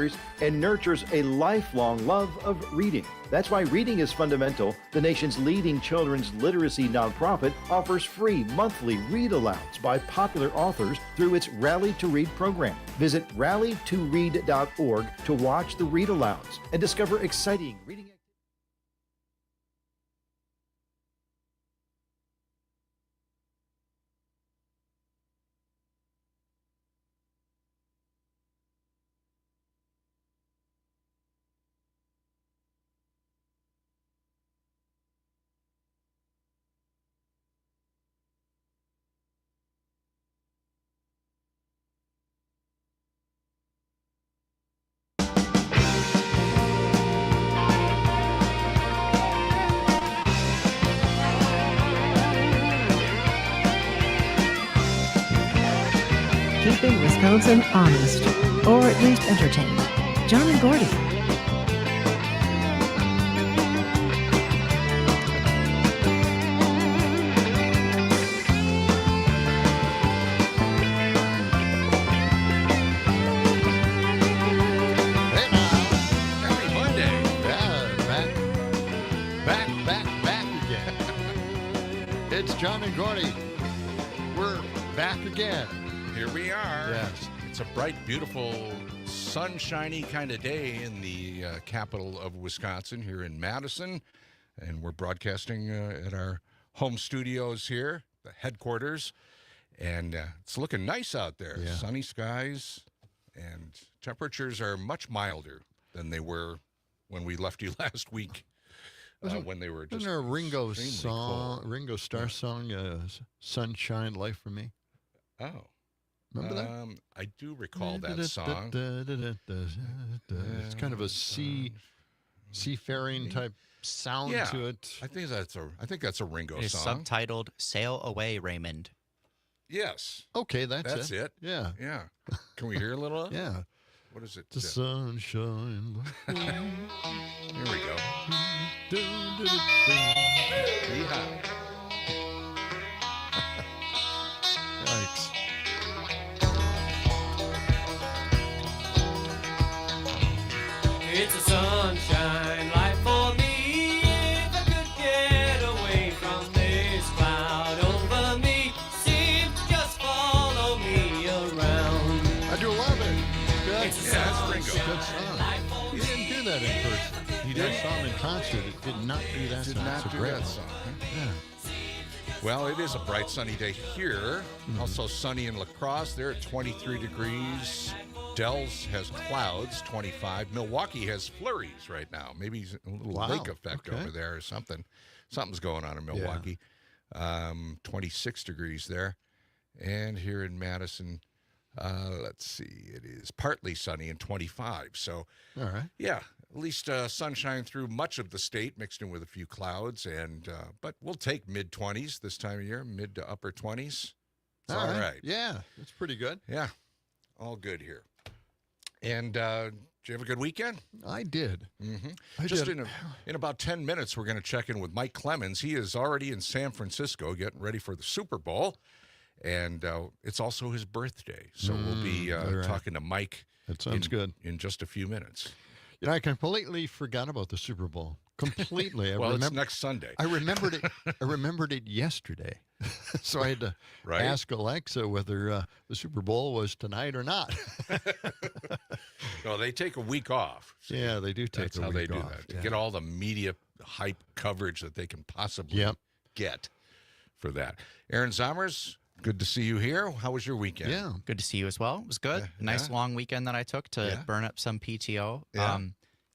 years and nurtures a lifelong love of reading. That's why Reading is Fundamental, the nation's leading children's literacy nonprofit, offers free monthly read-alouds by popular authors through its Rally to Read program. Visit rallytoread.org to watch the read-alouds and discover exciting reading activities. Keeping Wisconsin honest, or at least entertained. John and Gordy. Hey now, happy Monday. Yeah, back again. It's John and Gordy. We're back again. Here we are. Yes. It's a bright, beautiful, sunshiny kind of day in the capital of Wisconsin, here in Madison. And we're broadcasting at our home studios here, the headquarters. And it's looking nice out there. Yeah. Sunny skies, and temperatures are much milder than they were when we left you last week. When they were just Isn't there a Ringo extremely cold. Ringo Starr song, Sunshine, Life for Me? Oh. Remember that? I do recall that song. It's kind of a seafaring type sound to it. I think that's a Ringo It is song. subtitled "Sail Away, Raymond." Yes. Okay, that's it. Yeah. Yeah. Can we hear a little? Yeah. What is it? The sunshine. Here we go. Yeehaw. Yikes. It's a sunshine life for me. If I could get away from this cloud over me, seem to just follow me around. I do love it. Good. It's a Yeah, it's Ringo. Good song. He didn't do that in person. He did a song in concert. It did not do that Did song. not It's a do great that one. song. Yeah. Well, it is a bright sunny day here. Also sunny in La Crosse. They're at 23 degrees. Dells has clouds, 25. Milwaukee has flurries right now. Maybe a little Wow. lake effect Okay. over there or something. Something's going on in Milwaukee. 26 degrees there. And here in Madison, let's see, it is partly sunny and 25. So, All right. yeah, at least sunshine through much of the state, mixed in with a few clouds. And but we'll take mid-20s this time of year, mid to upper 20s. It's all right. Yeah, that's pretty good. Yeah, all good here. And did you have a good weekend? I did. Mm-hmm. I Just did. in about 10 minutes, we're going to check in with Mike Clemens. He is already in San Francisco getting ready for the Super Bowl. And it's also his birthday. So we'll be all right. talking to Mike That sounds good. in just a few minutes. You know, I completely forgot about the Super Bowl. Completely. Well, it's next Sunday. I remembered it. I remembered it yesterday, so I had to Right. ask Alexa whether the Super Bowl was tonight or not. No, they take a week off. So Yeah, they do take that's a how week they do off, that, to yeah. get all the media hype coverage that they can possibly Yep. get for that. Aaron Zommers, good to see you here. How was your weekend? Yeah. Good to see you as well. It was good. Yeah, Nice yeah. long weekend that I took to Yeah. burn up some PTO. Yeah.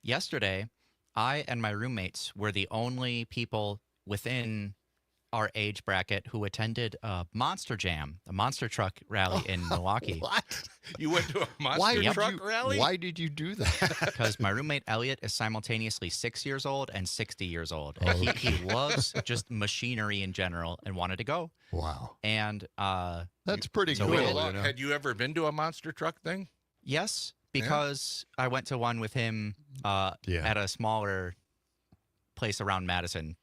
Yesterday, I and my roommates were the only people within our age bracket who attended a Monster Jam, a monster truck rally in Milwaukee. What? You went to a monster Why did truck you, rally? Why did you do that? Because my roommate Elliot is simultaneously 6 years old and 60 years old. And he loves just machinery in general and wanted to go. Wow. And That's pretty So cool. we You had- know? Had you ever been to a monster truck thing? yes, because I went to one with him Yeah. at a smaller place around Madison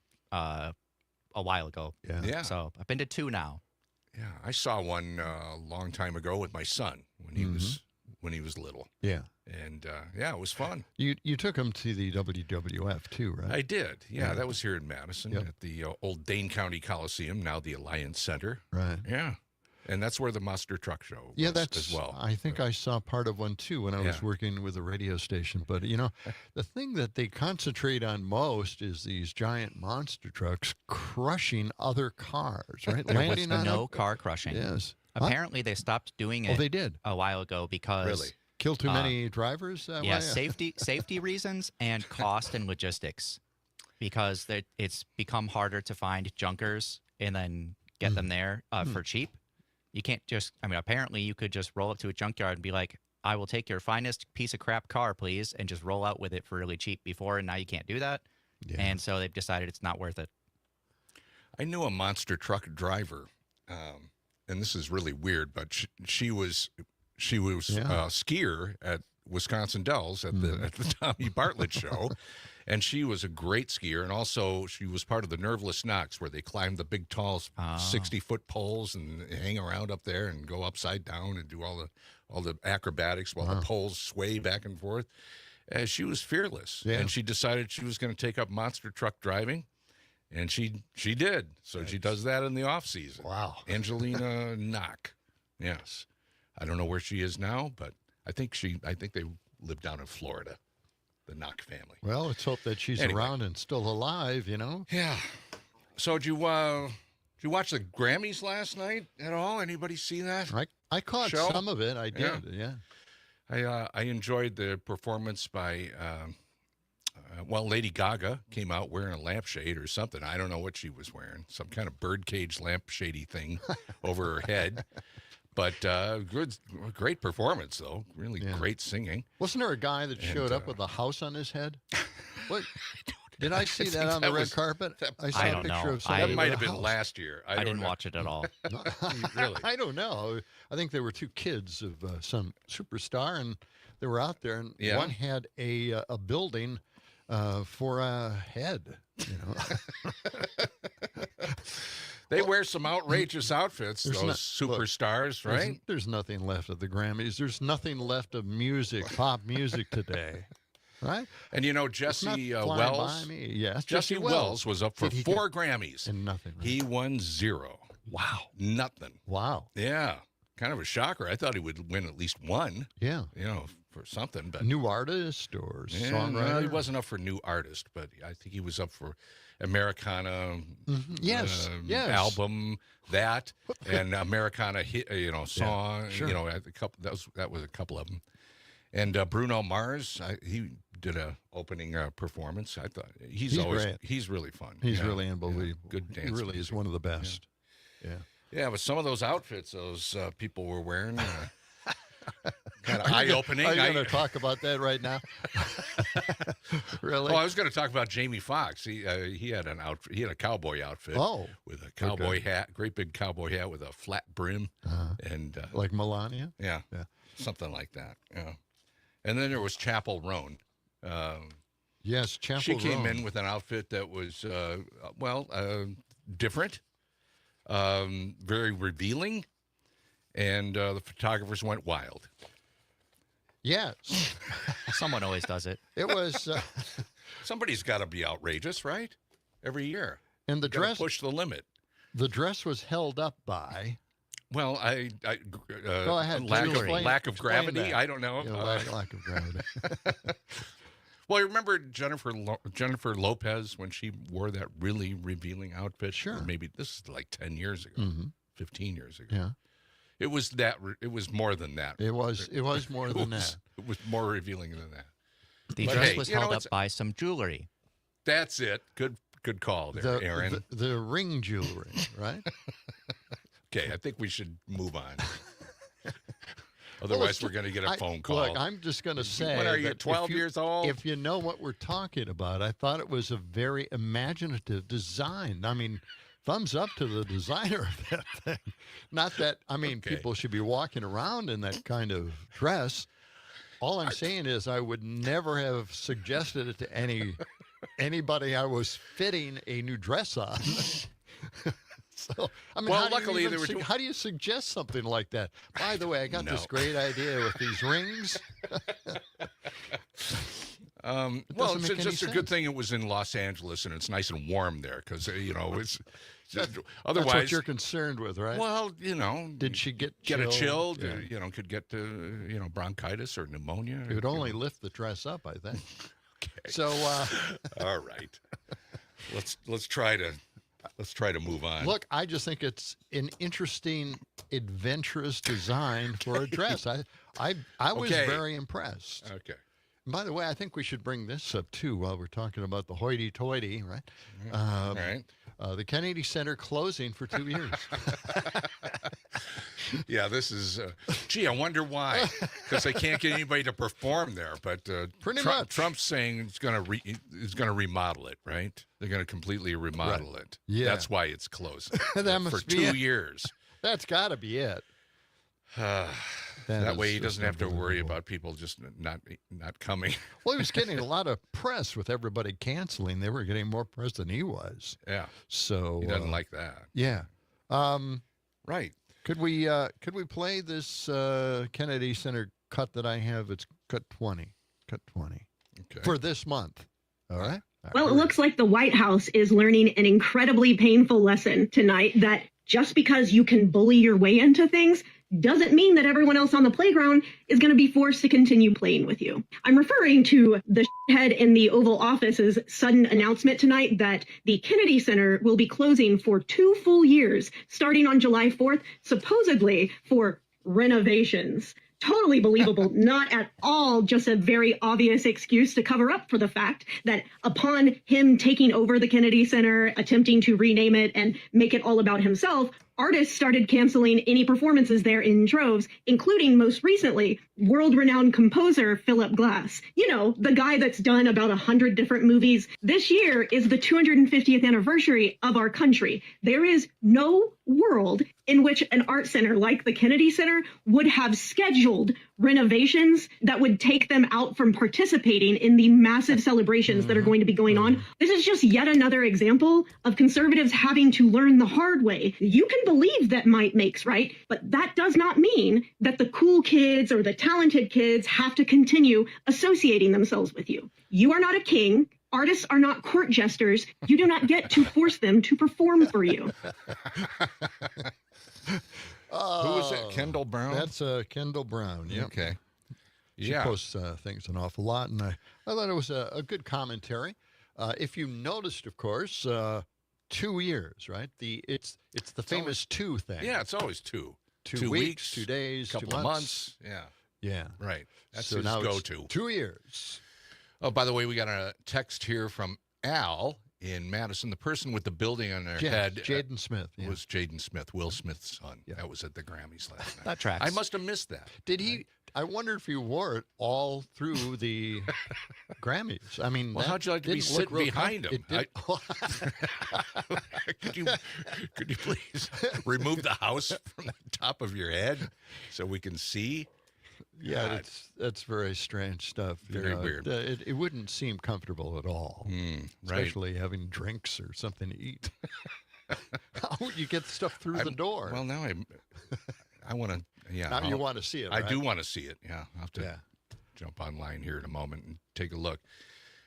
a while ago. Yeah. Yeah. So I've been to two now. Yeah, I saw one a long time ago with my son when he when he was little. Yeah. And yeah, it was fun. You took him to the WWF too, right? I did. Yeah, that was here in Madison Yep. at the old Dane County Coliseum, now the Alliance Center. Right. Yeah. And that's where the Monster Truck Show Yeah, was that's as well. I think I saw part of one too when I was Yeah. working with a radio station. But the thing that they concentrate on most is these giant monster trucks crushing other cars, right? There was Landing on no them. car crushing. Yes. Huh? Apparently, they stopped doing Oh, it they did. a while ago because Really? Kill too many drivers. yeah, safety reasons and cost and logistics, because it's become harder to find junkers and then get them there for cheap. You can't just. I mean, apparently, you could just roll up to a junkyard and be like, "I will take your finest piece of crap car, please," and just roll out with it for really cheap. Before, and now you can't do that, and so they've decided it's not worth it. I knew a monster truck driver, and this is really weird, but she was a skier at Wisconsin Dells at the Tommy Bartlett show, and she was a great skier, and also she was part of the Nerveless Knocks, where they climb the big, tall 60-foot poles and hang around up there and go upside down and do all the acrobatics while the poles sway back and forth. She was fearless, and she decided she was going to take up monster truck driving. And she did. So she does that in the off season. Wow. Angelina Knock. Yes. I don't know where she is now, but I think they live down in Florida, the Knock family. Well, let's hope that she's around and still alive. Yeah. So did you watch the Grammys last night at all? Anybody see that? I caught show? some of it. I did. Yeah. I enjoyed the performance by Lady Gaga came out wearing a lampshade or something. I don't know what she was wearing. Some kind of birdcage lampshady thing over her head. But great performance, though. Really great singing. Wasn't there a guy that showed up with a house on his head? What? Did I see that on the red carpet? I saw I a don't picture know. of somebody That might with have a been house. last year. I didn't watch it at all. Really? I don't know. I think there were two kids of some superstar, and they were out there, and one had a building for a head. They wear some outrageous outfits, There's those superstars, right? There's nothing left of the Grammys. There's nothing left of music, pop music today, right? And It's not Jesse flying Wells. by me. Yes, Jesse Wells was up for Did he 4 Grammys. and nothing. Right? He won 0. Wow. Nothing. Wow. Yeah. Kind of a shocker. I thought he would win at least one, Yeah. for something. But New artist or yeah, songwriter. no, he wasn't up for new artist, but I think he was up for Americana Yes. Yes. album, and Americana hit, song, sure. a couple, that was a couple of them. And Bruno Mars, he did a opening performance. I thought he's great. he's really fun. He's Yeah, really yeah. unbelievable. Good dance. He really is music. one of the best. Yeah. Yeah, but some of those outfits those people were wearing, kind of eye-opening. Are you going to talk about that right now? Really? Oh, I was going to talk about Jamie Foxx. He had an outfit. He had a cowboy outfit. Oh, with a cowboy hat, great big cowboy hat with a flat brim, and like Melania? yeah, something like that. Yeah, and then there was Chapel Roan. Yes, Chapel She came Roan. in with an outfit that was different, very revealing, and the photographers went wild. Yes. Someone always does it. It was, Somebody's got to be outrageous, right? Every year, and the Gotta dress. push the limit. The dress was held up by. Well, Go ahead. lack of Explain gravity. that. I don't know. Lack of gravity. Well, I remember Jennifer Lopez when she wore that really revealing outfit. Sure. Or maybe this is like 10 years ago, 15 years ago. Yeah. It was more than that. It was more than that. It was more revealing than that. The But dress hey, was you know, held up it's- by some jewelry. That's it. Good call there, Aaron. The ring jewelry, right? Okay, I think we should move on. Otherwise, we're going to get a phone call. Look, I'm just going to say. What are you, that if 12 years old? If you know what we're talking about, I thought it was a very imaginative design. I mean, thumbs up to the designer of that thing. Not that, Okay. people should be walking around in that kind of dress. All I'm saying is I would never have suggested it to anybody I was fitting a new dress on. So, So, I mean, Well, how do you luckily even they were how do you suggest something like that? By the way, I got this great idea with these rings. Well, doesn't it's make just any a good sense. thing it was in Los Angeles and it's nice and warm there because it's That's otherwise. what you're concerned with, right? Well, Did she get a chill? Yeah. Could get bronchitis or pneumonia. It would only lift the dress up, I think. Okay. So, All right, let's try to move on. look, I just think it's an interesting, adventurous design for a dress. I was Okay. very impressed. Okay. And by the way, I think we should bring this up too while we're talking about the hoity-toity, right? All right. The Kennedy Center closing for 2 years. Yeah, this is. Gee, I wonder why. Because they can't get anybody to perform there. But Pretty much. Trump's saying he's going to remodel it. Right? They're going to completely remodel it. Yeah. That's why it's closing That must for be 2 it. years. That's got to be it. That way he is doesn't have to worry unbelievable. about people just not coming. Well, he was getting a lot of press with everybody canceling. They were getting more press than he was. Yeah, So he doesn't like that. Yeah. Right. Could we play this Kennedy Center cut that I have? It's cut 20. Cut 20 Okay. for this month. All right. Well, it looks like the White House is learning an incredibly painful lesson tonight that just because you can bully your way into things doesn't mean that everyone else on the playground is going to be forced to continue playing with you. I'm referring to the head in the Oval Office's sudden announcement tonight that the Kennedy Center will be closing for 2 full years, starting on July 4th, supposedly for renovations. Totally believable, not at all just a very obvious excuse to cover up for the fact that upon him taking over the Kennedy Center, attempting to rename it and make it all about himself, artists started canceling any performances there in droves, including most recently world-renowned composer Philip Glass. You know, the guy that's done about 100 different movies. This year is the 250th anniversary of our country. There is no world in which an art center like the Kennedy Center would have scheduled renovations that would take them out from participating in the massive celebrations that are going to be going on. This is just yet another example of conservatives having to learn the hard way. You can believe that might makes right, but that does not mean that the cool kids or the talented kids have to continue associating themselves with you. You are not a king. Artists are not court jesters. You do not get to force them to perform for you. Who was it? Kendall Brown? That's Kendall Brown. Yep. Okay. She Yeah. posts things an awful lot, and I thought it was a good commentary. If you noticed, of course, 2 years, right? It's the famous two thing. Yeah, it's always 2. 2 weeks, 2 days, couple 2 of months. months. Yeah. Yeah. Right. That's so his now go-to. it's 2 years. Oh, by the way, we got a text here from Al in Madison. The person with the building on their Yeah, head Jaden Smith. Yeah. was Jaden Smith, Will Smith's son. Yeah. That was at the Grammys last night. That tracks. I must have missed that. Did he? I wonder if he wore it all through the Grammys. I mean, Well, that how'd you like to be didn't look sitting real behind him? It did- Could you please remove the house from the top of your head so we can see? Yeah, God. that's very strange stuff. you Very know. weird. It wouldn't seem comfortable at all, Right. especially having drinks or something to eat. How would you get stuff through the door? Well, now I want to. Yeah. now you want to see it. I right? do want to see it. Yeah. I'll have to Yeah. jump online here in a moment and take a look.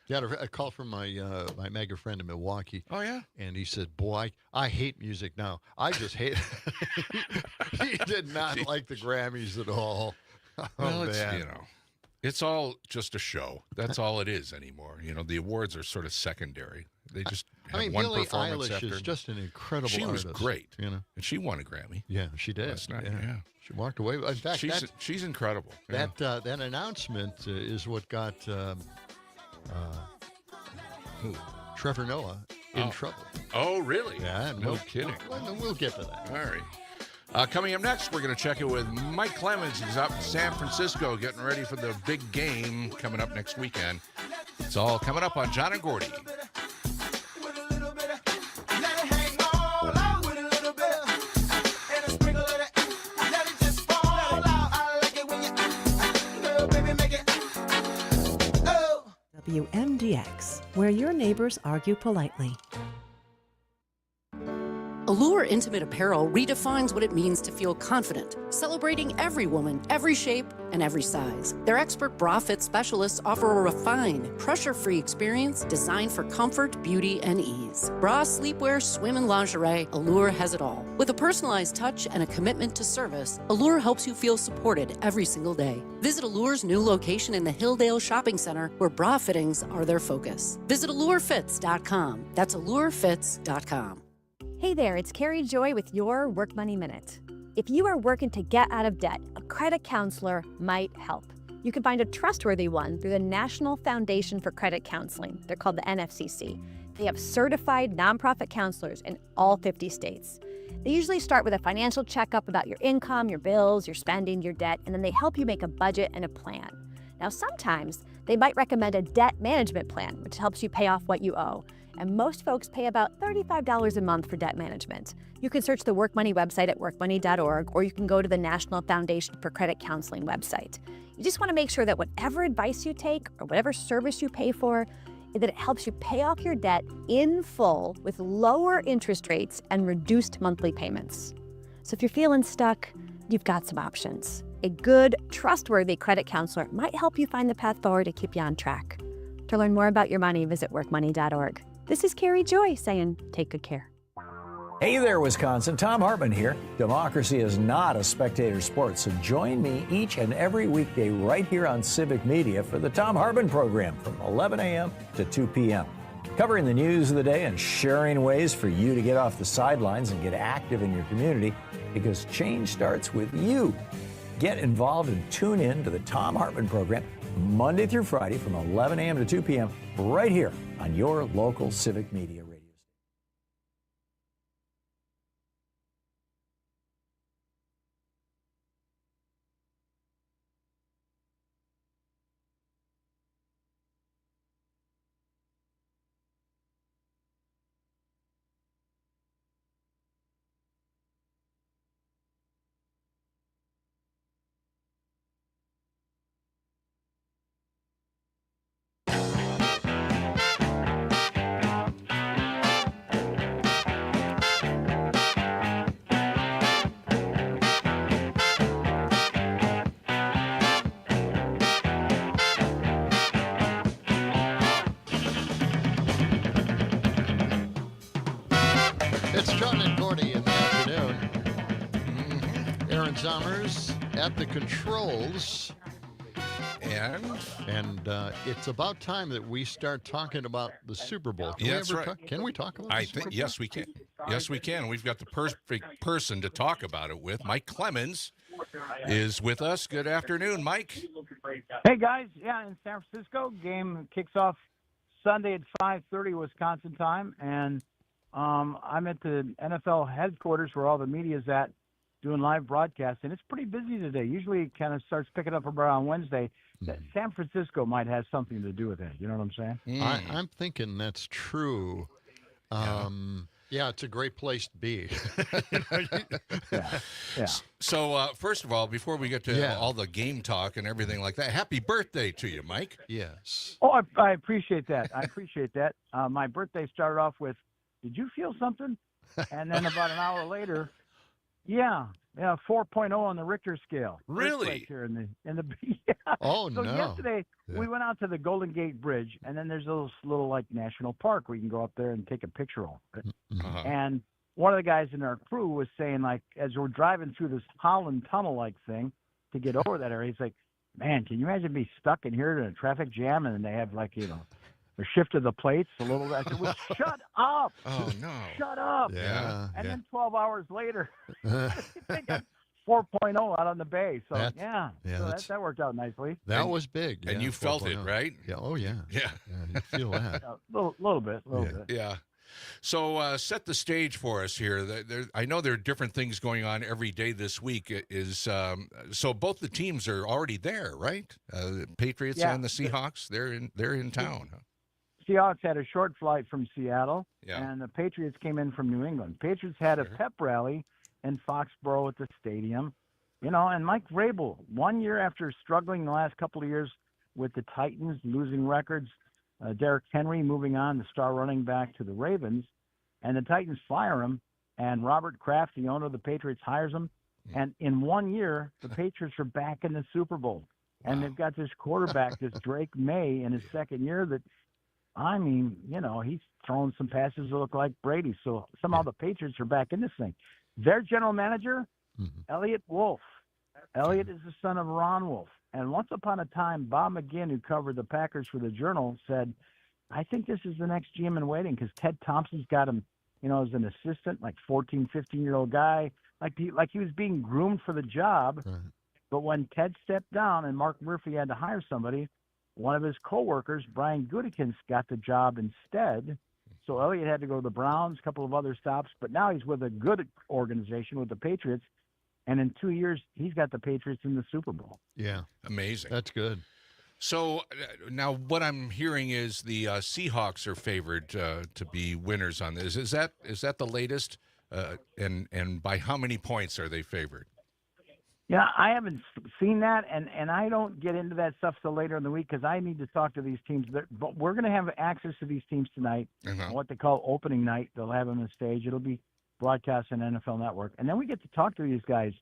Got a call from my my mega friend in Milwaukee. Oh, yeah? And he said, "Boy, I hate music now. I just hate." He did not like the Grammys at all. Well, it's, man. it's all just a show. That's all it is anymore. The awards are sort of secondary. They just have I mean, one Billie performance Eilish after. is just an incredible She was artist. great. And she won a Grammy. yeah, she did. Last night, yeah. She walked away. In fact, She's incredible. Yeah. that announcement is what got Trevor Noah in trouble. Oh, really? Yeah, and No kidding. We'll get to that. All right. Coming up next, we're going to check it with Mike Clemens. He's up in San Francisco getting ready for the big game coming up next weekend. It's all coming up on John and Gordy. WMDX, where your neighbors argue politely. Allure Intimate Apparel redefines what it means to feel confident, celebrating every woman, every shape, and every size. Their expert bra fit specialists offer a refined, pressure-free experience designed for comfort, beauty, and ease. Bra, sleepwear, swim, and lingerie, Allure has it all. With a personalized touch and a commitment to service, Allure helps you feel supported every single day. Visit Allure's new location in the Hilldale Shopping Center, where bra fittings are their focus. Visit AllureFits.com. That's AllureFits.com. Hey there, it's Carrie Joy with your Work Money Minute. If you are working to get out of debt, a credit counselor might help. You can find a trustworthy one through the National Foundation for Credit Counseling. They're called the NFCC. They have certified nonprofit counselors in all 50 states. They usually start with a financial checkup about your income, your bills, your spending, your debt, and then they help you make a budget and a plan. Now, sometimes they might recommend a debt management plan, which helps you pay off what you owe. And most folks pay about $35 a month for debt management. You can search the Work Money website at workmoney.org, or you can go to the National Foundation for Credit Counseling website. You just want to make sure that whatever advice you take or whatever service you pay for, that it helps you pay off your debt in full with lower interest rates and reduced monthly payments. So if you're feeling stuck, you've got some options. A good, trustworthy credit counselor might help you find the path forward to keep you on track. To learn more about your money, visit workmoney.org. This is Carrie Joy saying, take good care. Hey there, Wisconsin. Tom Hartman here. Democracy is not a spectator sport, so join me each and every weekday right here on Civic Media for the Tom Hartman program from 11 a.m. to 2 p.m. Covering the news of the day and sharing ways for you to get off the sidelines and get active in your community, because change starts with you. Get involved and tune in to the Tom Hartman program Monday through Friday from 11 a.m. to 2 p.m. right here on your local Civic Media radio. It's John and Gordy in the afternoon. Aaron Sommers at the controls. And it's about time that we start talking about the Super Bowl. Can we talk about the Super Bowl? Yes, we can. Yes, we can. We've got the perfect person to talk about it with. Mike Clemens is with us. Good afternoon, Mike. Hey, guys. Yeah, in San Francisco, game kicks off Sunday at 5:30 Wisconsin time, and I'm at the NFL headquarters where all the media is at doing live broadcasts, and it's pretty busy today. Usually it kind of starts picking up around Wednesday. San Francisco might have something to do with it. You know what I'm saying? I'm thinking that's true. Yeah, it's a great place to be. Yeah. So, first of all, before we get to all the game talk and everything like that, happy birthday to you, Mike. Yes. Oh, I appreciate that. My birthday started off with, did you feel something? And then about an hour later, 4.0 on the Richter scale. Really? Here in the Oh, so no. yesterday we went out to the Golden Gate Bridge, and then there's a little like national park where you can go up there and take a picture of it. And one of the guys in our crew was saying, like, as we're driving through this Holland Tunnel like thing to get over that area, he's like, man, can you imagine being stuck in here in a traffic jam, and they have like, they shifted the plates a little bit. I said, well, shut up. Oh, no. Shut up. Yeah. And then 12 hours later, they got 4.0 out on the bay. So, that worked out nicely. That was big. And you felt it, right? Yeah. Oh, yeah. Yeah. You feel that. A little bit. Yeah. So set the stage for us here. I know there are different things going on every day this week. So both the teams are already there, right? The Patriots and the Seahawks, they're in town. Huh? Seahawks had a short flight from Seattle, and the Patriots came in from New England. Patriots had a pep rally in Foxborough at the stadium. And Mike Vrabel, 1 year after struggling the last couple of years with the Titans, losing records, Derrick Henry moving on, the star running back to the Ravens, and the Titans fire him. and Robert Kraft, the owner of the Patriots, hires him. And in 1 year, the Patriots are back in the Super Bowl. And they've got this quarterback, this Drake May, in his second year that, I mean, he's throwing some passes that look like Brady. So somehow the Patriots are back in this thing. Their general manager, Elliot Wolf. Elliot is the son of Ron Wolf. And once upon a time, Bob McGinn, who covered the Packers for the Journal, said, I think this is the next GM in waiting because Ted Thompson's got him, as an assistant, like 14, 15-year-old guy. Like he was being groomed for the job. Right. But when Ted stepped down and Mark Murphy had to hire somebody, one of his coworkers, Brian Gutekunst, got the job instead. So Elliott had to go to the Browns, a couple of other stops, but now he's with a good organization with the Patriots. And in 2 years, he's got the Patriots in the Super Bowl. Yeah. Amazing. That's good. So now what I'm hearing is the Seahawks are favored to be winners on this. Is that the latest? And by how many points are they favored? Yeah, I haven't seen that, and I don't get into that stuff till later in the week because I need to talk to these teams. But we're going to have access to these teams tonight, on what they call opening night. They'll have them on stage. It'll be broadcast on NFL Network. And then we get to talk to these guys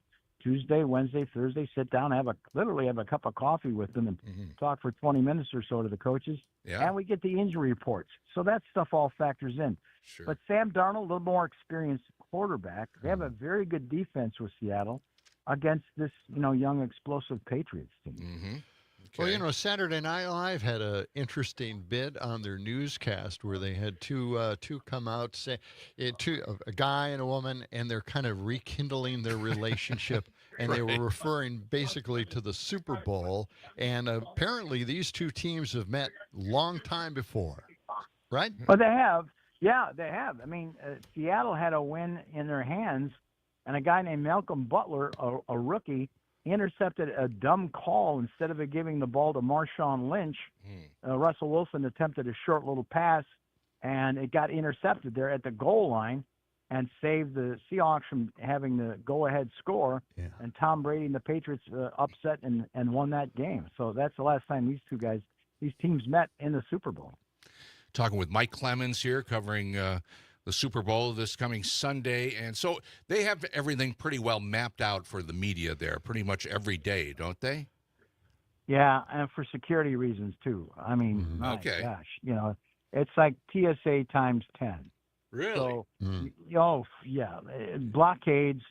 Tuesday, Wednesday, Thursday, sit down, literally have a cup of coffee with them and talk for 20 minutes or so to the coaches. Yeah. And we get the injury reports. So that stuff all factors in. Sure. But Sam Darnold, a little more experienced quarterback. They have a very good defense with Seattle against this, young, explosive Patriots team. Okay. Well, Saturday Night Live had an interesting bit on their newscast where they had two come out, say a guy and a woman, and they're kind of rekindling their relationship, and they were referring basically to the Super Bowl. And apparently, these two teams have met long time before, right? Well, they have. Yeah, they have. I mean, Seattle had a win in their hands, and a guy named Malcolm Butler, a rookie, intercepted a dumb call instead of giving the ball to Marshawn Lynch. Russell Wilson attempted a short little pass, and it got intercepted there at the goal line and saved the Seahawks from having the go-ahead score. Yeah. And Tom Brady and the Patriots upset and won that game. So that's the last time these teams met in the Super Bowl. Talking with Mike Clemens here, covering the Super Bowl this coming Sunday. And so they have everything pretty well mapped out for the media there pretty much every day, don't they? Yeah, and for security reasons, too. I mean, my gosh, it's like TSA times 10. Really? So, yeah, blockades,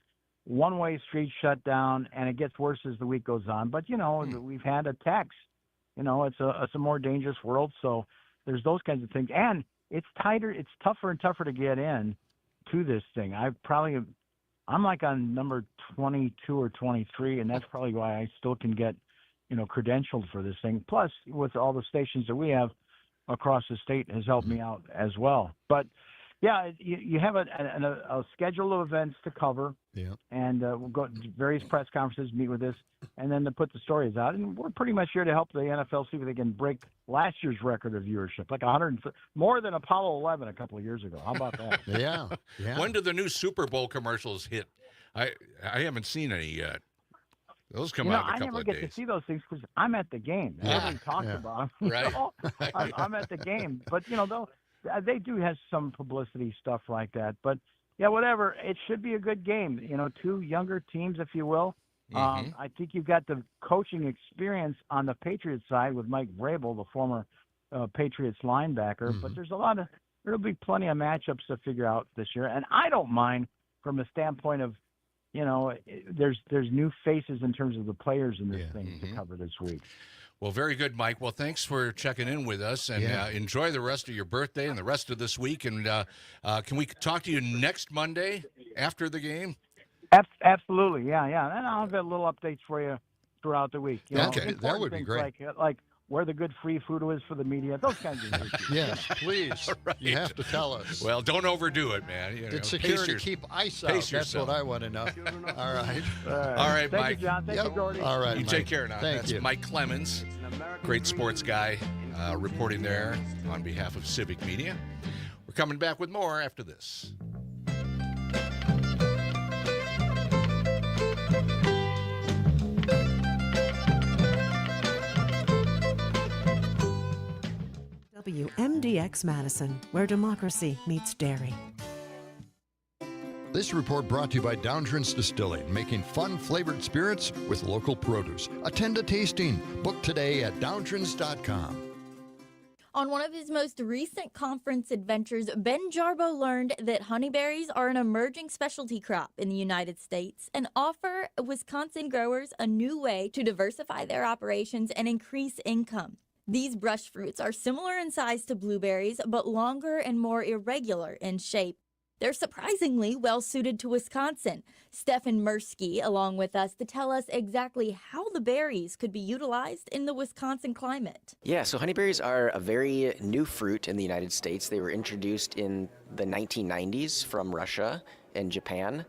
one-way streets shut down, and it gets worse as the week goes on. But, we've had attacks. It's a more dangerous world, so there's those kinds of things. And it's tighter. It's tougher and tougher to get in to this thing. I'm like on number 22 or 23, and that's probably why I still can get, credentialed for this thing. Plus, with all the stations that we have across the state has helped me out as well. But, yeah, you have a schedule of events to cover, and we'll go to various press conferences, meet with this, and then to put the stories out. And we're pretty much here to help the NFL see if they can break last year's record of viewership, like 100, more than Apollo 11 a couple of years ago. How about that? Yeah. When do the new Super Bowl commercials hit? I haven't seen any yet. Those come out in a couple of days. I never get to see those things because I'm at the game. Everybody talks about them. Right. I'm at the game. But, they do have some publicity stuff like that. But, yeah, whatever. It should be a good game. Two younger teams, if you will. I think you've got the coaching experience on the Patriots side with Mike Vrabel, the former Patriots linebacker. But there'll be plenty of matchups to figure out this year. And I don't mind from a standpoint of, there's new faces in terms of the players in this thing to cover this week. Well, very good, Mike. Well, thanks for checking in with us, and enjoy the rest of your birthday and the rest of this week. And can we talk to you next Monday after the game? Absolutely, yeah. And I'll have little updates for you throughout the week. Okay, that would be great. Like where the good free food is for the media, those kinds of things. Yes, please. Right. You have to tell us. Well, don't overdo it, man. Did security keep ice out? That's what I want to know. All right. All right, Mike. Thank you, John. Thank you, Gordy. All right, you Mike. take care now. Thank That's you. Mike Clemens, great sports guy, reporting there on behalf of Civic Media. We're coming back with more after this. WMDX Madison, where democracy meets dairy. This report brought to you by Downtrends Distilling, making fun flavored spirits with local produce. Attend a tasting. Book today at downtrends.com. On one of his most recent conference adventures, Ben Jarbo learned that honeyberries are an emerging specialty crop in the United States and offer Wisconsin growers a new way to diversify their operations and increase income. These brush fruits are similar in size to blueberries, but longer and more irregular in shape. They're surprisingly well suited to Wisconsin. Stefan Mirsky along with us to tell us exactly how the berries could be utilized in the Wisconsin climate. Yeah, so honeyberries are a very new fruit in the United States. They were introduced in the 1990s from Russia and Japan,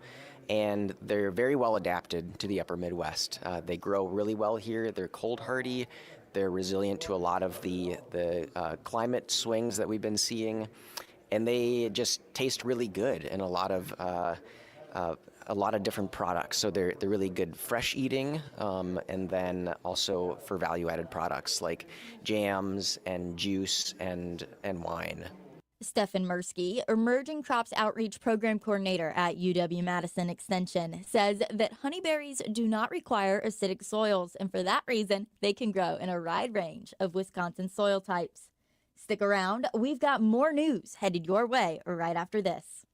and they're very well adapted to the upper Midwest. They grow really well here. They're cold hardy. They're resilient to a lot of the climate swings that we've been seeing. And they just taste really good in a lot of different products. So they're really good fresh eating, and then also for value-added products like jams and juice and wine. Stefan Mirsky, Emerging Crops Outreach Program Coordinator at UW-Madison Extension, says that honeyberries do not require acidic soils, and for that reason, they can grow in a wide range of Wisconsin soil types. Stick around, we've got more news headed your way right after this.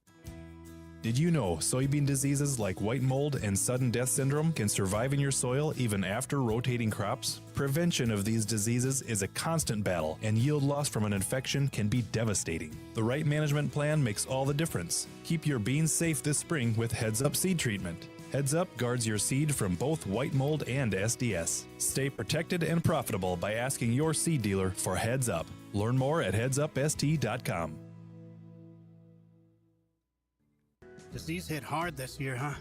Did you know soybean diseases like white mold and sudden death syndrome can survive in your soil even after rotating crops? Prevention of these diseases is a constant battle, and yield loss from an infection can be devastating. The right management plan makes all the difference. Keep your beans safe this spring with Heads Up seed treatment. Heads Up guards your seed from both white mold and SDS. Stay protected and profitable by asking your seed dealer for Heads Up. Learn more at headsupst.com. Disease hit hard this year, huh?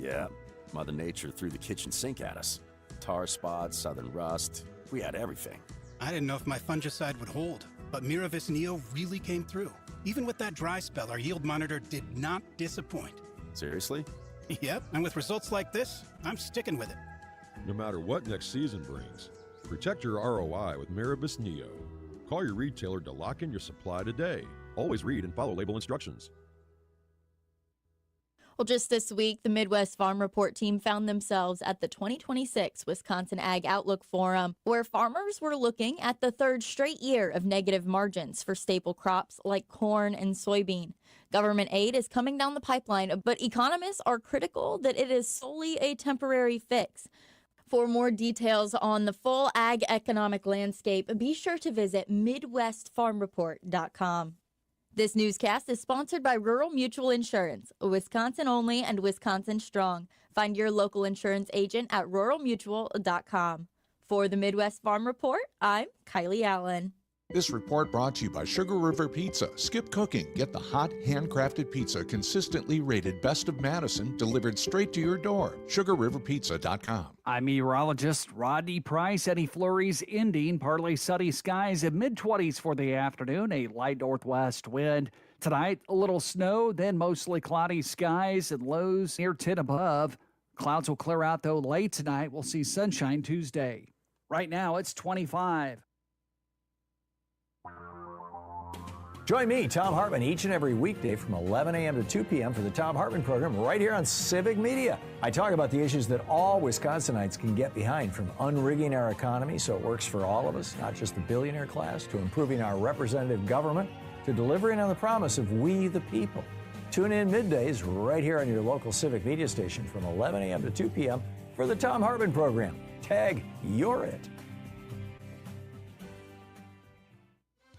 Yeah, Mother Nature threw the kitchen sink at us. Tar spots, southern rust, we had everything. I didn't know if my fungicide would hold, but Miravis Neo really came through. Even with that dry spell, our yield monitor did not disappoint. Seriously? Yep, and with results like this, I'm sticking with it. No matter what next season brings, protect your ROI with Miravis Neo. Call your retailer to lock in your supply today. Always read and follow label instructions. Well, just this week, the Midwest Farm Report team found themselves at the 2026 Wisconsin Ag Outlook Forum, where farmers were looking at the third straight year of negative margins for staple crops like corn and soybean. Government aid is coming down the pipeline, but economists are critical that it is solely a temporary fix. For more details on the full ag economic landscape, be sure to visit MidwestFarmReport.com. This newscast is sponsored by Rural Mutual Insurance, Wisconsin only and Wisconsin strong. Find your local insurance agent at ruralmutual.com. For the Midwest Farm Report, I'm Kylie Allen. This report brought to you by Sugar River Pizza. Skip cooking. Get the hot, handcrafted pizza consistently rated Best of Madison, delivered straight to your door. SugarRiverPizza.com. I'm meteorologist Rodney Price. Any flurries ending. Partly sunny skies in mid-20s for the afternoon. A light northwest wind. Tonight, a little snow, then mostly cloudy skies and lows near 10 above. Clouds will clear out, though, late tonight. We'll see sunshine Tuesday. Right now, it's 25. Join me, Tom Hartman, each and every weekday from 11 a.m. to 2 p.m. for the Tom Hartman program right here on Civic Media. I talk about the issues that all Wisconsinites can get behind, from unrigging our economy so it works for all of us, not just the billionaire class, to improving our representative government, to delivering on the promise of we the people. Tune in middays right here on your local Civic Media station from 11 a.m. to 2 p.m. for the Tom Hartman program. Tag, you're it.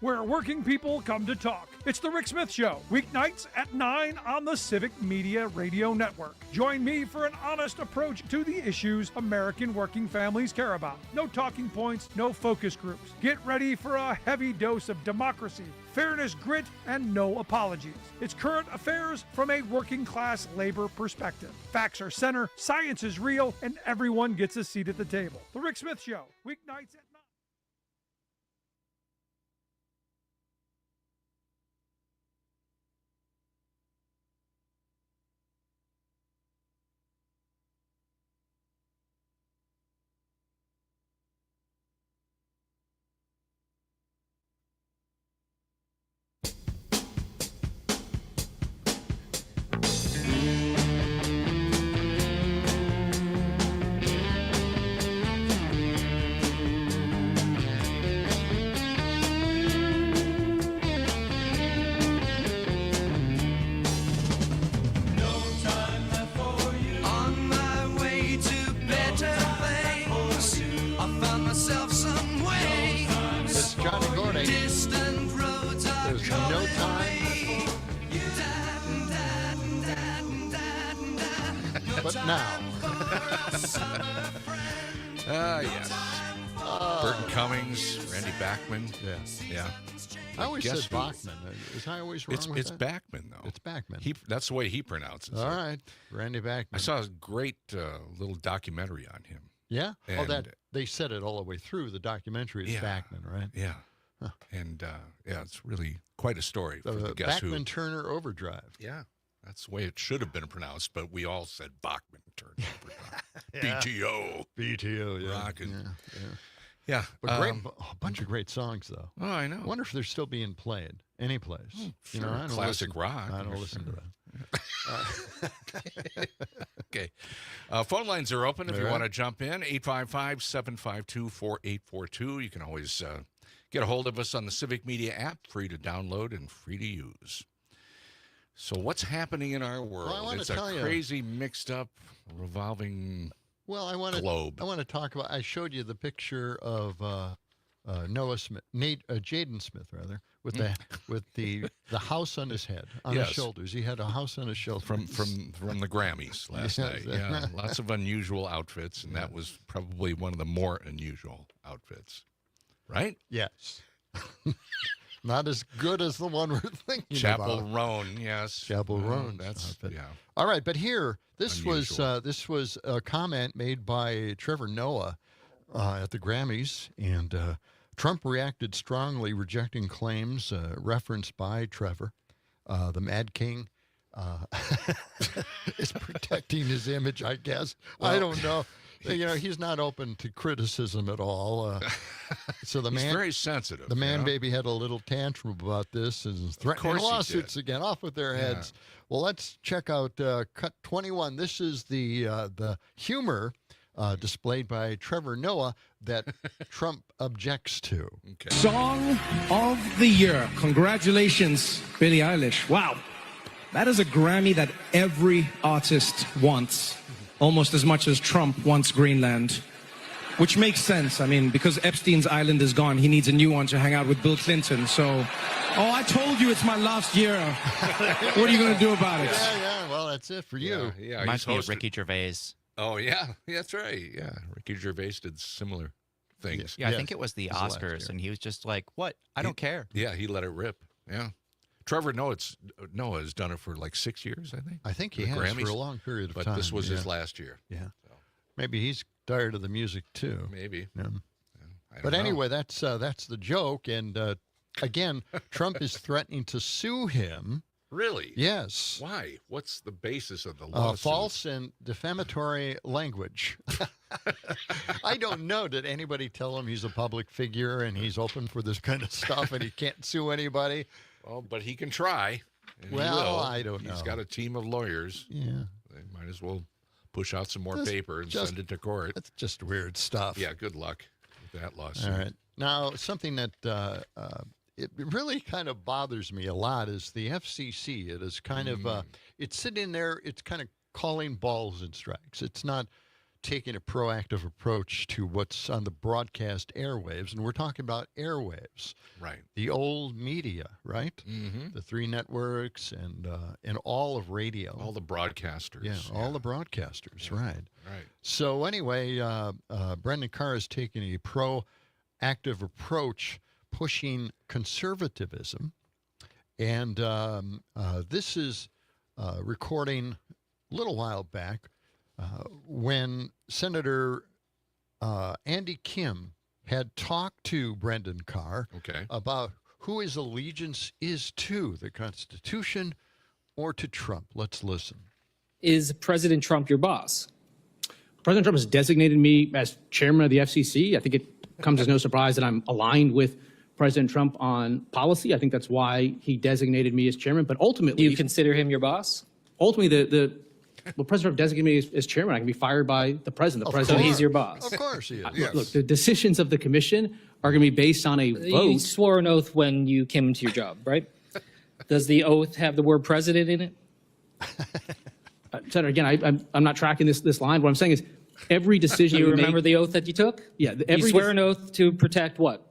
Where working people come to talk. It's The Rick Smith Show, weeknights at 9 on the Civic Media Radio Network. Join me for an honest approach to the issues American working families care about. No talking points, no focus groups. Get ready for a heavy dose of democracy, fairness, grit, and no apologies. It's current affairs from a working class labor perspective. Facts are center, science is real, and everyone gets a seat at the table. The Rick Smith Show, weeknights at 9. now. Yes. Burton Cummings, Randy Bachman. Yeah. I always said Guess who? Bachman. Is I always wrong with It's that? Bachman, though. It's Bachman. That's the way he pronounces All it. right, Randy Bachman. I saw a great little documentary on him. Yeah? And, They said it all the way through. The documentary is Bachman, right? Yeah. Huh. And, it's really quite a story for the Guess Who. Bachman Turner Overdrive. Yeah. That's the way it should have been pronounced, but we all said Bachman Turner Overdrive. BTO. BTO, yeah. Rockin'. Yeah. Yeah. But a bunch of great songs, though. Oh, I know. I wonder if they're still being played any place. Sure. I don't Classic rock. I don't listen to that. Okay. Phone lines are open if you All want to right. jump in. 855-752-4842. You can always get a hold of us on the Civic Media app, free to download and free to use. So what's happening in our world? Well, I wanna it's tell a you. crazy, mixed up, revolving Well, I want globe. I want to talk about. I showed you the picture of Noah Smith, Jaden Smith, rather, with the house on his head, on his Yes. shoulders. He had a house on his shoulders. From the Grammys last Yes. night. Yeah, lots of unusual outfits, and that was probably one of the more unusual outfits, right? Yes. Not as good as the one we're thinking Chapel about. Roan, yes. Chapel Roan. That's yeah. All right, but here, this Unusual. was a comment made by Trevor Noah at the Grammys, and Trump reacted strongly, rejecting claims referenced by Trevor. The Mad King is protecting his image, I guess. I don't know. He's not open to criticism at all. So He's very sensitive. The man baby had a little tantrum about this and threatening course he lawsuits did. again. Off with their heads. Well, let's check out cut 21. This is the humor displayed by Trevor Noah that Trump objects to. Song of the Year. Congratulations, Billie Eilish. Wow. That is a Grammy that every artist wants, almost as much as Trump wants Greenland, which makes sense. I mean, because Epstein's island is gone, he needs a new one to hang out with Bill Clinton. So, I told you it's my last year. What are you going to do about it? Yeah, well, that's it for you. Yeah, Reminds me of Ricky Gervais. Oh, yeah, that's right. Yeah, Ricky Gervais did similar things. Yeah, I think it was the Oscars, and he was just like, what? I don't care. Yeah, he let it rip. Yeah. Trevor Noah has done it for like 6 years, I think. I think he The has Grammys. for a long period of time. But this was his yeah. last year. Yeah. Maybe he's tired of the music, too. Maybe. Yeah. I don't But know. anyway, that's the joke. And again, Trump is threatening to sue him. Really? Yes. Why? What's the basis of the lawsuit? False and defamatory language. I don't know. Did anybody tell him he's a public figure and he's open for this kind of stuff and he can't sue anybody? Well, but he can try. And he Well, will. I don't know. He's got a team of lawyers. Yeah. They might as well push out some more That's paper and just- send it to court. That's just weird stuff. Yeah, good luck with that lawsuit. All right. Now, something that it really kind of bothers me a lot is the FCC. It is kind of it's sitting there. It's kind of calling balls and strikes. It's not taking a proactive approach to what's on the broadcast airwaves, and we're talking about airwaves, right? The old media, right? Mm-hmm. The three networks and all of radio, all the broadcasters. Yeah, all the broadcasters, right? Right. So anyway, Brendan Carr is taking a proactive approach, pushing conservatism, and this is recording a little while back when Senator Andy Kim had talked to Brendan Carr about who his allegiance is to, the Constitution or to Trump. Let's listen. Is President Trump your boss? President Trump has designated me as chairman of the FCC. I think it comes as no surprise that I'm aligned with President Trump on policy. I think that's why he designated me as chairman. But ultimately, Do you consider him your boss? Ultimately, well, President Trump designated me as chairman. I can be fired by the president. The president, So he's your boss. Of course he is. Look, the decisions of the commission are going to be based on a You vote. swore an oath when you came into your job, right? Does the oath have the word president in it? Senator, again, I'm not tracking this line. What I'm saying is every decision Do you we remember make, the oath that you took? Yeah, You swear an oath to protect what?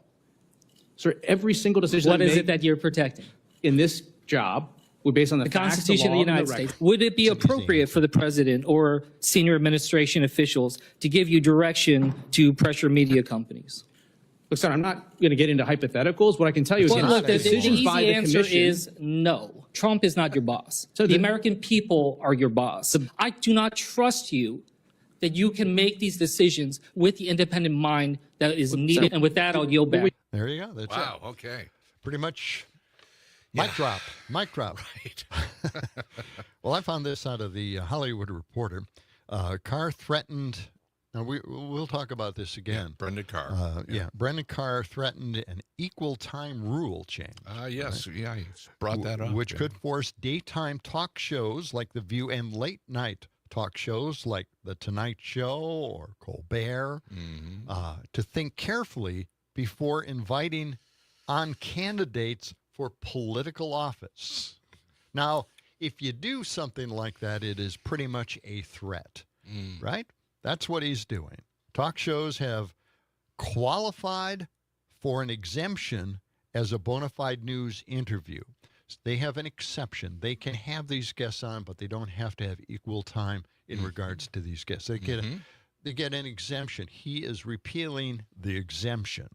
Sir, every single decision What I is make it that you're protecting? in this job We're based on the facts, Constitution of the law, and United record. States. Would it be appropriate for the president or senior administration officials to give you direction to pressure media companies? Look, sir, I'm not going to get into hypotheticals. What I can tell you is Well, yes, look, the decisions easy by the answer commission. is no. Trump is not your boss. So the then- American people are your boss. I do not trust you that you can make these decisions with the independent mind that is needed. And with that, I'll yield back. There you go. That's it. Wow. Okay. Pretty much mic drop. Mic drop. Right. Well, I found this out of the Hollywood Reporter. Carr threatened. Now we'll talk about this again. Brendan Carr. Brendan Carr threatened an equal time rule change. Yes. Yeah. He's brought that up. Which yeah. could force daytime talk shows like The View and late night talk shows like The Tonight Show or Colbert to think carefully before inviting on candidates for political office. Now, if you do something like that, it is pretty much a threat, right? That's what he's doing. Talk shows have qualified for an exemption as a bona fide news interview. They have an exception. They can have these guests on, but they don't have to have equal time in regards to these guests. They get an exemption. He is repealing the exemption.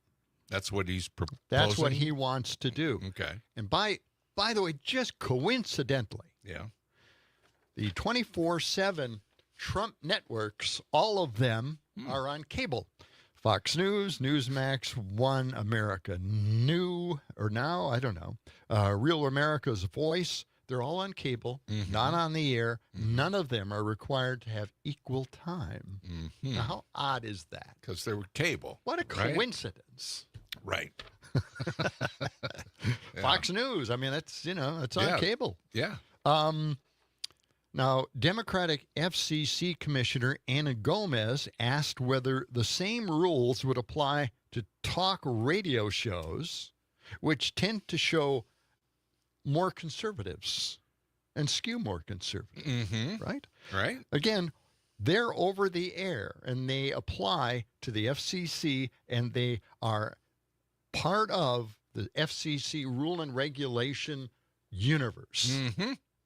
That's what he's proposing? That's what he wants to do. Okay. And by the way, just coincidentally, the 24/7 Trump networks, all of them are on cable. Fox News, Newsmax, One America, Now, I don't know. Real America's Voice, they're all on cable, not on the air. None of them are required to have equal time. Now, how odd is that? Because they were cable. What a right? coincidence. Right. Fox News, I mean, it's on cable. Yeah. Now, Democratic FCC Commissioner Ana Gomez asked whether the same rules would apply to talk radio shows, which tend to show more conservatives and skew more conservative, right? Right. Again, they're over the air, and they apply to the FCC, and they are part of the FCC rule and regulation universe.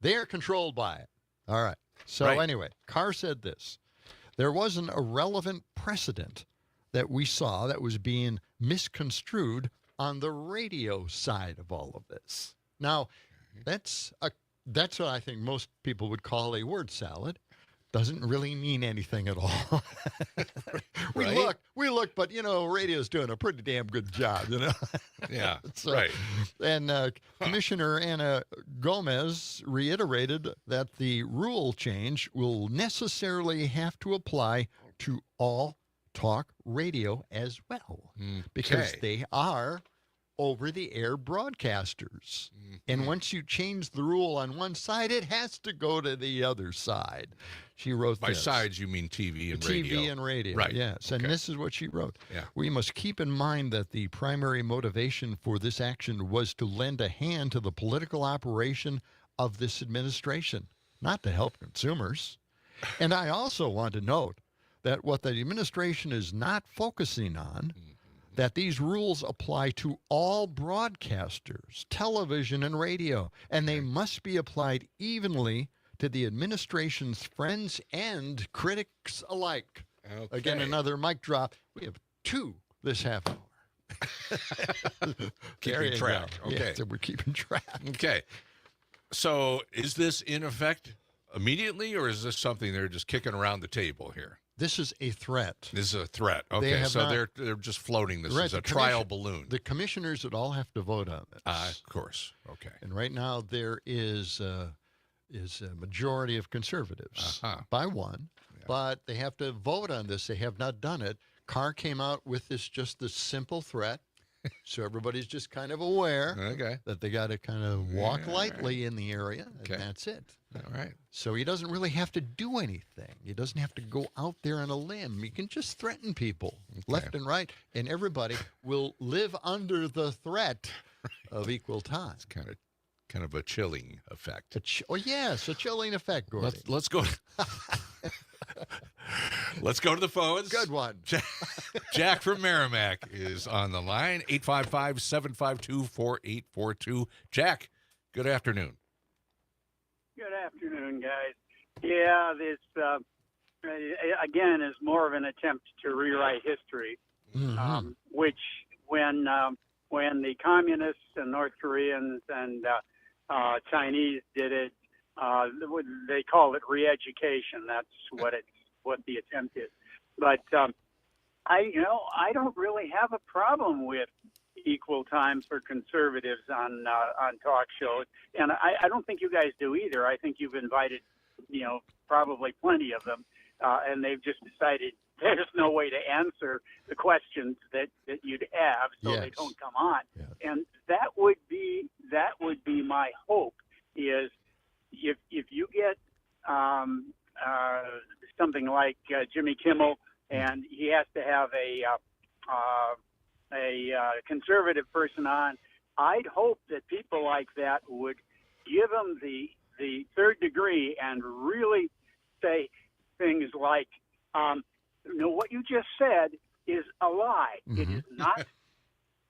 They are controlled by it. All right. So anyway, Carr said this. There was an irrelevant precedent that we saw that was being misconstrued on the radio side of all of this. Now, that's what I think most people would call a word salad. Doesn't really mean anything at all. We look, but radio's doing a pretty damn good job, Yeah, right. And Commissioner Ana Gomez reiterated that the rule change will necessarily have to apply to all talk radio as well, because they are over-the-air broadcasters. And once you change the rule on one side, it has to go to the other side. She wrote By this. sides, you mean TV and radio. TV and radio, Right. yes. And this is what she wrote. Yeah. We must keep in mind that the primary motivation for this action was to lend a hand to the political operation of this administration, not to help consumers. And I also want to note that what the administration is not focusing on, that these rules apply to all broadcasters, television and radio, and they must be applied evenly to the administration's friends and critics alike. Okay. Again, another mic drop. We have 2 this half hour. Keeping track. Okay. Yeah, so we're keeping track. Okay. So is this in effect immediately, or is this something they're just kicking around the table here? This is a threat. This is a threat. Okay, so they're just floating this as a trial balloon. The commissioners would all have to vote on this. Of course. Okay. And right now there is a majority of conservatives by one, but they have to vote on this. They have not done it. Carr came out with this simple threat, so everybody's just kind of aware that they got to kind of walk lightly in the area, and that's it. All right. So he doesn't really have to do anything. He doesn't have to go out there on a limb. He can just threaten people left and right, and everybody will live under the threat of equal time. It's kind of a chilling effect. A chilling effect, Gordy. Let's go. Let's go to the phones. Good one. Jack from Merrimack is on the line. 855-752-4842. Jack, good afternoon. Good afternoon, guys. Yeah, this again is more of an attempt to rewrite history, which when the communists and North Koreans and Chinese did it, they call it re-education. That's what the attempt is. But I don't really have a problem with equal time for conservatives on talk shows, and I don't think you guys do either. I think you've invited, probably plenty of them, and they've just decided there's no way to answer the questions that you'd have, so they don't come on. Yes. And that would be my hope, is if you get something like Jimmy Kimmel, and he has to have a conservative person on, I'd hope that people like that would give him the third degree and really say things like, what you just said is a lie. It is not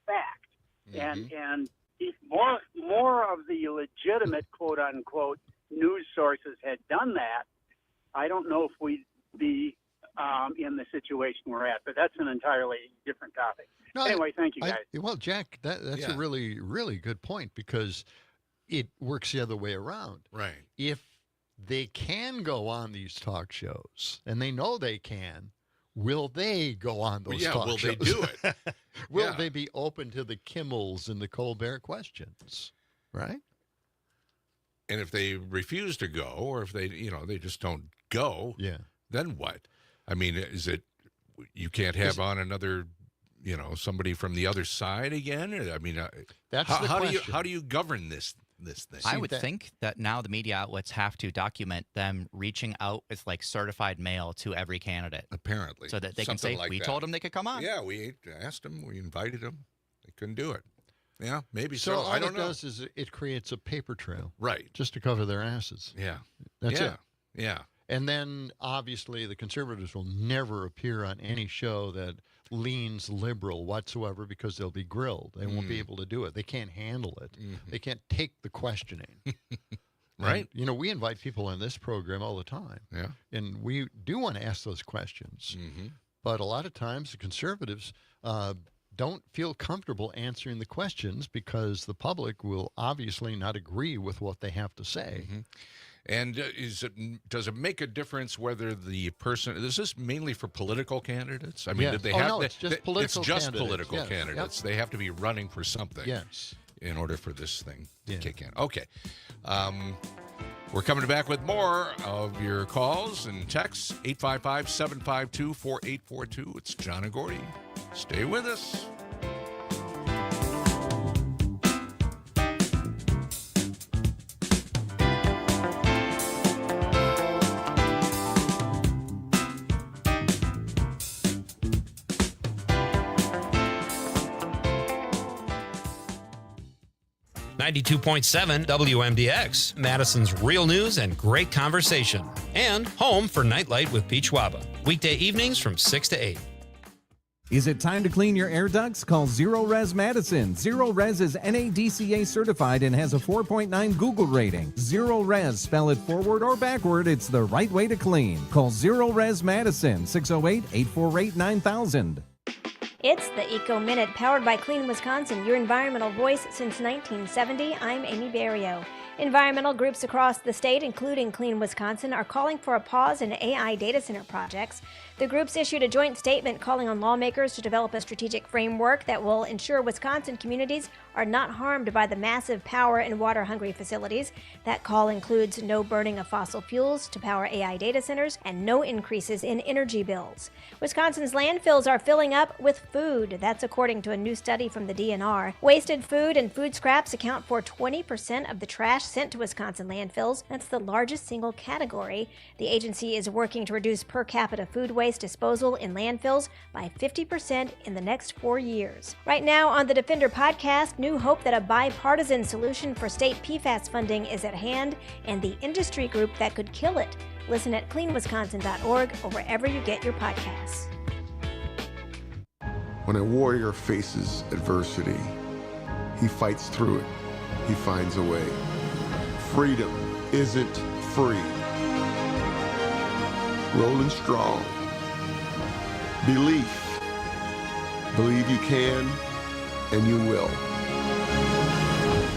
fact. And if more of the legitimate, quote unquote, news sources had done that, I don't know if we'd be in the situation we're at. But that's an entirely different topic. No, anyway, thank you, guys. Well, Jack, that's a really, really good point, because it works the other way around. Right. If they can go on these talk shows, and they know they can, will they go on those talk shows? Will they do it? Will they be open to the Kimmels and the Colbert questions? Right? And if they refuse to go, or if they just don't go, then what? I mean, is it you can't have on another, somebody from the other side again? I mean, that's how do you govern this thing? I would think that now the media outlets have to document them reaching out with certified mail to every candidate. Apparently. So that they can say, we told them they could come on. Yeah, we asked them, we invited them. They couldn't do it. Yeah, maybe so. I don't know. All it does is it creates a paper trail. Right. Just to cover their asses. Yeah. That's it. Yeah. And then, obviously, the conservatives will never appear on any show that leans liberal whatsoever, because they'll be grilled. They won't be able to do it. They can't handle it. They can't take the questioning. Right. And, we invite people on this program all the time. Yeah. And we do want to ask those questions. But a lot of times, the conservatives don't feel comfortable answering the questions, because the public will obviously not agree with what they have to say. And does it make a difference whether the person, is this mainly for political candidates? I mean, did they have? No, it's just political candidates. Political candidates. They have to be running for something. Yes. In order for this thing to kick in. Okay. We're coming back with more of your calls and texts. 855-752-4842. It's John and Gordy. Stay with us. 92.7 WMDX, Madison's real news and great conversation. And home for Nightlight with Pete Schwaba. Weekday evenings from 6 to 8. Is it time to clean your air ducts? Call Zero Res Madison. Zero Res is NADCA certified and has a 4.9 Google rating. Zero Res, spell it forward or backward, it's the right way to clean. Call Zero Res Madison, 608-848-9000. It's the Eco Minute, powered by Clean Wisconsin, your environmental voice since 1970. I'm Amy Barrio. Environmental groups across the state, including Clean Wisconsin, are calling for a pause in AI data center projects. The groups issued a joint statement calling on lawmakers to develop a strategic framework that will ensure Wisconsin communities are not harmed by the massive power and water-hungry facilities. That call includes no burning of fossil fuels to power AI data centers and no increases in energy bills. Wisconsin's landfills are filling up with food. That's according to a new study from the DNR. Wasted food and food scraps account for 20% of the trash sent to Wisconsin landfills. That's the largest single category. The agency is working to reduce per capita food waste disposal in landfills by 50% in the next 4 years. Right now on the Defender podcast, new hope that a bipartisan solution for state PFAS funding is at hand and the industry group that could kill it. Listen at cleanwisconsin.org or wherever you get your podcasts. When a warrior faces adversity, he fights through it. He finds a way. Freedom isn't free. Rolling strong. Belief. Believe you can and you will.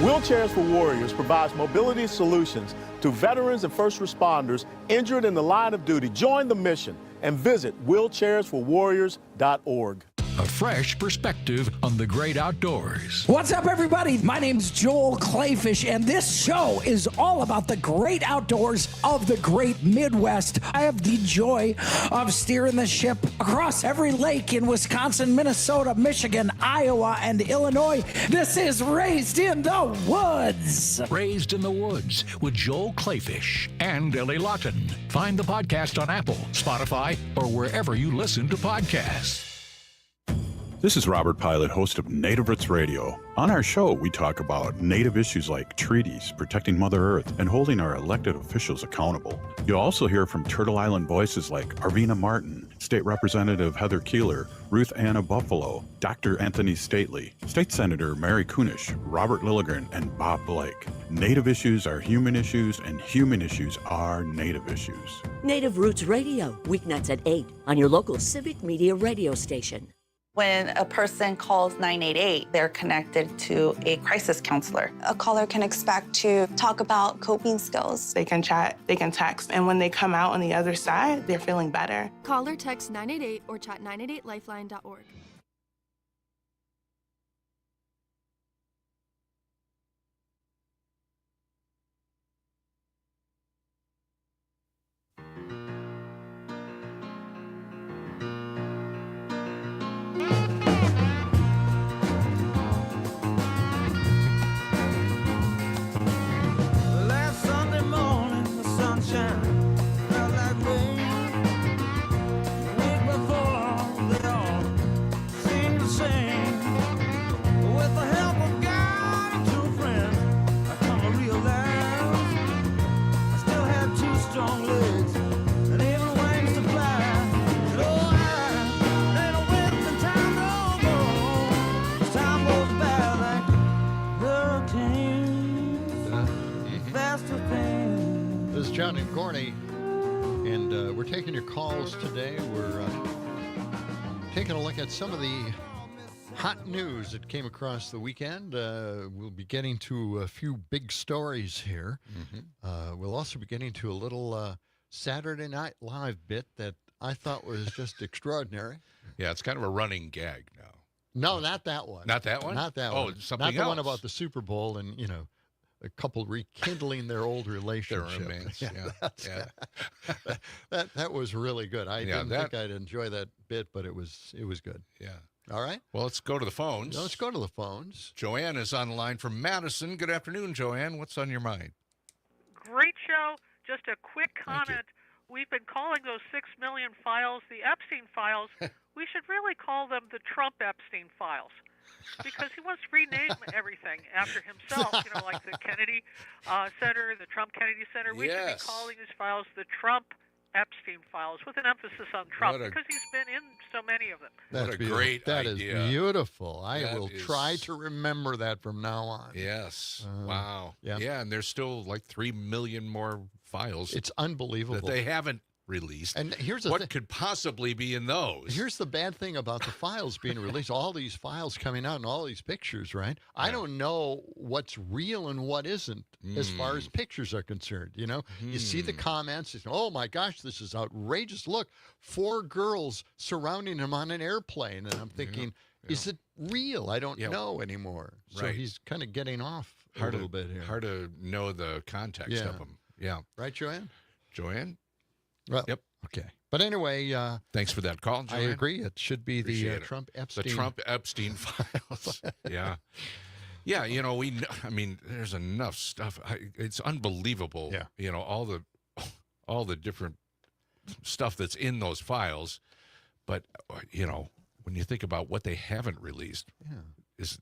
Wheelchairs for Warriors provides mobility solutions to veterans and first responders injured in the line of duty. Join the mission and visit wheelchairsforwarriors.org. A fresh perspective on the great outdoors. What's up, everybody? My name's Joel Clayfish, and this show is all about the great outdoors of the great Midwest. I have the joy of steering the ship across every lake in Wisconsin, Minnesota, Michigan, Iowa, and Illinois. This is Raised in the Woods. Raised in the Woods with Joel Clayfish and Ellie Lawton. Find the podcast on Apple, Spotify, or wherever you listen to podcasts. This is Robert Pilot, host of Native Roots Radio. On our show, we talk about Native issues like treaties, protecting Mother Earth, and holding our elected officials accountable. You'll also hear from Turtle Island voices like Arvina Martin, State Representative Heather Keeler, Ruth Anna Buffalo, Dr. Anthony Stately, State Senator Mary Kunish, Robert Lilligren, and Bob Blake. Native issues are human issues, and human issues are Native issues. Native Roots Radio, weeknights at 8 on your local Civic Media radio station. When a person calls 988, they're connected to a crisis counselor. A caller can expect to talk about coping skills. They can chat, they can text, and when they come out on the other side, they're feeling better. Call or text 988 or chat 988lifeline.org. John and Gordy, and we're taking your calls today. We're taking a look at some of the hot news that came across the weekend. We'll be getting to a few big stories here. We'll also be getting to a little Saturday Night Live bit that I thought was just extraordinary. Yeah, it's kind of a running gag now. No, not that one. Not that one? Not that one. one. Something not the else. one about the Super Bowl and, a couple rekindling their old relationship. Their romance, yeah. That was really good. I didn't think I'd enjoy that bit, but it was good. Yeah. All right. Well, let's go to the phones. Let's go to the phones. Joanne is on the line from Madison. Good afternoon, Joanne. What's on your mind? Great show. Just a quick comment. We've been calling those 6 million files the Epstein files. We should really call them the Trump Epstein files. Because he wants to rename everything after himself, like the Kennedy Center, the Trump Kennedy Center. We should be calling these files the Trump Epstein files with an emphasis on Trump because he's been in so many of them. What a great idea. That is beautiful. I will try to remember that from now on. Yes. Wow. Yeah. Yeah, and there's still like 3 million more files. It's unbelievable. That they haven't released. And here's the what could possibly be in those? Here's the bad thing about the files being released. All these files coming out and all these pictures, right? Yeah. I don't know what's real and what isn't as far as pictures are concerned. You see the comments. Oh my gosh, this is outrageous. Look, 4 girls surrounding him on an airplane. And I'm thinking, is it real? I don't know anymore. So he's kind of getting off a little bit here. Hard to know the context of them. Yeah. Right, Joanne? Joanne? Well, yep. Okay. But anyway, thanks for that call, Joanne. I agree. It should be the Trump Epstein. The Trump Epstein files. Yeah. Yeah, there's enough stuff. It's unbelievable. Yeah. All the different stuff that's in those files. But when you think about what they haven't released, is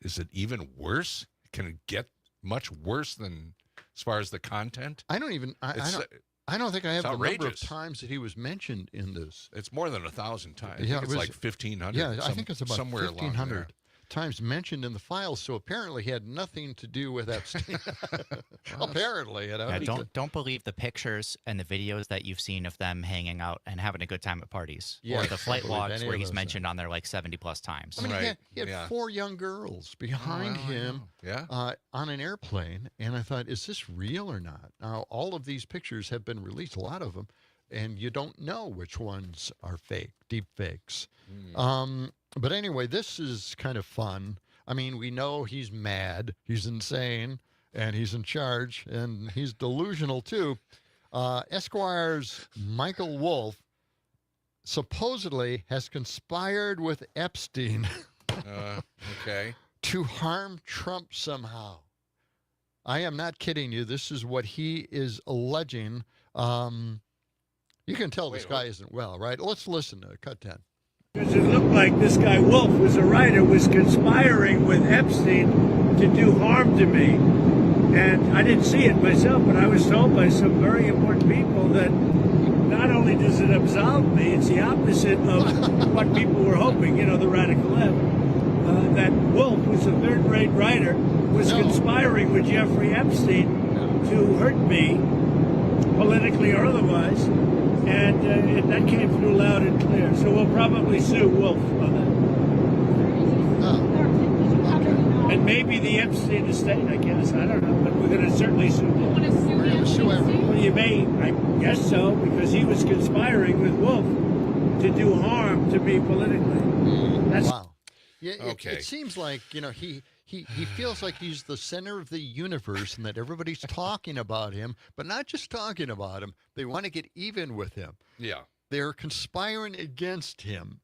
it even worse? Can it get much worse than as far as the content? I don't even. I don't think I have the number of outrageous. times that he was mentioned in this. It's more than 1,000 times. Yeah, I think it's like 1,500. Yeah, I think it's about somewhere 1,500 times mentioned in the files, so apparently he had nothing to do with Epstein. Apparently, you know. Yeah, don't believe the pictures and the videos that you've seen of them hanging out and having a good time at parties, Yeah, or the flight don't believe logs any where of he's those mentioned on there like 70+ times. I mean, he had 4 young girls behind him on an airplane, and I thought, is this real or not? Now, all of these pictures have been released, a lot of them, and you don't know which ones are fake, deep fakes. But anyway, this is kind of fun. I mean, we know he's mad, he's insane, and he's in charge, and he's delusional too. Esquire's Michael Wolff supposedly has conspired with Epstein to harm Trump somehow. I am not kidding you. This is what he is alleging. You can tell this guy isn't well, right? Let's listen to cut 10. Because it looked like this guy Wolf was a writer, was conspiring with Epstein to do harm to me. And I didn't see it myself, but I was told by some very important people that not only does it absolve me, it's the opposite of what people were hoping, you know, the radical left. That Wolf, who's a third-rate writer, was conspiring with Jeffrey Epstein to hurt me, politically or otherwise. And that came through loud and clear. So we'll probably sue Wolf on that. And maybe the Epstein estate, I guess. I don't know. But we're going to certainly sue them. We're going to sue everyone. Well, you may, I guess so, because he was conspiring with Wolf to do harm to me politically. That's wow. Yeah, it seems like, you know, he feels like he's the center of the universe and that everybody's talking about him, but not just talking about him. They want to get even with him. Yeah. They're conspiring against him.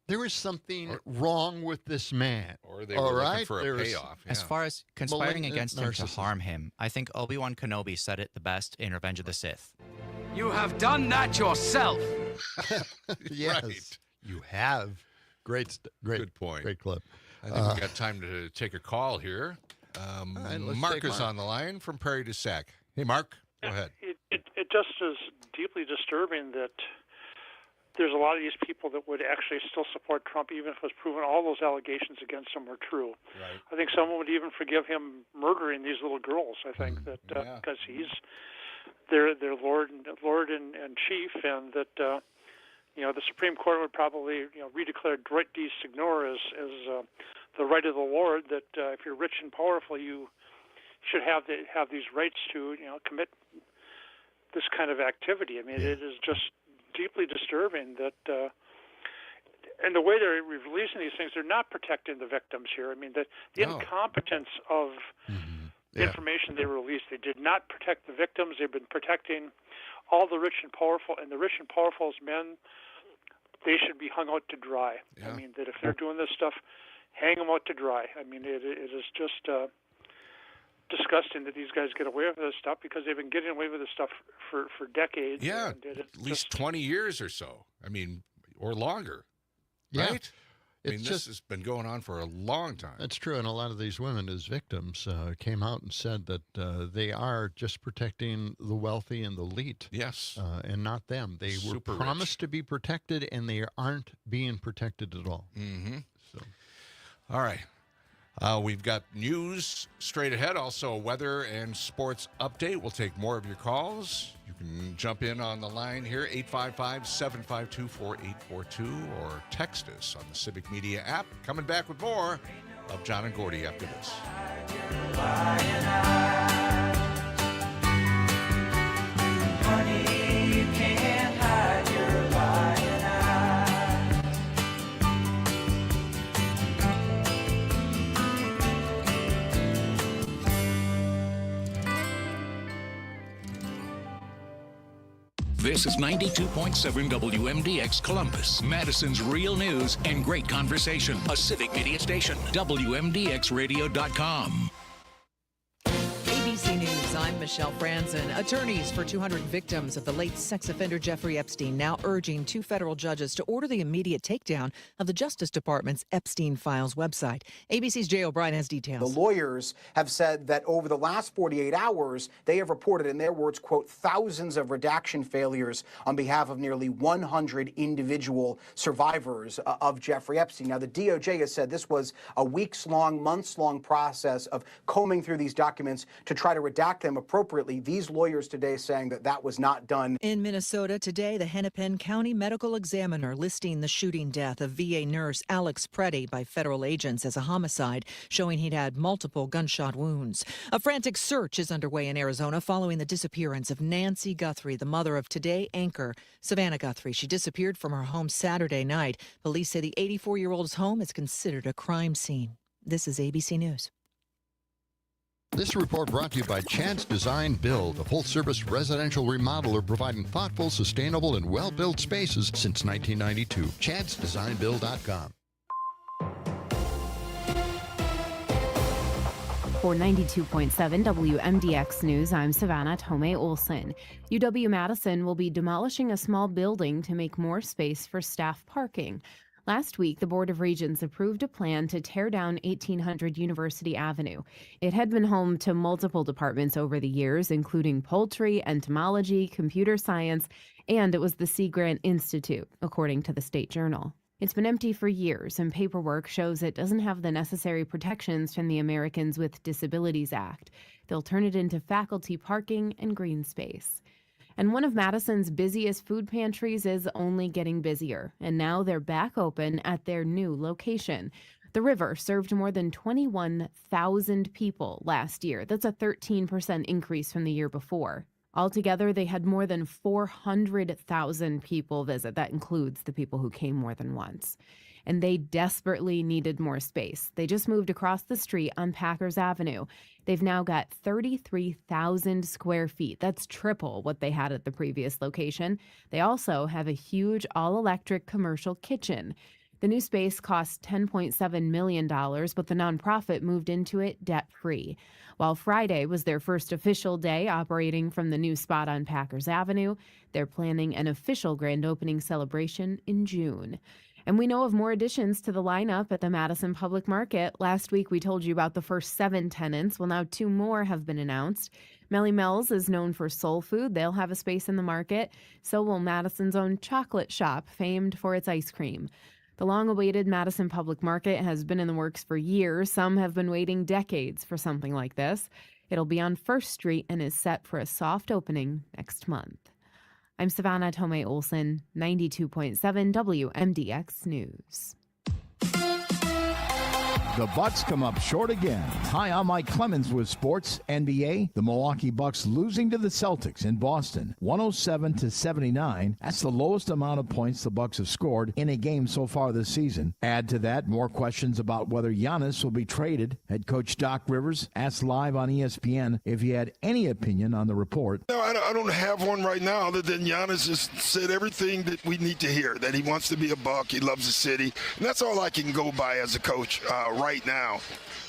There is something wrong with this man. Or they were looking for a payoff. As far as conspiring against him to harm him, I think Obi-Wan Kenobi said it the best in Revenge of the Sith. You have done that yourself. Yes, Right. you have. Great point. Great clip. I think we got time to take a call here. Mark is on the line from Prairie du Sac. Hey, Mark, go ahead. It just is deeply disturbing that there's a lot of these people that would actually still support Trump, even if it was proven all those allegations against him were true. Right. I think someone would even forgive him murdering these little girls. I think that because he's their Lord and chief, and that. The Supreme Court would probably, redeclare droit de seigneur as the right of the Lord. That if you're rich and powerful, you should have these rights to, commit this kind of activity. I mean, it is just deeply disturbing that, and the way they're releasing these things, they're not protecting the victims here. I mean, the incompetence of information they released. They did not protect the victims. They've been protecting all the rich and powerful, and the rich and powerful men, they should be hung out to dry. Yeah. I mean, that if they're doing this stuff, hang them out to dry. I mean, it is just disgusting that these guys get away with this stuff, because they've been getting away with this stuff for decades. Yeah, and at least 20 years or so. I mean, or longer, right? I mean, this has been going on for a long time. That's true, and a lot of these women as victims came out and said that they are just protecting the wealthy and the elite. Yes. And not them. They were Super promised to be protected, and they aren't being protected at all. Mm-hmm. So, all right. We've got news straight ahead, also a weather and sports update. We'll take more of your calls. You can jump in on the line here, 855-752-4842, or text us on the Civic Media app. Coming back with more of John and Gordy after this. Honey, you can't hide your lying eyes. This is 92.7 WMDX Columbus, Madison's real news and great conversation. A Civic Media station. WMDXradio.com. ABC News, I'm Michelle Franzen. Attorneys for 200 victims of the late sex offender Jeffrey Epstein now urging 2 federal judges to order the immediate takedown of the Justice Department's Epstein Files website. ABC's Jay O'Brien has details. The lawyers have said that over the last 48 hours, they have reported, in their words, quote, thousands of redaction failures on behalf of nearly 100 individual survivors of Jeffrey Epstein. Now, the DOJ has said this was a weeks-long, months-long process of combing through these documents to try to redact them appropriately. These lawyers today saying that that was not done. In Minnesota today, the Hennepin County Medical Examiner listing the shooting death of VA nurse Alex Preddy by federal agents as a homicide, showing he'd had multiple gunshot wounds. A frantic search is underway in Arizona following the disappearance of Nancy Guthrie, the mother of Today anchor Savannah Guthrie. She disappeared from her home Saturday night. Police say the 84-year-old's home is considered a crime scene. This is ABC News. This report brought to you by Chad's Design Build, a full-service residential remodeler providing thoughtful, sustainable, and well-built spaces since 1992. Chad'sDesignBuild.com. For 92.7 WMDX News, I'm Savannah Tomei Olson. UW-Madison will be demolishing a small building to make more space for staff parking. Last week, the Board of Regents approved a plan to tear down 1800 University Avenue. It had been home to multiple departments over the years, including poultry, entomology, computer science, and it was the Sea Grant Institute, according to the State Journal. It's been empty for years, and paperwork shows it doesn't have the necessary protections from the Americans with Disabilities Act. They'll turn it into faculty parking and green space. And one of Madison's busiest food pantries is only getting busier, and now they're back open at their new location. The River served more than 21,000 people last year. That's a 13% increase from the year before. Altogether, they had more than 400,000 people visit. That includes the people who came more than once. And they desperately needed more space. They just moved across the street on Packers Avenue. They've now got 33,000 square feet. That's triple what they had at the previous location. They also have a huge all-electric commercial kitchen. The new space cost $10.7 million, but the nonprofit moved into it debt-free. While Friday was their first official day operating from the new spot on Packers Avenue, they're planning an official grand opening celebration in June. And we know of more additions to the lineup at the Madison Public Market. Last week, we told you about the first 7 tenants. Well, now 2 more have been announced. Melly Mel's is known for soul food. They'll have a space in the market. So will Madison's own chocolate shop, famed for its ice cream. The long-awaited Madison Public Market has been in the works for years. Some have been waiting decades for something like this. It'll be on 1st Street and is set for a soft opening next month. I'm Savannah Tomei Olson, 92.7 WMDX News. The Bucks come up short again. Hi, I'm Mike Clemens with Sports NBA. The Milwaukee Bucks losing to the Celtics in Boston, 107-79. That's the lowest amount of points the Bucks have scored in a game so far this season. Add to that more questions about whether Giannis will be traded. Head coach Doc Rivers asked live on ESPN if he had any opinion on the report. No, I don't have one right now other than Giannis has said everything that we need to hear, that he wants to be a Buck, he loves the city, and that's all I can go by as a coach right now.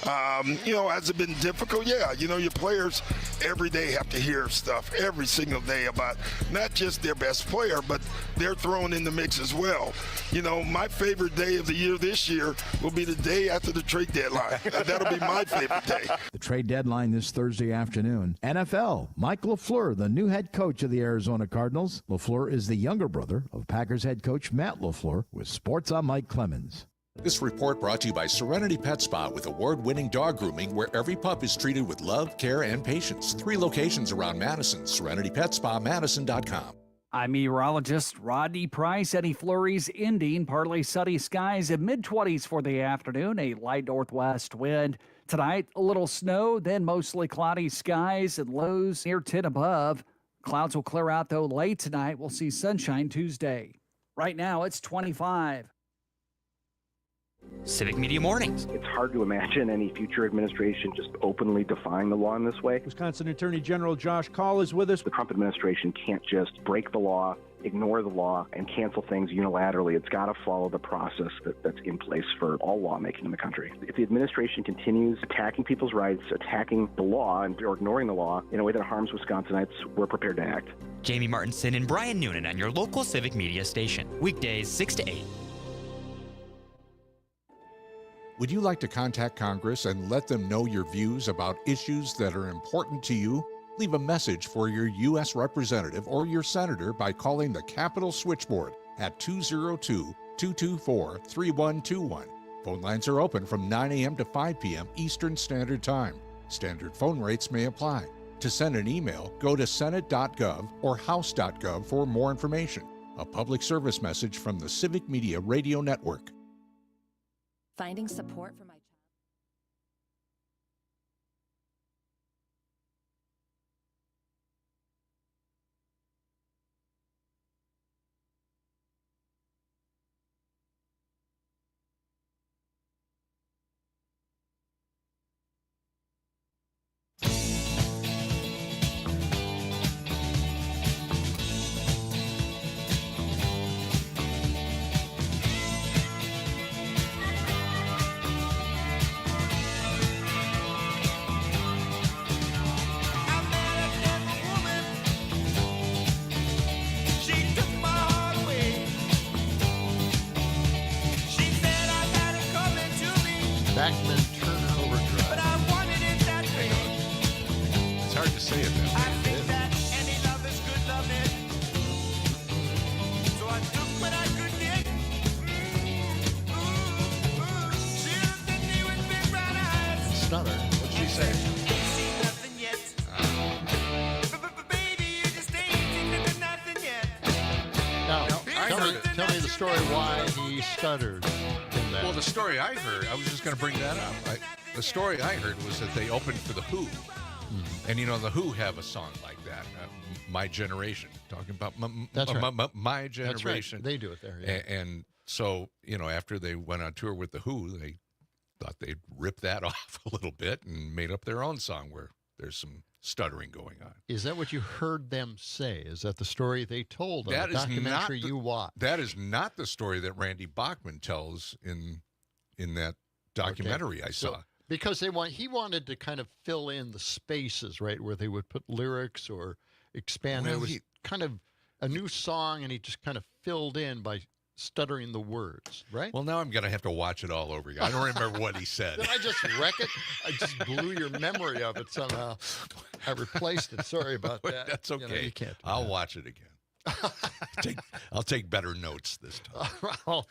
Has it been difficult? Yeah, your players every day have to hear stuff every single day about not just their best player, but they're thrown in the mix as well. My favorite day of the year this year will be the day after the trade deadline. That'll be my favorite day. The trade deadline this Thursday afternoon. NFL, Mike LaFleur, the new head coach of the Arizona Cardinals. LaFleur is the younger brother of Packers head coach Matt LaFleur. With Sports, I'm Mike Clemens. This report brought to you by Serenity Pet Spa, with award-winning dog grooming where every pup is treated with love, care, and patience. 3 locations around Madison. SerenityPetSpaMadison.com. I'm meteorologist Rodney Price. Any flurries ending. Partly sunny skies in mid-20s for the afternoon. A light northwest wind. Tonight, a little snow, then mostly cloudy skies and lows near 10 above. Clouds will clear out, though, late tonight. We'll see sunshine Tuesday. Right now, it's 25. Civic Media Mornings. It's hard to imagine any future administration just openly defying the law in this way. Wisconsin Attorney General Josh Kaul is with us. The Trump administration can't just break the law ignore the law and cancel things unilaterally. It's got to follow the process that's in place for all lawmaking in the country. If the administration continues attacking people's rights, attacking the law, or ignoring the law in a way that harms Wisconsinites, we're prepared to act. Jamie Martinson and Brian Noonan on your local Civic Media station. Weekdays 6 to 8. Would you like to contact Congress and let them know your views about issues that are important to you? Leave a message for your U.S. representative or your senator by calling the Capitol Switchboard at 202-224-3121. Phone lines are open from 9 a.m. to 5 p.m. Eastern Standard Time. Standard phone rates may apply. To send an email, go to senate.gov or house.gov for more information. A public service message from the Civic Media Radio Network. Finding support for my Backman Turner Overdrive. It's hard to say it that way. Stutter. What'd she say? Now, tell me the story why he stuttered in that. Well, the story I heard, I was just going to bring that up. The story I heard was that they opened for The Who. And, you know, The Who have a song like that, My Generation, talking about my generation. That's right. They do it there, yeah. And so, you know, after they went on tour with The Who, they thought they'd rip that off a little bit and made up their own song where there's some stuttering going on. Is that what you heard them say? Is that the story they told on the documentary you watched? That is not the story that Randy Bachman tells in that documentary I saw. Because he wanted to kind of fill in the spaces, right, where they would put lyrics or expand. Well, it was kind of a new song, and he just kind of filled in by stuttering the words, right? Well, now I'm going to have to watch it all over again. I don't remember what he said. Did I just wreck it? I just blew your memory of it somehow. I replaced it. Sorry about that. That's okay. You know, you can't. I'll watch it again. I'll take better notes this time. Well,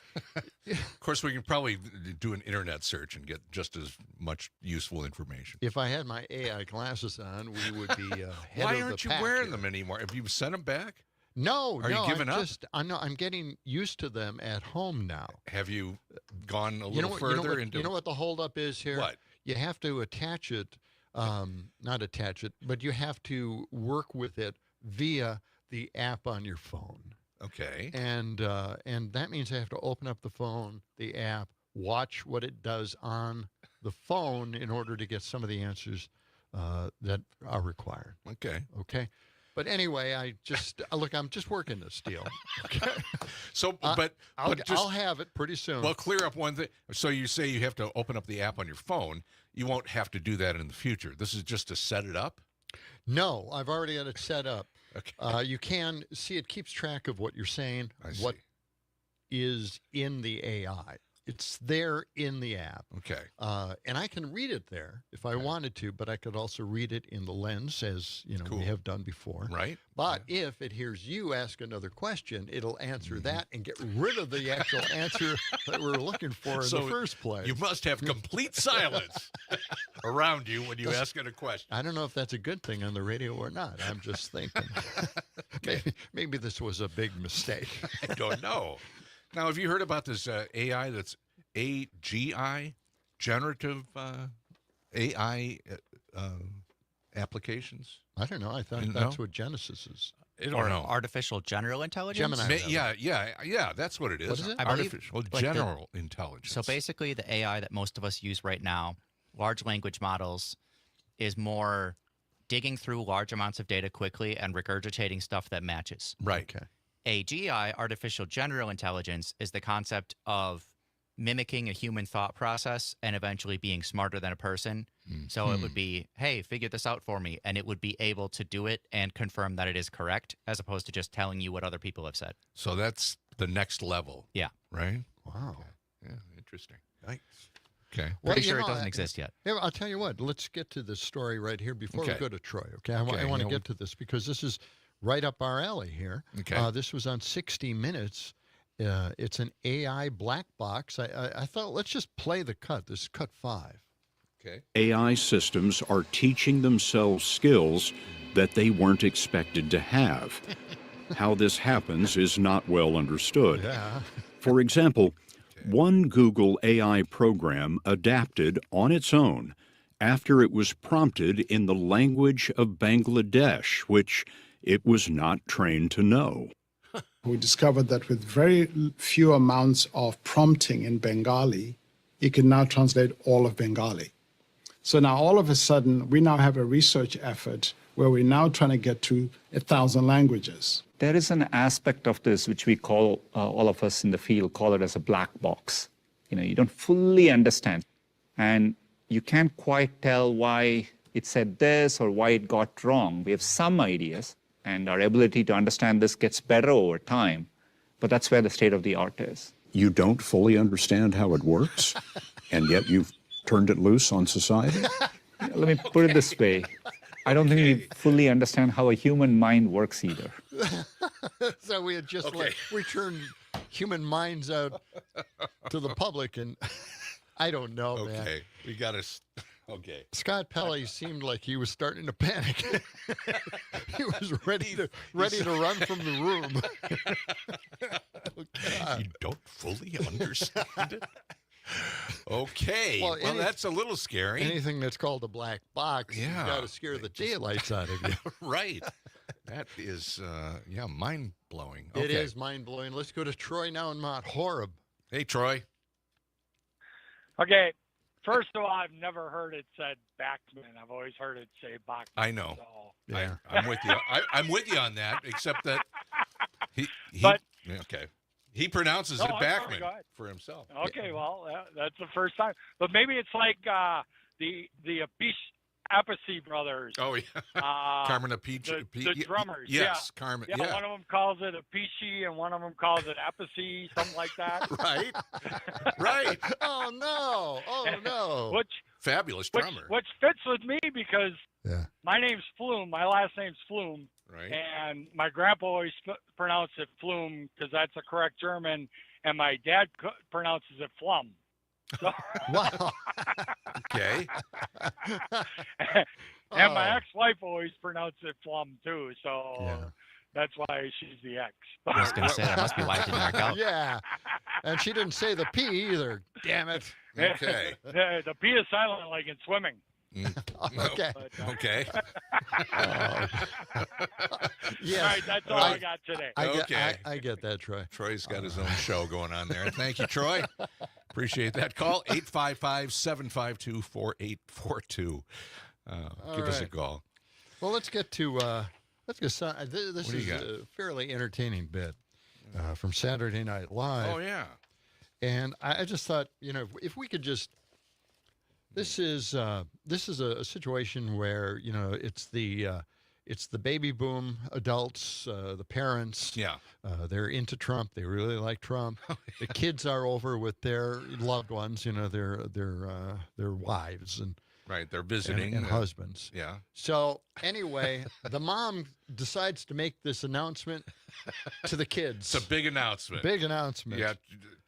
of course, we can probably do an internet search and get just as much useful information. If I had my AI glasses on, we would be ahead Why of the aren't you pack wearing here. them anymore? Have you sent them back? No, Are you giving up? I'm getting used to them at home now. Have you gone a little further into? You know what the holdup is here? What? You have to attach it, not attach it, but you have to work with it via the app on your phone. Okay. And that means I have to open up the phone, the app, watch what it does on the phone in order to get some of the answers that are required. Okay. But anyway, I'm just working this deal. Okay. So, I'll have it pretty soon. Well, clear up one thing. So you say you have to open up the app on your phone. You won't have to do that in the future. This is just to set it up? No, I've already got it set up. Okay. You can see it keeps track of what you're saying, what is in the AI. It's there in the app. Okay. And I can read it there if I wanted to, but I could also read it in the lens, as you know we have done before. Right. But if it hears you ask another question, it'll answer that and get rid of the actual answer that we're looking for in the first place. You must have complete silence around you when you ask it a question. I don't know if that's a good thing on the radio or not. I'm just thinking. Maybe this was a big mistake. I don't know. Now, have you heard about this AI that's AGI, generative AI applications? I don't know. I thought that's what Genesis is. Or artificial general intelligence? Gemini. Yeah, that's what it is. What is it? Artificial general intelligence. So basically, the AI that most of us use right now, large language models, is more digging through large amounts of data quickly and regurgitating stuff that matches. Right. Okay. AGI, artificial general intelligence, is the concept of mimicking a human thought process and eventually being smarter than a person. So it would be, hey, figure this out for me. And it would be able to do it and confirm that it is correct, as opposed to just telling you what other people have said. So that's the next level. Yeah. Right? Wow. Okay. Yeah, interesting. Yikes. Okay. Pretty sure it doesn't exist yet. Yeah, I'll tell you what. Let's get to this story right here before Okay. we go to Troy. Okay, I want to get to this because this is right up our alley here. Okay. This was on 60 Minutes. It's an AI black box. I thought let's just play the cut. This is cut 5. Okay. AI systems are teaching themselves skills that they weren't expected to have. How this happens is not well understood. Yeah. For example, one Google AI program adapted on its own after it was prompted in the language of Bangladesh, which it was not trained to know. We discovered that with very few amounts of prompting in Bengali, it can now translate all of Bengali. So now all of a sudden, we now have a research effort where we're now trying to get to 1,000 languages. There is an aspect of this which we call, all of us in the field call it as a black box. You don't fully understand. And you can't quite tell why it said this or why it got wrong. We have some ideas, and our ability to understand this gets better over time. But that's where the state of the art is. You don't fully understand how it works, and yet you've turned it loose on society? Let me put it this way. I don't think we fully understand how a human mind works either. So we had just we turned human minds out to the public, and I don't know, man. Okay, we got to. Okay. Scott Pelley seemed like he was starting to panic. He was ready to run from the room. You don't fully understand it? Okay. Well, that's a little scary. Anything that's called a black box, you got to scare the daylights out of you. Right. That is, mind-blowing. It is mind-blowing. Let's go to Troy now in Mount Horeb. Hey, Troy. Okay. First of all, I've never heard it said Bachman. I've always heard it say Bachman. I know. So. Yeah. I'm with you. I'm with you on that, except that he he pronounces it Bachman for himself. Okay, well, that's the first time. But maybe it's like the Appice brothers. Oh, yeah. Carmen Appice. The drummers. Yes, yeah. Carmen. Yeah, one of them calls it Appice and one of them calls it Appice, something like that. Right. Right. Oh, no. Fabulous drummer. Which fits with me because my name's Flume. My last name's Flume. Right. And my grandpa always pronounced it Flume because that's a correct German, and my dad pronounces it Flum. So wow. Okay. And my ex-wife always pronounced it Flum too, so that's why she's the ex. I was going to say that must be why it didn't work out. Yeah. And she didn't say the P either. Damn it. Okay. The P is silent like in swimming. Okay. Okay. Yes. All right, that's all I got today. I get that, Troy. Troy's got his own show going on there. Thank you, Troy. Appreciate that call. 855-752-4842. Give us a call. Well, let's get to this is a fairly entertaining bit from Saturday Night Live. Oh yeah. And I just thought, if we could just. This is a situation where it's the baby boom adults, the parents. Yeah, they're into Trump. They really like Trump. The kids are over with their loved ones. Their wives and right. They're visiting and husbands. Yeah. So anyway, the mom decides to make this announcement to the kids. It's a big announcement. Big announcement. Yeah.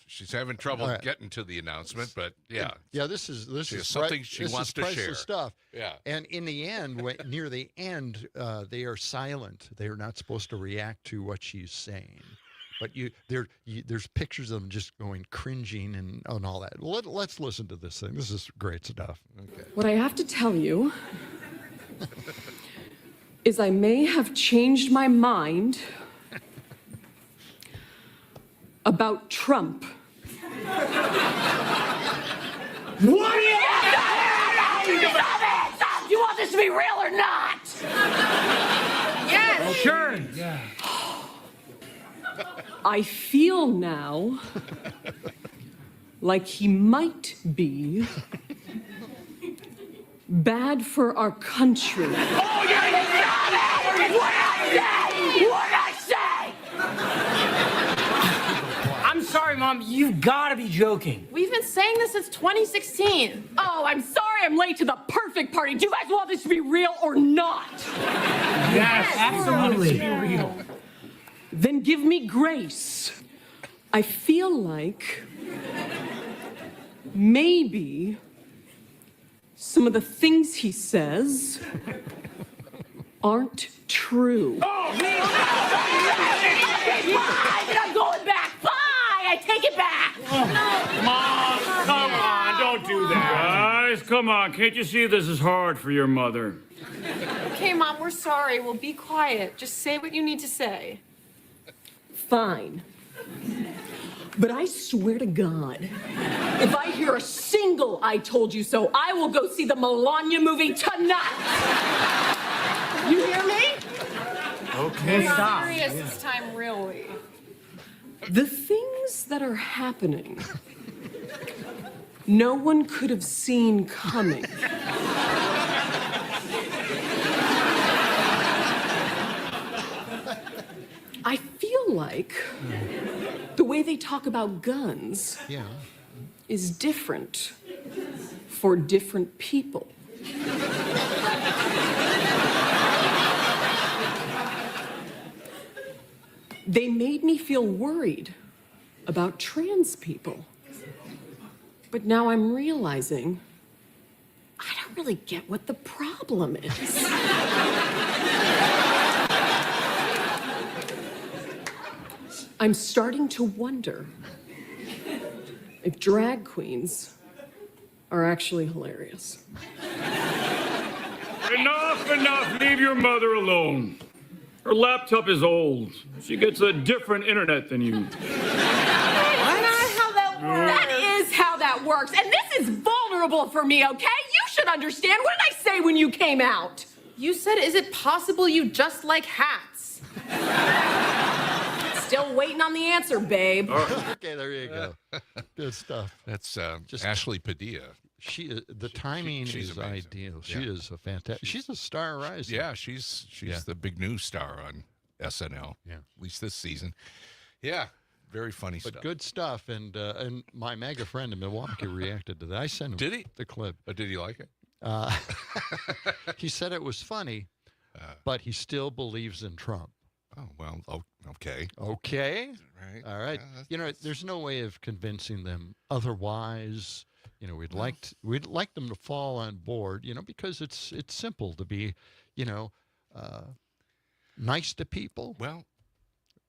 She's having trouble getting to this announcement, but this is something she wants to share. Stuff. Yeah, and in the end, near the end, they are silent. They are not supposed to react to what she's saying, but there's pictures of them just going cringing and all that. Let's listen to this thing. This is great stuff. Okay. What I have to tell you is I may have changed my mind about Trump. What do you do you want this to be real or not? Yes. Sure. Yeah. I feel now like he might be bad for our country. Oh, you're not What'd I say? I'm sorry, Mom. You've got to be joking. We've been saying this since 2016. Oh, I'm sorry I'm late to the perfect party. Do you guys want this to be real or not? Yes, absolutely. To be real. Then give me grace. I feel like maybe some of the things he says aren't true. Oh, fine, I'm going back. Bye, I take it back. Mom, come on, don't do that. Guys, come on. Can't you see this is hard for your mother? Okay, Mom, we're sorry. We'll be quiet. Just say what you need to say. Fine. But I swear to God, if I hear a single "I told you so," I will go see the Melania movie tonight. You hear me? Okay, stop. Serious this time, really. The things that are happening, no one could have seen coming. I feel like the way they talk about guns is different for different people. They made me feel worried about trans people. But now I'm realizing I don't really get what the problem is. I'm starting to wonder if drag queens are actually hilarious. Enough. Leave your mother alone. Her laptop is old. She gets a different internet than you. That's not how that works. That is how that works. And this is vulnerable for me, okay? You should understand. What did I say when you came out? You said, is it possible you just like hats? Still waiting on the answer, babe. Okay, there you go. Good stuff. That's Ashley Padilla. The timing she's is amazing. ideal. She is a fantastic. She's a star rising. Yeah, she's the big new star on SNL. Yeah, at least this season. Yeah, very funny But stuff. good stuff. And my mega friend in Milwaukee reacted to that. I sent him Did he? the clip. But did he like it? He said it was funny, but he still believes in Trump. Oh, well, okay. Okay. Right. All right. There's no way of convincing them otherwise. We'd like them to fall on board, because it's simple to be, nice to people. Well,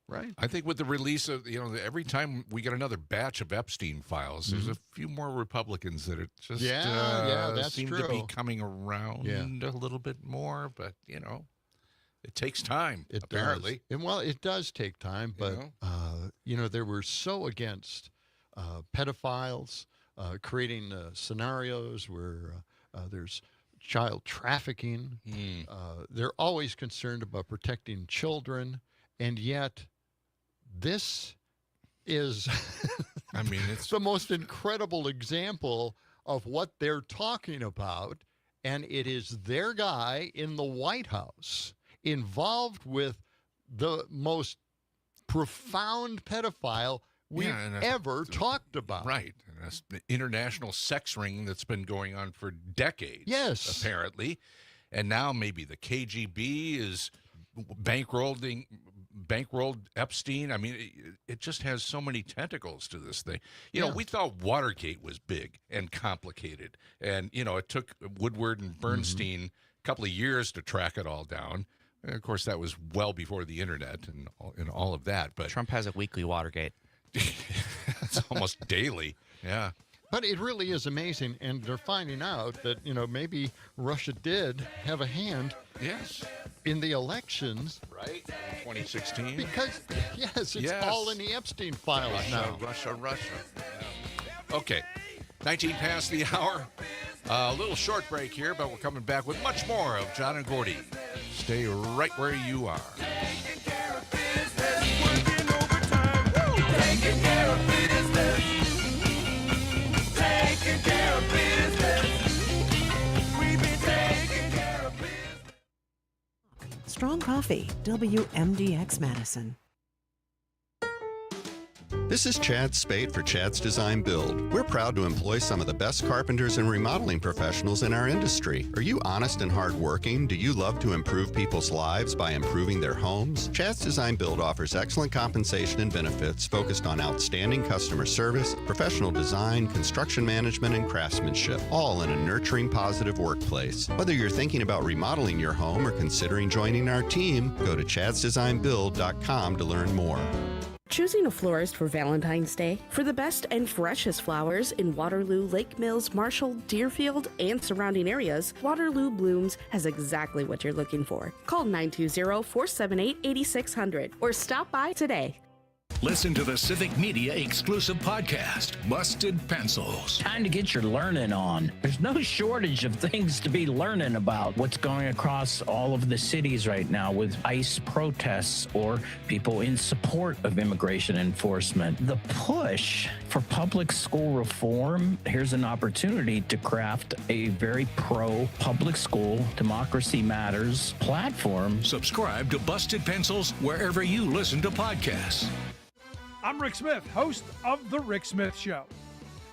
right. I think with the release of, every time we get another batch of Epstein files, there's a few more Republicans that are just that's seem true. to be coming around a little bit more, but it takes time. Apparently, it does take time, but they were so against pedophiles. Creating scenarios where there's child trafficking. They're always concerned about protecting children, and yet this is, it's the most incredible example of what they're talking about, and it is their guy in the White House involved with the most profound pedophile we've ever talked about. Right. And that's the international sex ring that's been going on for decades. Yes. Apparently. And now maybe the KGB is bankrolled Epstein. It just has so many tentacles to this thing. We thought Watergate was big and complicated. And, it took Woodward and Bernstein a couple of years to track it all down. And of course, that was well before the internet and all of that. But Trump has a weekly Watergate. It's almost daily. Yeah. But it really is amazing, and they're finding out that, maybe Russia did have a hand in the elections. Right. 2016. Because, it's all in the Epstein files now. Russia. Yeah. Okay. 19 past the hour. A little short break here, but we're coming back with much more of John and Gordy. Stay right where you are. Taking care of business, working overtime. taking care of business. Taking care of business. We've been taking care of business. Strong Coffee, WMDX Madison. This is Chad Spate for Chad's Design Build. We're proud to employ some of the best carpenters and remodeling professionals in our industry. Are you honest and hardworking? Do you love to improve people's lives by improving their homes? Chad's Design Build offers excellent compensation and benefits focused on outstanding customer service, professional design, construction management, and craftsmanship, all in a nurturing, positive workplace. Whether you're thinking about remodeling your home or considering joining our team, go to chadsdesignbuild.com to learn more. Choosing a florist for Valentine's Day? For the best and freshest flowers in Waterloo, Lake Mills, Marshall, Deerfield, and surrounding areas, Waterloo Blooms has exactly what you're looking for. Call 920-478-8600 or stop by today. Listen to the Civic Media exclusive podcast, Busted Pencils. Time to get your learning on. There's no shortage of things to be learning about. What's going across all of the cities right now with ICE protests or people in support of immigration enforcement. The push for public school reform, here's an opportunity to craft a very pro-public school, democracy matters platform. Subscribe to Busted Pencils wherever you listen to podcasts. I'm Rick Smith, host of The Rick Smith Show.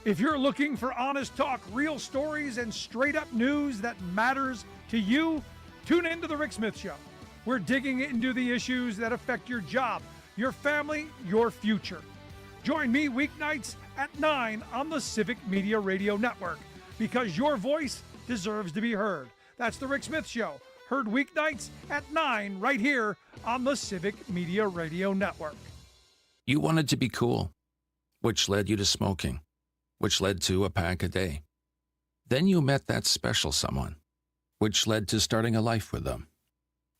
If you're looking for honest talk, real stories, and straight-up news that matters to you, tune in to The Rick Smith Show. We're digging into the issues that affect your job, your family, your future. Join me weeknights at 9 on the Civic Media Radio Network, because your voice deserves to be heard. That's The Rick Smith Show, heard weeknights at 9 right here on the Civic Media Radio Network. You wanted to be cool, which led you to smoking, which led to a pack a day. Then you met that special someone, which led to starting a life with them,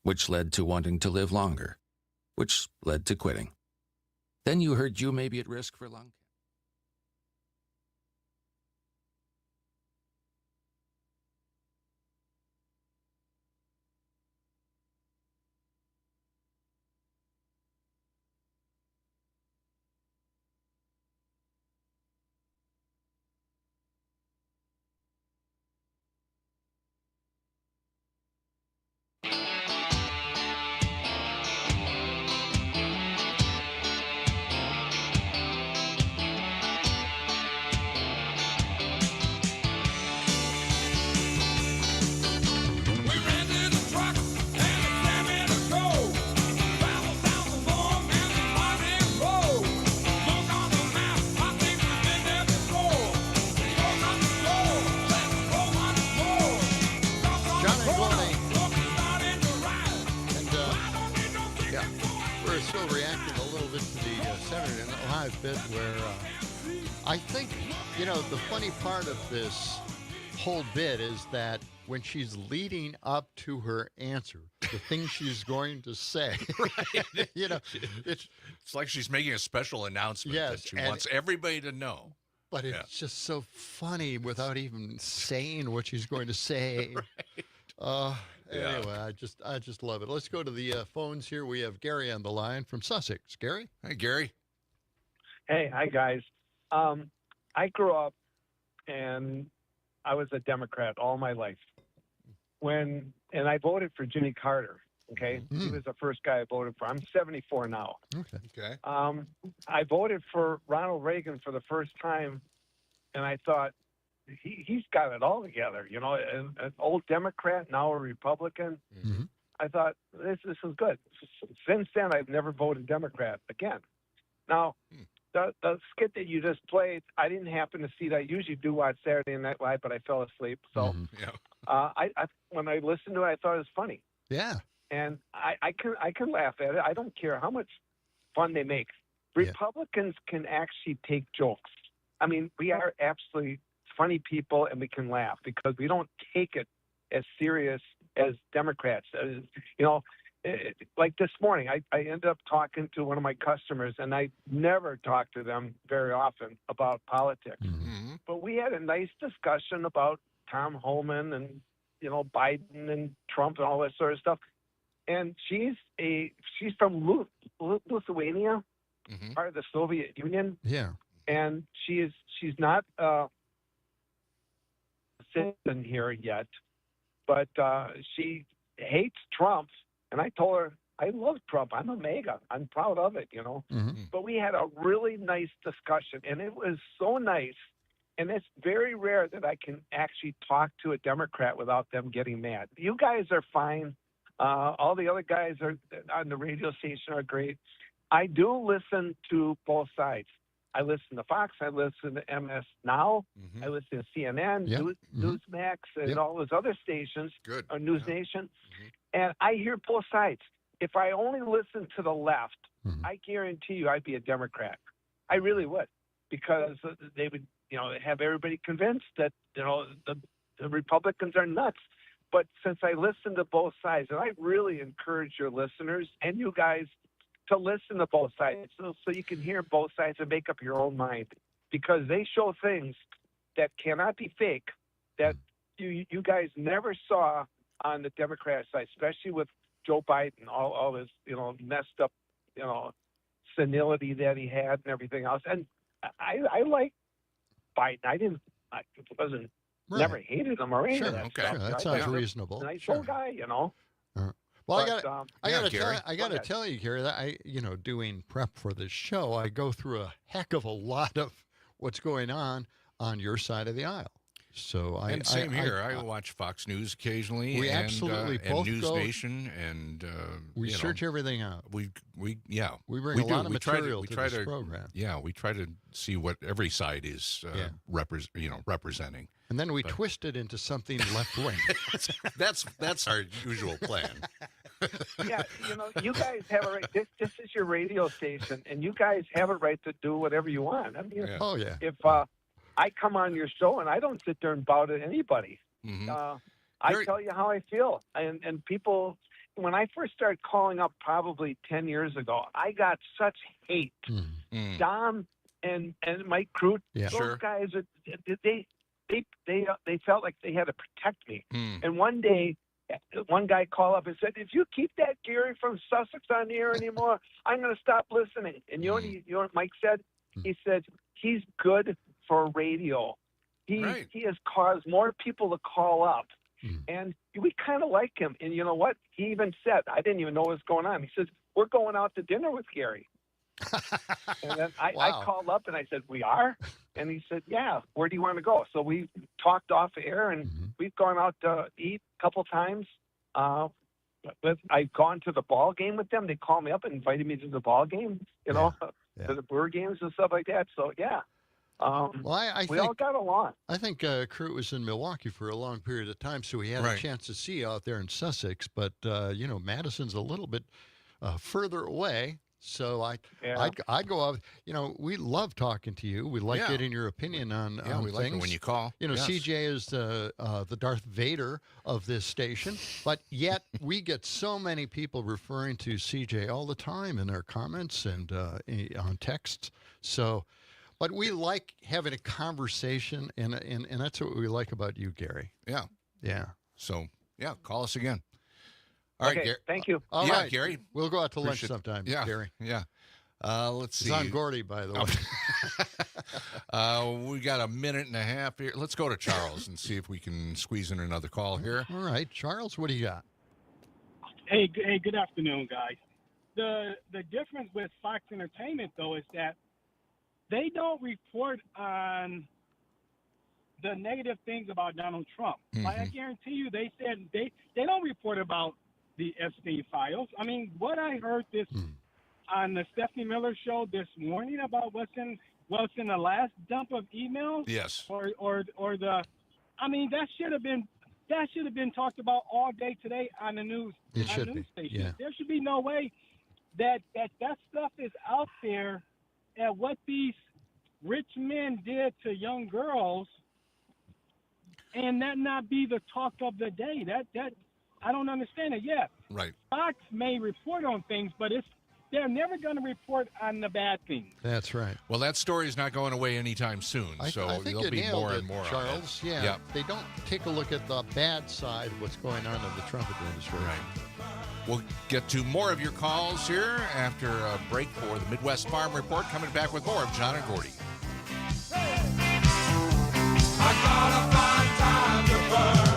which led to wanting to live longer, which led to quitting. Then you heard you may be at risk for lung cancer. I think, the funny part of this whole bit is that when she's leading up to her answer, the thing she's going to say, right. It's like she's making a special announcement that she wants everybody to know. But it's just so funny without even saying what she's going to say. Right. Anyway, I just love it. Let's go to the phones here. We have Gary on the line from Sussex. Gary? Hey, Gary. Hey, hi, guys. I grew up and I was a Democrat all my life. And I voted for Jimmy Carter. Okay. He was the first guy I voted for. I'm 74 now. Okay. I voted for Ronald Reagan for the first time, and I thought, he's got it all together, an old Democrat, now a Republican. Mm-hmm. I thought, this is good. Since then, I've never voted Democrat again. Now, the skit that you just played, I didn't happen to see that. I usually do watch Saturday Night Live, but I fell asleep. So I when I listened to it, I thought it was funny. Yeah. And I can laugh at it. I don't care how much fun they make. Republicans can actually take jokes. I mean, we are absolutely funny people, and we can laugh because we don't take it as serious as Democrats. Like this morning, I ended up talking to one of my customers, and I never talk to them very often about politics. Mm-hmm. But we had a nice discussion about Tom Homan and, Biden and Trump and all that sort of stuff. And she's from Lithuania, part of the Soviet Union, Yeah. and she's not a citizen here yet, but she hates Trump. And I told her, I love Trump. I'm a MAGA. I'm proud of it, But we had a really nice discussion, and it was so nice. And it's very rare that I can actually talk to a Democrat without them getting mad. You guys are fine. All the other guys are on the radio station are great. I do listen to both sides. I listen to Fox. I listen to MS Now. I listen to CNN, Newsmax, and all those other stations, or News Nation. And I hear both sides. If I only listened to the left, I guarantee you I'd be a Democrat. I really would, because they would, have everybody convinced that, the Republicans are nuts. But since I listen to both sides, and I really encourage your listeners and you guys to listen to both sides so you can hear both sides and make up your own mind, because they show things that cannot be fake that you guys never saw on the Democrat side, especially with Joe Biden, all this, messed up, senility that he had and everything else. And I like Biden. Never hated him or any of that stuff. Sure, that sounds reasonable. Nice old guy, Well, But, I got to tell you, Gary, that doing prep for this show, I go through a heck of a lot of what's going on your side of the aisle. So same here. I watch Fox News occasionally. We absolutely both News go, Nation, and we search everything out. We bring a lot of material to this program. Yeah, we try to see what every side is representing, and then we twist it into something left wing. That's our usual plan. Yeah, you guys have a right. This is your radio station, and you guys have a right to do whatever you want. I mean, if I come on your show and I don't sit there and bow to anybody. I tell you how I feel. And people, when I first started calling up probably 10 years ago, I got such hate. Dom and Mike Crute, those guys, they felt like they had to protect me. And one day, one guy called up and said, if you keep that Gary from Sussex on the air anymore, I'm going to stop listening. And you know what Mike said? He said, he's good for radio. He has caused more people to call up. And we kind of like him. And you know what? He even said, I didn't even know what was going on. He says, we're going out to dinner with Gary. And then I called up and I said, we are? And he said, yeah, where do you want to go? So we talked off air, and we've gone out to eat a couple times. But I've gone to the ball game with them. They called me up and invited me to the ball game, to the Brewer games and stuff like that. So, yeah. I we think, all got along. I think Crute was in Milwaukee for a long period of time, so he had a chance to see out there in Sussex. But, Madison's a little bit further away. So I'd go out. We love talking to you. We like getting your opinion on we things. like it when you call. CJ is the Darth Vader of this station, but yet we get so many people referring to CJ all the time in our comments and on texts. So, but we like having a conversation, and that's what we like about you, Gary. Yeah. So call us again. All right, Gary. Thank you. All right, Gary. We'll go out to lunch sometime, Gary. Yeah. Let's see. John Gordy, by the way. We got a minute and a half here. Let's go to Charles and see if we can squeeze in another call here. All right, Charles, what do you got? Hey, good afternoon, guys. The difference with Fox Entertainment, though, is that they don't report on the negative things about Donald Trump. Like, I guarantee you, they said they don't report about the Epstein files. I mean, what I heard on the Stephanie Miller show this morning about what's in the last dump of emails. Yes. Or the, I mean, that should have been talked about all day today on the news. It should be. Station. Yeah. There should be no way that stuff is out there, and what these rich men did to young girls, and that not be the talk of the day. That I don't understand it. Yeah, right. Fox may report on things, but they're never going to report on the bad things. That's right. Well, that story is not going away anytime soon, so I think there'll you be nailed more it, and more Charles. on it. Yeah, they don't take a look at the bad side of what's going on in the trumpet industry. Right. We'll get to more of your calls here after a break for the Midwest Farm Report. Coming back with more of John and Gordy. I gotta find time to burn.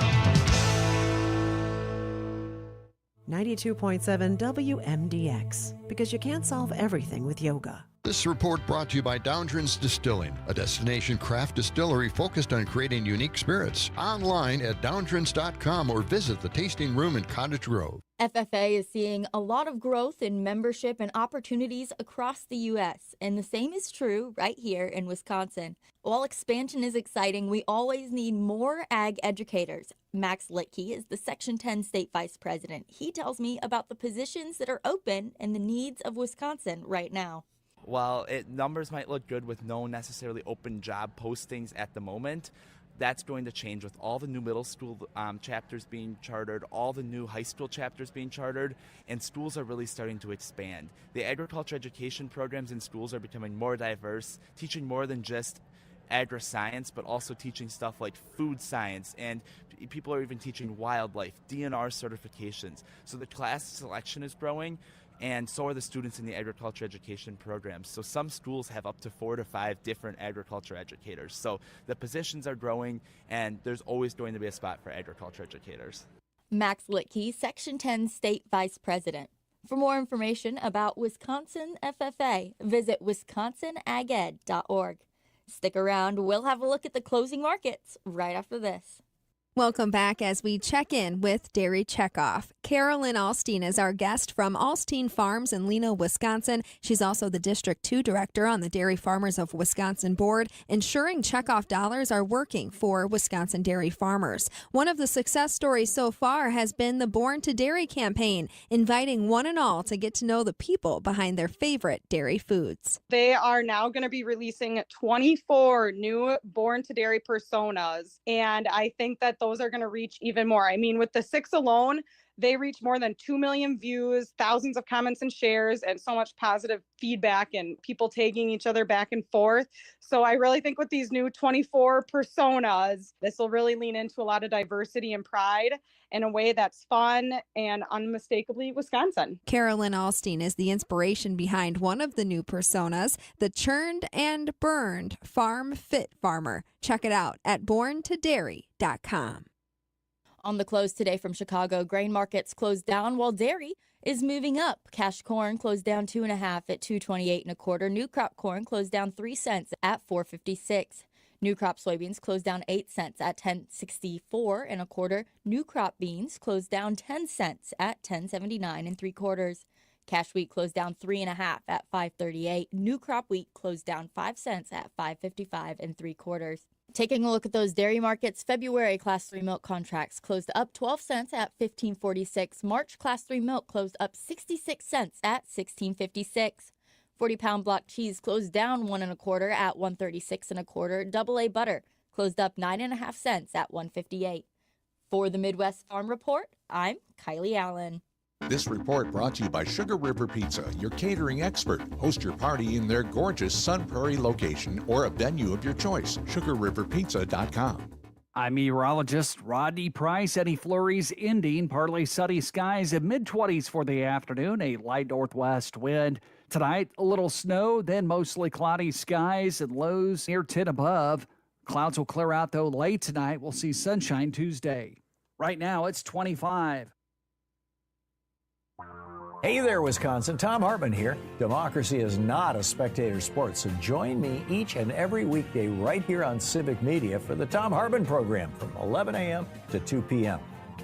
92.7 WMDX, because you can't solve everything with yoga. This report brought to you by Downdren's Distilling, a destination craft distillery focused on creating unique spirits. Online at downdrens.com or visit the tasting room in Cottage Grove. FFA is seeing a lot of growth in membership and opportunities across the U.S., and the same is true right here in Wisconsin. While expansion is exciting, we always need more ag educators. Max Litke is the Section 10 State Vice President. He tells me about the positions that are open and the needs of Wisconsin right now. While numbers might look good with no necessarily open job postings at the moment, that's going to change with all the new middle school chapters being chartered, all the new high school chapters being chartered, and schools are really starting to expand. The agriculture education programs in schools are becoming more diverse, teaching more than just agri-science, but also teaching stuff like food science, and people are even teaching wildlife, DNR certifications. So the class selection is growing, and so are the students in the agriculture education programs. So some schools have up to 4 to 5 different agriculture educators. So the positions are growing, and there's always going to be a spot for agriculture educators. Max Litke, Section 10 State Vice President. For more information about Wisconsin FFA, visit wisconsinaged.org. Stick around. We'll have a look at the closing markets right after this. Welcome back as we check in with Dairy Checkoff. Carolyn Alstein is our guest from Alstein Farms in Leno, Wisconsin. She's also the District 2 Director on the Dairy Farmers of Wisconsin Board, ensuring checkoff dollars are working for Wisconsin dairy farmers. One of the success stories so far has been the Born to Dairy campaign, inviting one and all to get to know the people behind their favorite dairy foods. They are now going to be releasing 24 new Born to Dairy personas, and I think that those are going to reach even more. I mean, with the 6 alone, they reach more than 2 million views, thousands of comments and shares, and so much positive feedback and people tagging each other back and forth. So I really think with these new 24 personas, this will really lean into a lot of diversity and pride in a way that's fun and unmistakably Wisconsin. Carolyn Alstein is the inspiration behind one of the new personas, the Churned and Burned Farm Fit Farmer. Check it out at borntodairy.com. On the close today from Chicago, grain markets closed down while dairy is moving up. Cash corn closed down 2.5 at $2.28 1/4. New crop corn closed down 3 cents at $4.56. New crop soybeans closed down 8 cents at $10.64 1/4. New crop beans closed down 10 cents at $10.79 3/4. Cash wheat closed down 3.5 at $5.38. New crop wheat closed down 5 cents at $5.55 3/4. Taking a look at those dairy markets, February Class 3 milk contracts closed up 12 cents at $15.46. March Class 3 milk closed up 66 cents at $16.56. 40-pound block cheese closed down 1 1/4 at $1.36 1/4. Double A butter closed up 9.5 cents at $1.58. For the Midwest Farm Report, I'm Kylie Allen. This report brought to you by Sugar River Pizza, your catering expert. Host your party in their gorgeous Sun Prairie location or a venue of your choice. SugarRiverPizza.com. I'm meteorologist Rodney Price. Any flurries ending. Partly sunny skies in mid-20s for the afternoon. A light northwest wind. Tonight, a little snow, then mostly cloudy skies and lows near 10 above. Clouds will clear out, though, late tonight. We'll see sunshine Tuesday. Right now, it's 25. Hey there, Wisconsin. Tom Hartman here. Democracy is not a spectator sport, so join me each and every weekday right here on Civic Media for the Tom Hartman program from 11 a.m. to 2 p.m.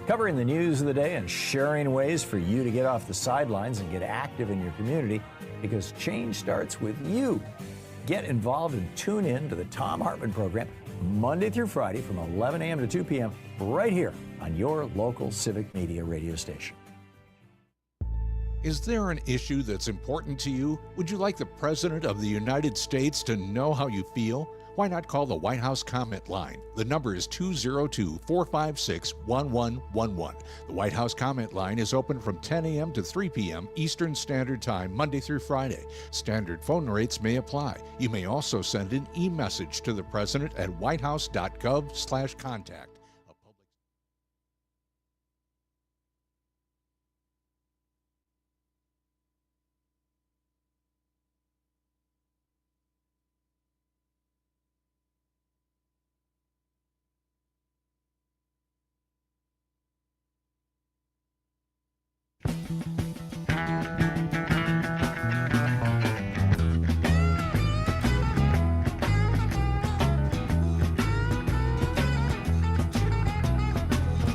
Covering the news of the day and sharing ways for you to get off the sidelines and get active in your community, because change starts with you. Get involved and tune in to the Tom Hartman program Monday through Friday from 11 a.m. to 2 p.m. right here on your local Civic Media radio station. Is there an issue that's important to you? Would you like the President of the United States to know how you feel? Why not call the White House comment line? The number is 202-456-1111. The White House comment line is open from 10 a.m. to 3 p.m. Eastern Standard Time, Monday through Friday. Standard phone rates may apply. You may also send an e-message to the President at whitehouse.gov/contact.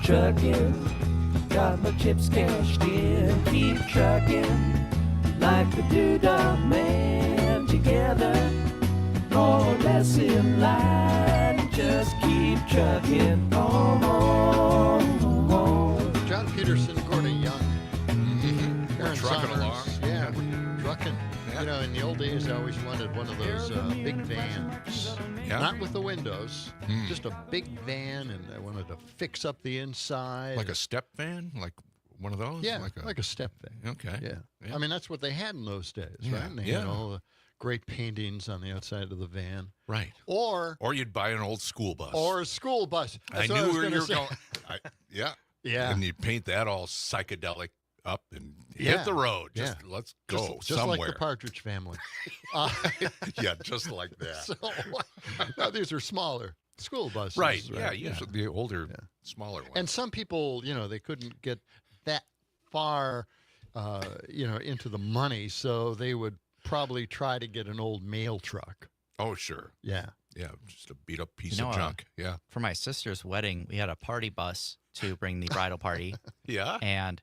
trucking. Got my chips cashed in. Keep trucking like the Doodah Man. Together, more or less in line. Just keep trucking on. John Peterson, Gordy Young. Aaron Trucking Summers. along. Yeah, trucking. You know, in the old days, I always wanted one of those big vans. Yeah. Not with the windows, just a big van, and I wanted to fix up the inside. Like a step van? Like one of those? Yeah, like a step van. Okay. Yeah. I mean, that's what they had in those days, Yeah, right? And they yeah. had all the great paintings on the outside of the van. Right. Or you'd buy an old school bus. Or a school bus. I That's what knew was where gonna you were say. going. Yeah. Yeah. And you'd paint that all psychedelic up and Yeah. hit the road. Just Yeah. let's go Just somewhere. like the Partridge Family. Yeah, just like that. So, now these are smaller school buses. Right. Yeah. Usually the older, smaller ones. And some people, they couldn't get that far, into the money, so they would probably try to get an old mail truck. Oh, sure. Yeah. Yeah. Just a beat up piece of junk. Yeah. For my sister's wedding, we had a party bus to bring the bridal party. Yeah. And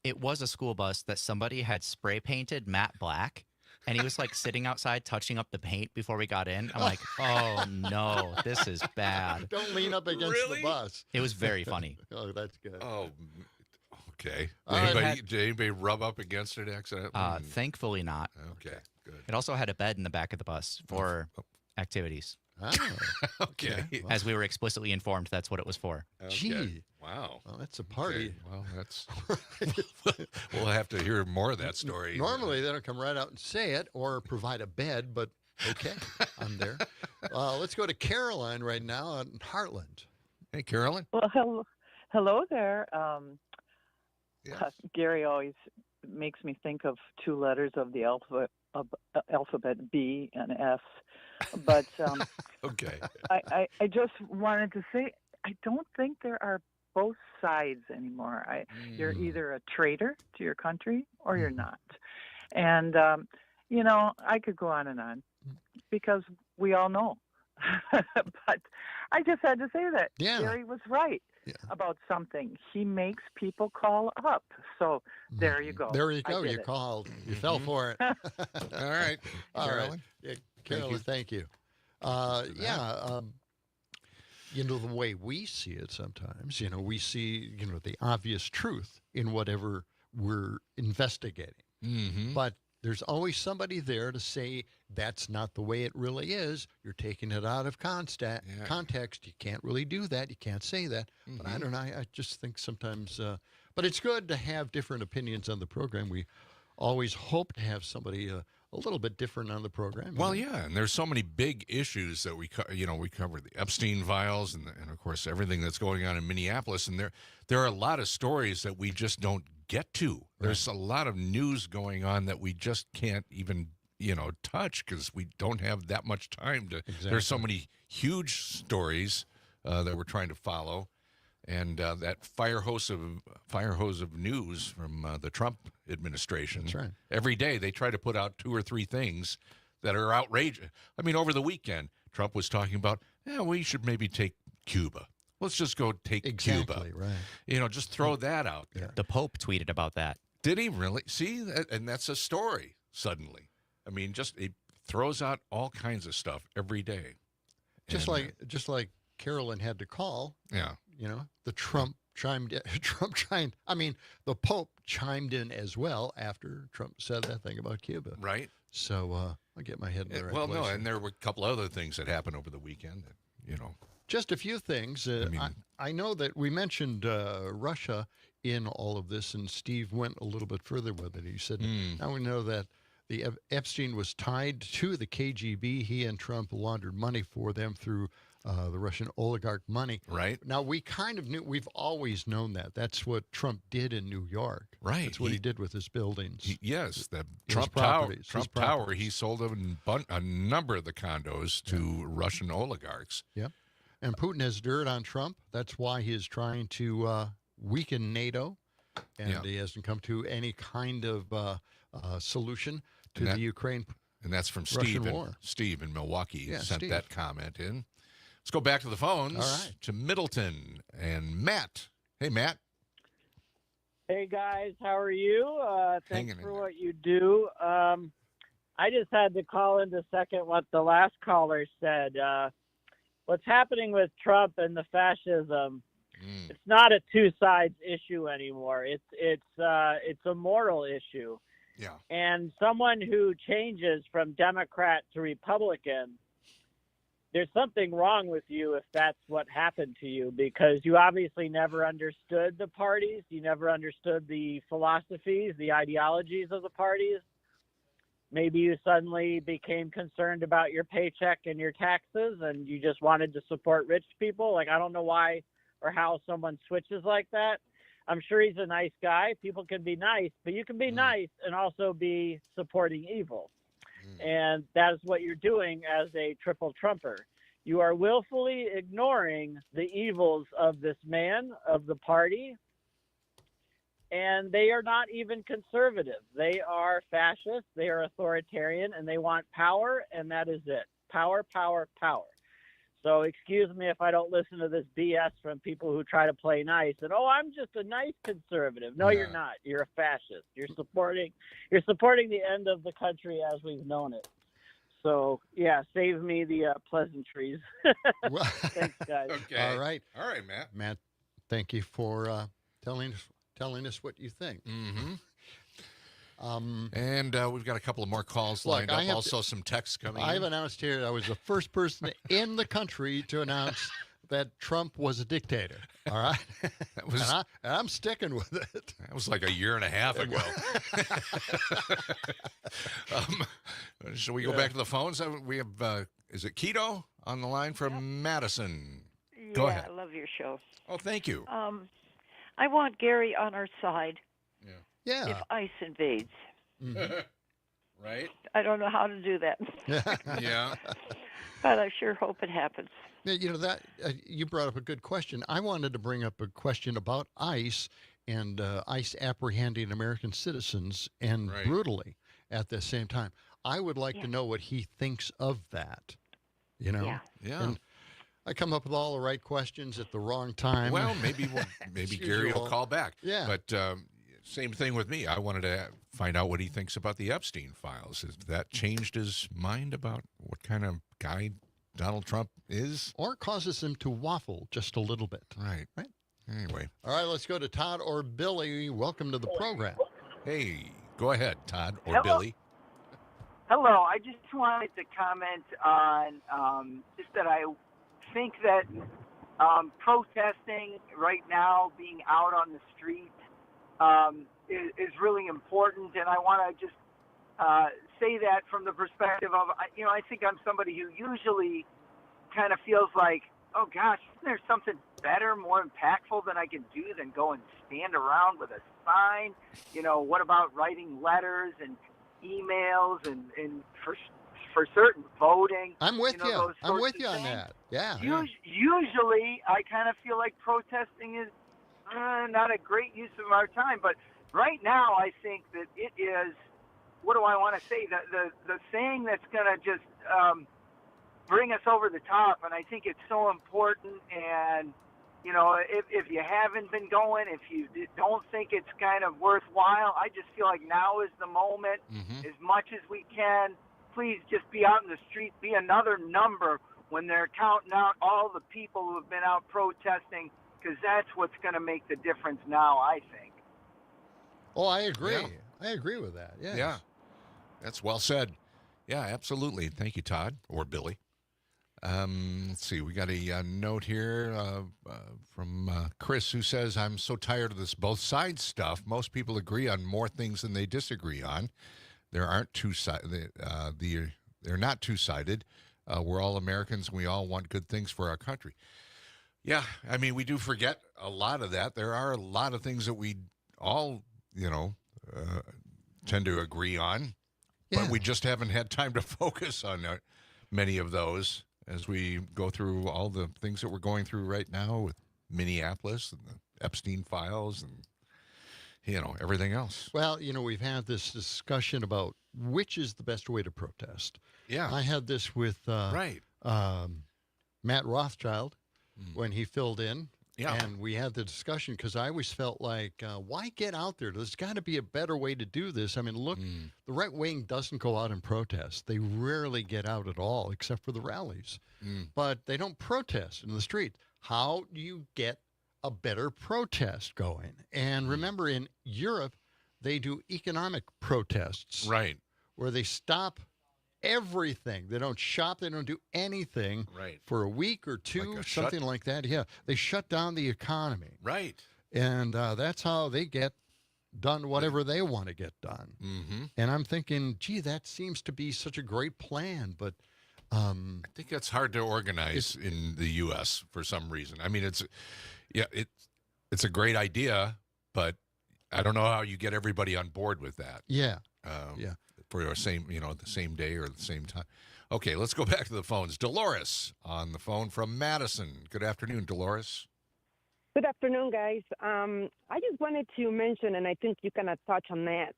it was a school bus that somebody had spray painted matte black. And he was like sitting outside touching up the paint before we got in. I'm like, oh no, this is bad. Don't lean up against the bus. It was very funny. Oh, that's good. Oh, okay. It Did anybody rub up against it accidentally? Thankfully not. Okay, good. It also had a bed in the back of the bus for activities. Oh, okay. As we were explicitly informed, that's what it was for. Gee. Wow. Well, that's a party. Okay. Well, that's. We'll have to hear more of that story. Normally, they don't come right out and say it or provide a bed, but okay, I'm there. Let's go to Caroline right now in Heartland. Hey, Carolyn. Well, hello there. Yes. Gary always makes me think of two letters of the alphabet, B and S. But okay. I just wanted to say I don't think there are both sides anymore. You're either a traitor to your country or you're not. And, I could go on and on because we all know. But I just had to say that Gary was right about something. He makes people call up. So there you go. There you go. I did You it. called. You fell for it. All right. All right. Carolyn. Yeah, Carolyn, thank you. The way we see it sometimes, we see, the obvious truth in whatever we're investigating. Mm-hmm. But there's always somebody there to say that's not the way it really is. You're taking it out of context. You can't really do that. You can't say that. But I don't know. I just think sometimes, but it's good to have different opinions on the program. We always hope to have somebody a little bit different on the program. Well, yeah, and there's so many big issues that we cover the Epstein files and of course everything that's going on in Minneapolis, and there are a lot of stories that we just don't get to. There's a lot of news going on that we just can't even touch because we don't have that much time to. There's so many huge stories that we're trying to follow. And that fire hose of news from the Trump administration. That's right. Every day they try to put out 2 or 3 things that are outrageous. I mean, over the weekend, Trump was talking about, we should maybe take Cuba. Let's just go take Cuba. Right. Just throw that out there. The Pope tweeted about that. Did he really? See, and that's a story suddenly. I mean, it throws out all kinds of stuff every day. Just like Carolyn had to call. Yeah. The Trump chimed in. I mean, the Pope chimed in as well after Trump said that thing about Cuba. Right. So I'll get my head in the right well, place. no, and there were a couple other things that happened over the weekend that, Just a few things. I know that we mentioned Russia in all of this, and Steve went a little bit further with it. He said, now we know that the Epstein was tied to the KGB. He and Trump laundered money for them through the Russian oligarch money. Right. Now, we kind of knew, we've always known that. That's what Trump did in New York. Right. That's what he did with his buildings. Yes, the His Trump Tower. properties, his Trump Tower, properties. he sold a number of the condos to Russian oligarchs. Yep. And Putin has dirt on Trump. That's why he is trying to weaken NATO. And he hasn't come to any kind of solution to the Ukraine And that's from Russian Steve. war. Steve in Milwaukee sent Steve. that comment in. Let's go back to the phones. All right. To Middleton. And Matt Hey, Matt. Hey guys, how are you? Thanks Hanging in for what you do. I just had to call in to second what the last caller said. What's happening with Trump and the fascism? It's not a two sides issue anymore. It's a moral issue. Yeah. And someone who changes from Democrat to Republican, there's something wrong with you if that's what happened to you, because you obviously never understood the parties. You never understood the philosophies, the ideologies of the parties. Maybe you suddenly became concerned about your paycheck and your taxes and you just wanted to support rich people. Like, I don't know why or how someone switches like that. I'm sure he's a nice guy. People can be nice, but you can be nice and also be supporting evil. And that is what you're doing as a triple Trumper. You are willfully ignoring the evils of this man, of the party, and they are not even conservative. They are fascist, they are authoritarian, and they want power, and that is it. Power, power, power. So excuse me if I don't listen to this BS from people who try to play nice and, oh, I'm just a nice conservative. No, you're not. You're a fascist. You're supporting the end of the country as we've known it. So, yeah, save me the pleasantries. Thanks, guys. Okay. All right. All right, Matt. Matt, thank you for telling us what you think. Mm-hmm. And we've got a couple of more calls lined up. Also, some texts coming in. I've announced here I was the first person in the country to announce that Trump was a dictator. All right? That was, and I'm sticking with it. That was like a year and a half ago. Shall we go back to the phones? We have, is it Keto on the line from Madison? Go ahead. I love your show. Oh, thank you. I want Gary on our side. Yeah. If ICE invades. Right. I don't know how to do that. Yeah. But I sure hope it happens. Yeah, you know, that you brought up a good question. I wanted to bring up a question about ICE and ICE apprehending American citizens and brutally at the same time. I would like to know what he thinks of that. You know? Yeah. And I come up with all the right questions at the wrong time. Well, maybe Gary will call back. Yeah. But same thing with me. I wanted to find out what he thinks about the Epstein files. Has that changed his mind about what kind of guy Donald Trump is? Or causes him to waffle just a little bit. Right. Anyway. All right, let's go to Todd or Billy. Welcome to the program. Hey, go ahead, Todd or Billy. Hello. I just wanted to comment on just that I think that protesting right now, being out on the street, is really important, and I want to just say that from the perspective of, I think I'm somebody who usually kind of feels like, oh gosh, isn't there something better, more impactful than I can do than go and stand around with a sign? What about writing letters and emails and for certain voting? I'm with you. Those I'm sorts with of you on things. that. Yeah. Usually, I kind of feel like protesting is not a great use of our time, but right now, I think that it is. What do I want to say? The thing that's going to just bring us over the top, and I think it's so important. And if you haven't been going, if you don't think it's kind of worthwhile, I just feel like now is the moment. As much as we can, please just be out in the street, be another number when they're counting out all the people who have been out protesting, because that's what's going to make the difference now, I think. Oh, I agree. Yeah. I agree with that. Yes. Yeah. That's well said. Yeah, absolutely. Thank you, Todd or Billy. Let's see. We got a note here from Chris who says, I'm so tired of this both sides stuff. Most people agree on more things than they disagree on. There aren't two sides. They're not two-sided. We're all Americans, and we all want good things for our country. Yeah, I mean, we do forget a lot of that. There are a lot of things that we all, tend to agree on, but we just haven't had time to focus on many of those as we go through all the things that we're going through right now with Minneapolis and the Epstein files and, everything else. Well, we've had this discussion about which is the best way to protest. Yeah. I had this with Matt Rothschild when he filled in Yeah. And we had the discussion because I always felt like, why get out there? There's got to be a better way to do this. I mean, look, the right wing doesn't go out and protest. They rarely get out at all, except for the rallies. But they don't protest in the street. How do you get a better protest going? And remember, in Europe, they do economic protests. Right. Where they stop everything. They don't shop. They don't do anything for a week or two, something like that. Yeah. They shut down the economy. Right. And that's how they get done whatever they want to get done. And I'm thinking, gee, that seems to be such a great plan. But I think that's hard to organize in the U.S. for some reason. I mean, it's a great idea, but I don't know how you get everybody on board with that. Yeah. For the same day or the same time. Okay, let's go back to the phones. Dolores on the phone from Madison. Good afternoon, Dolores. Good afternoon, guys. I just wanted to mention, and I think you cannot touch on that.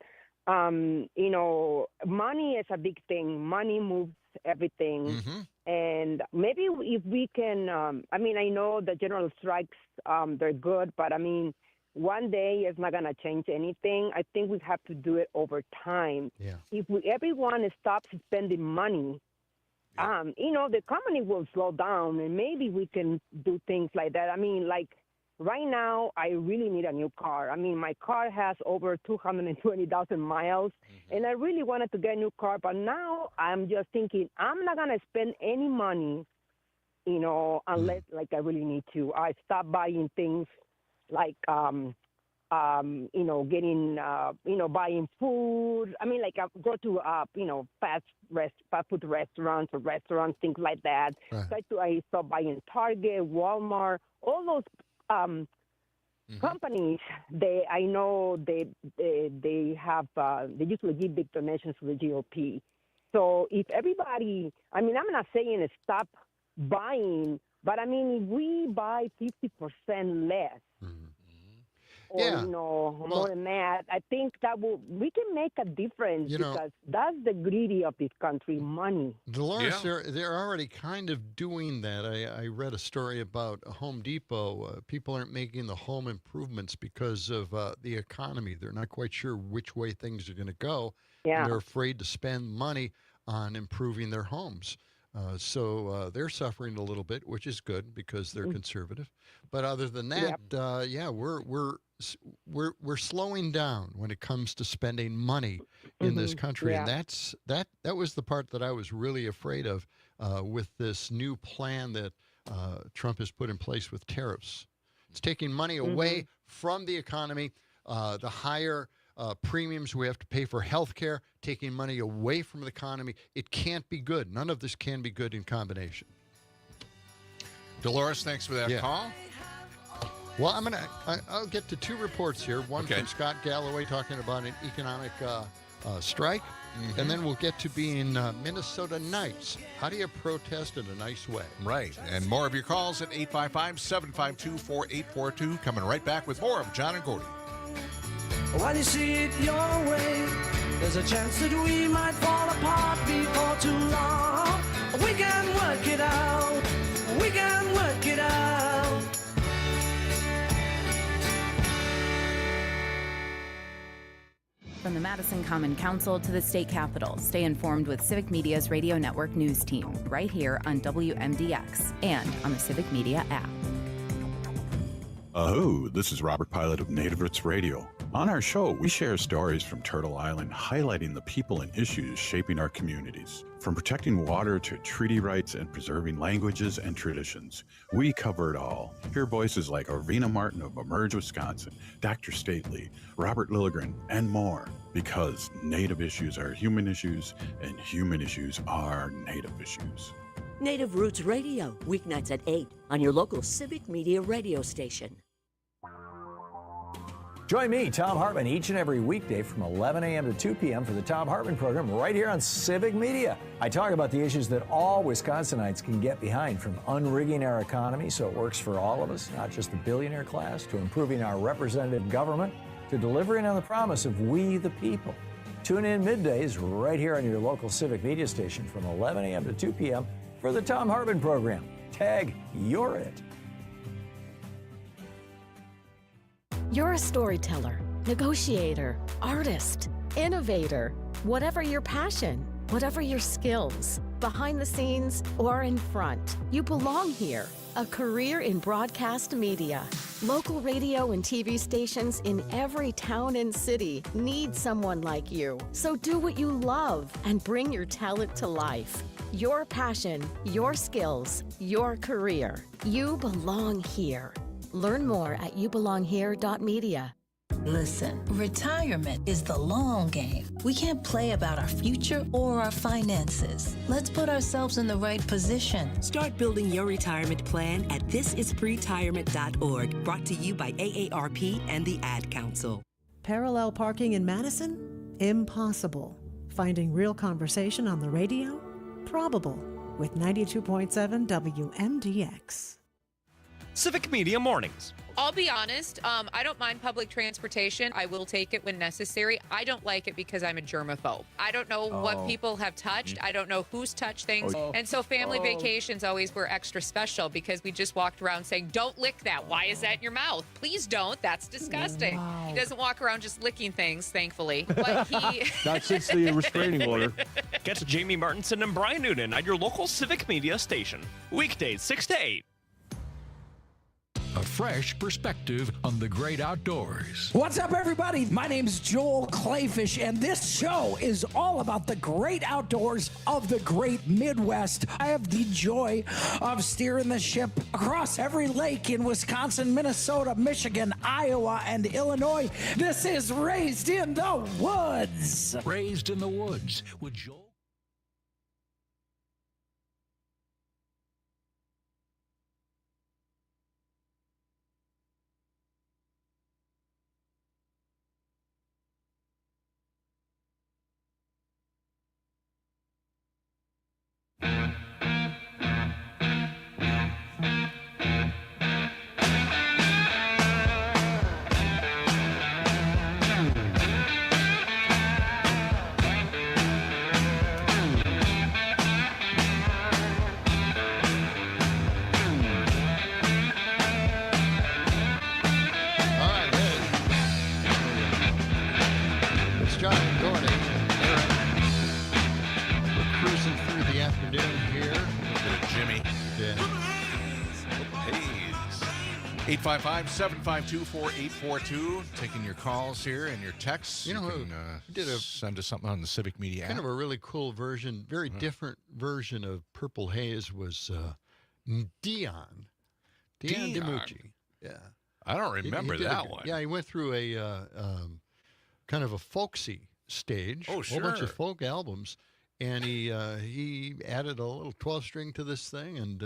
Money is a big thing. Money moves everything. And maybe if we can, I know the general strikes, they're good, but one day is not going to change anything. I think we have to do it over time. Yeah. If everyone stops spending money, the economy will slow down, and maybe we can do things like that. Right now, I really need a new car. My car has over 220,000 miles, and I really wanted to get a new car, but now I'm just thinking I'm not going to spend any money, unless I really need to. I stop buying things like, buying food. I go to, fast food restaurants or restaurants, things like that. Right. I stop buying Target, Walmart, all those companies. They have, they usually give big donations to the GOP. So if everybody, I'm not saying stop buying, but if we buy 50% less, or more than that, I think that we can make a difference because that's the greedy of this country, money. Dolores, they're already kind of doing that. I read a story about Home Depot. People aren't making the home improvements because of the economy. They're not quite sure which way things are going to go. Yeah. They're afraid to spend money on improving their homes. So they're suffering a little bit, which is good because they're conservative. But other than that, we're slowing down when it comes to spending money in this country, and that was the part that I was really afraid of with this new plan that Trump has put in place with tariffs. It's taking money away from the economy, the higher premiums we have to pay for health care, taking money away from the economy. It can't be good. None of this can be good in combination. Dolores, thanks for that call. Well, I'll get to two reports here. One from Scott Galloway talking about an economic strike, and then we'll get to being Minnesota nice. How do you protest in a nice way? Right, and more of your calls at 855-752-4842. Coming right back with more of John and Gordy. When you see it your way, there's a chance that we might fall apart before too long. We can work it out. We can work it out. From the Madison Common Council to the state capitol, stay informed with Civic Media's radio network news team right here on WMDX and on the Civic Media app. Aho, this is Robert Pilot of Native Roots Radio. On our show, we share stories from Turtle Island highlighting the people and issues shaping our communities. From protecting water to treaty rights and preserving languages and traditions, we cover it all. Hear voices like Arvina Martin of Emerge, Wisconsin, Dr. Stately, Robert Lilligren, and more. Because Native issues are human issues, and human issues are Native issues. Native Roots Radio, weeknights at 8 on your local Civic Media radio station. Join me, Tom Hartman, each and every weekday from 11 a.m. to 2 p.m. for the Tom Hartman program right here on Civic Media. I talk about the issues that all Wisconsinites can get behind, from unrigging our economy so it works for all of us, not just the billionaire class, to improving our representative government, to delivering on the promise of we the people. Tune in middays right here on your local Civic Media station from 11 a.m. to 2 p.m. for the Tom Hartman program. Tag, you're it. You're a storyteller, negotiator, artist, innovator. Whatever your passion, whatever your skills, behind the scenes or in front, you belong here. A career in broadcast media. Local radio and TV stations in every town and city need someone like you. So do what you love and bring your talent to life. Your passion, your skills, your career. You belong here. Learn more at youbelonghere.media. Listen, retirement is the long game. We can't play about our future or our finances. Let's put ourselves in the right position. Start building your retirement plan at thisispretirement.org. Brought to you by AARP and the Ad Council. Parallel parking in Madison? Impossible. Finding real conversation on the radio? Probable. With 92.7 WMDX. Civic Media Mornings. I'll be honest, I don't mind public transportation. I will take it when necessary. I don't like it because I'm a germaphobe. I don't know what people have touched. I don't know who's touched things. And so family vacations always were extra special because we just walked around saying, don't lick that. Why is that in your mouth? Please don't. That's disgusting. Wow. He doesn't walk around just licking things, thankfully. But he... Not since the restraining order. Get Jamie Martinson and Brian Noonan at your local Civic Media station. Weekdays, 6 to 8. A fresh perspective on the great outdoors. What's up, everybody? My name's Joel Clayfish, and this show is all about the great outdoors of the great Midwest. I have the joy of steering the ship across every lake in Wisconsin, Minnesota, Michigan, Iowa, and Illinois. This is Raised in the Woods. Raised in the Woods with Joel. It's John and Gordy. We're cruising through the afternoon here. Jimmy. Yeah. 855-752-4842. Taking your calls here and your texts. You know, can, send us something on the Civic Media Kind app. of a really cool version, very different version of Purple Haze was Dion DiMucci. Yeah. I don't remember that one. Yeah, he went through a kind of a folksy stage. Oh, A whole bunch of folk albums. And he added a little 12-string to this thing and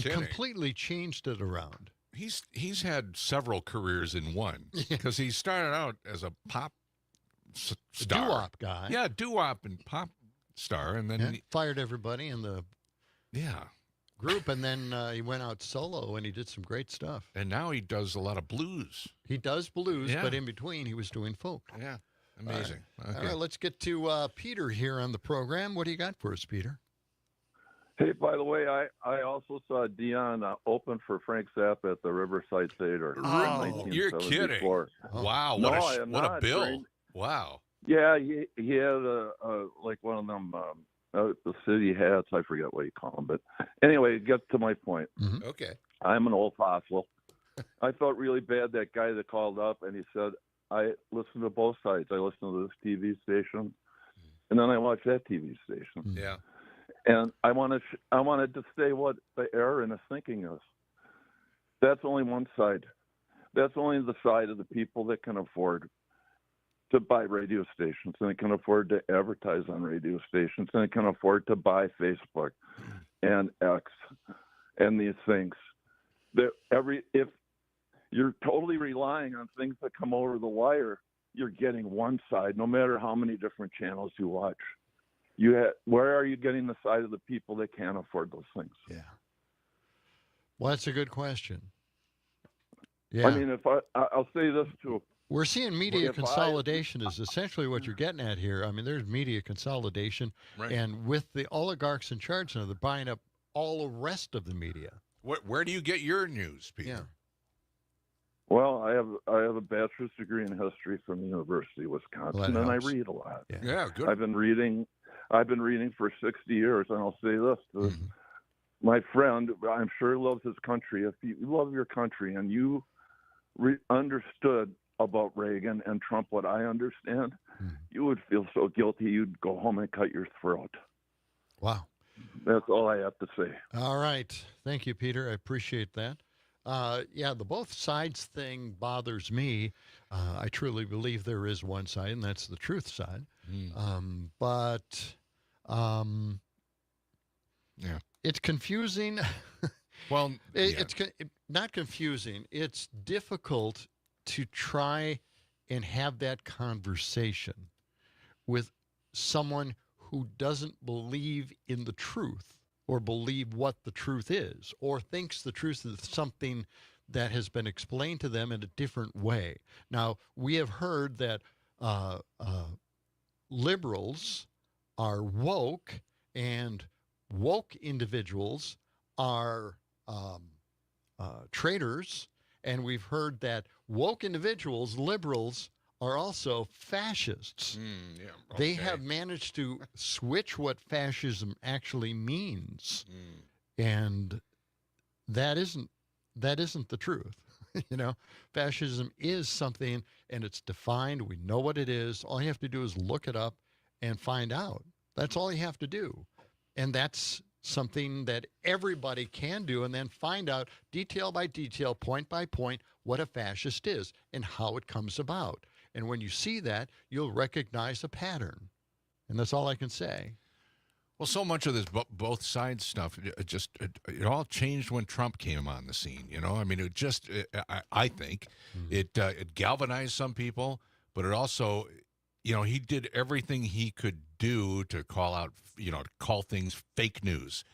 completely changed it around. He's had several careers in one because he started out as a pop star. Doo-wop guy. Yeah, doo-wop and pop star. And then he fired everybody in the group, and then he went out solo, and he did some great stuff. And now he does a lot of blues. He does blues, but in between he was doing folk. Yeah, amazing. All right, let's get to Peter here on the program. What do you got for us, Peter? Hey, by the way, I also saw Dion open for Frank Zappa at the Riverside Theater. Oh, you're kidding. Wow, no, what a bill. Wow. Yeah, he had like one of them the city hats. I forget what you call them. But anyway, get to my point. Mm-hmm. Okay. I'm an old fossil. I felt really bad, that guy that called up and he said, I listen to both sides. I listen to this TV station, and then I watch that TV station. Yeah. And I wanted to say what the error in his thinking is. That's only one side. That's only the side of the people that can afford to buy radio stations, and they can afford to advertise on radio stations, and they can afford to buy Facebook and X and these things. If you're totally relying on things that come over the wire, you're getting one side, no matter how many different channels you watch. Where are you getting the side of the people that can't afford those things? Yeah. Well, that's a good question. Yeah. I mean, I'll say this too. We're seeing media consolidation is essentially what you're getting at here. I mean, there's media consolidation, and with the oligarchs in charge now, they're buying up all the rest of the media. Where do you get your news, Peter? Well, I have a bachelor's degree in history from the University of Wisconsin, and I read a lot. Yeah, good. I've been reading for 60 years, and I'll say this: my friend, I'm sure he loves his country. If you love your country and you understood about Reagan and Trump what I understand, you would feel so guilty you'd go home and cut your throat. Wow. That's all I have to say. All right. Thank you, Peter. I appreciate that. The both sides thing bothers me. I truly believe there is one side, and that's the truth side. It's confusing. Well, it's not confusing. It's difficult to try and have that conversation with someone who doesn't believe in the truth or believe what the truth is or thinks the truth is something that has been explained to them in a different way. Now, we have heard that liberals are woke and woke individuals are traitors, and we've heard that woke individuals, liberals, are also fascists. They have managed to switch what fascism actually means, and that isn't the truth. Fascism is something, and it's defined. We know what it is. All you have to do is look it up and find out. That's all you have to do, and that's something that everybody can do, and then find out detail by detail, point by point, what a fascist is and how it comes about. And when you see that, you'll recognize a pattern. And that's all I can say. Well, so much of this both sides stuff, it all changed when Trump came on the scene. I mean, I think it galvanized some people, but it also, he did everything he could do to call things fake news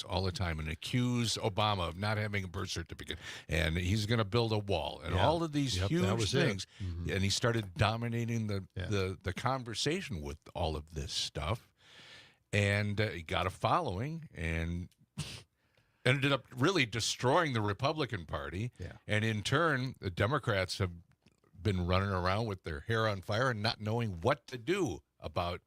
all the time, and accuse Obama of not having a birth certificate, and he's going to build a wall, and all of these huge things. And he started dominating the conversation with all of this stuff, and he got a following, and ended up really destroying the Republican Party. And in turn, the Democrats have been running around with their hair on fire and not knowing what to do about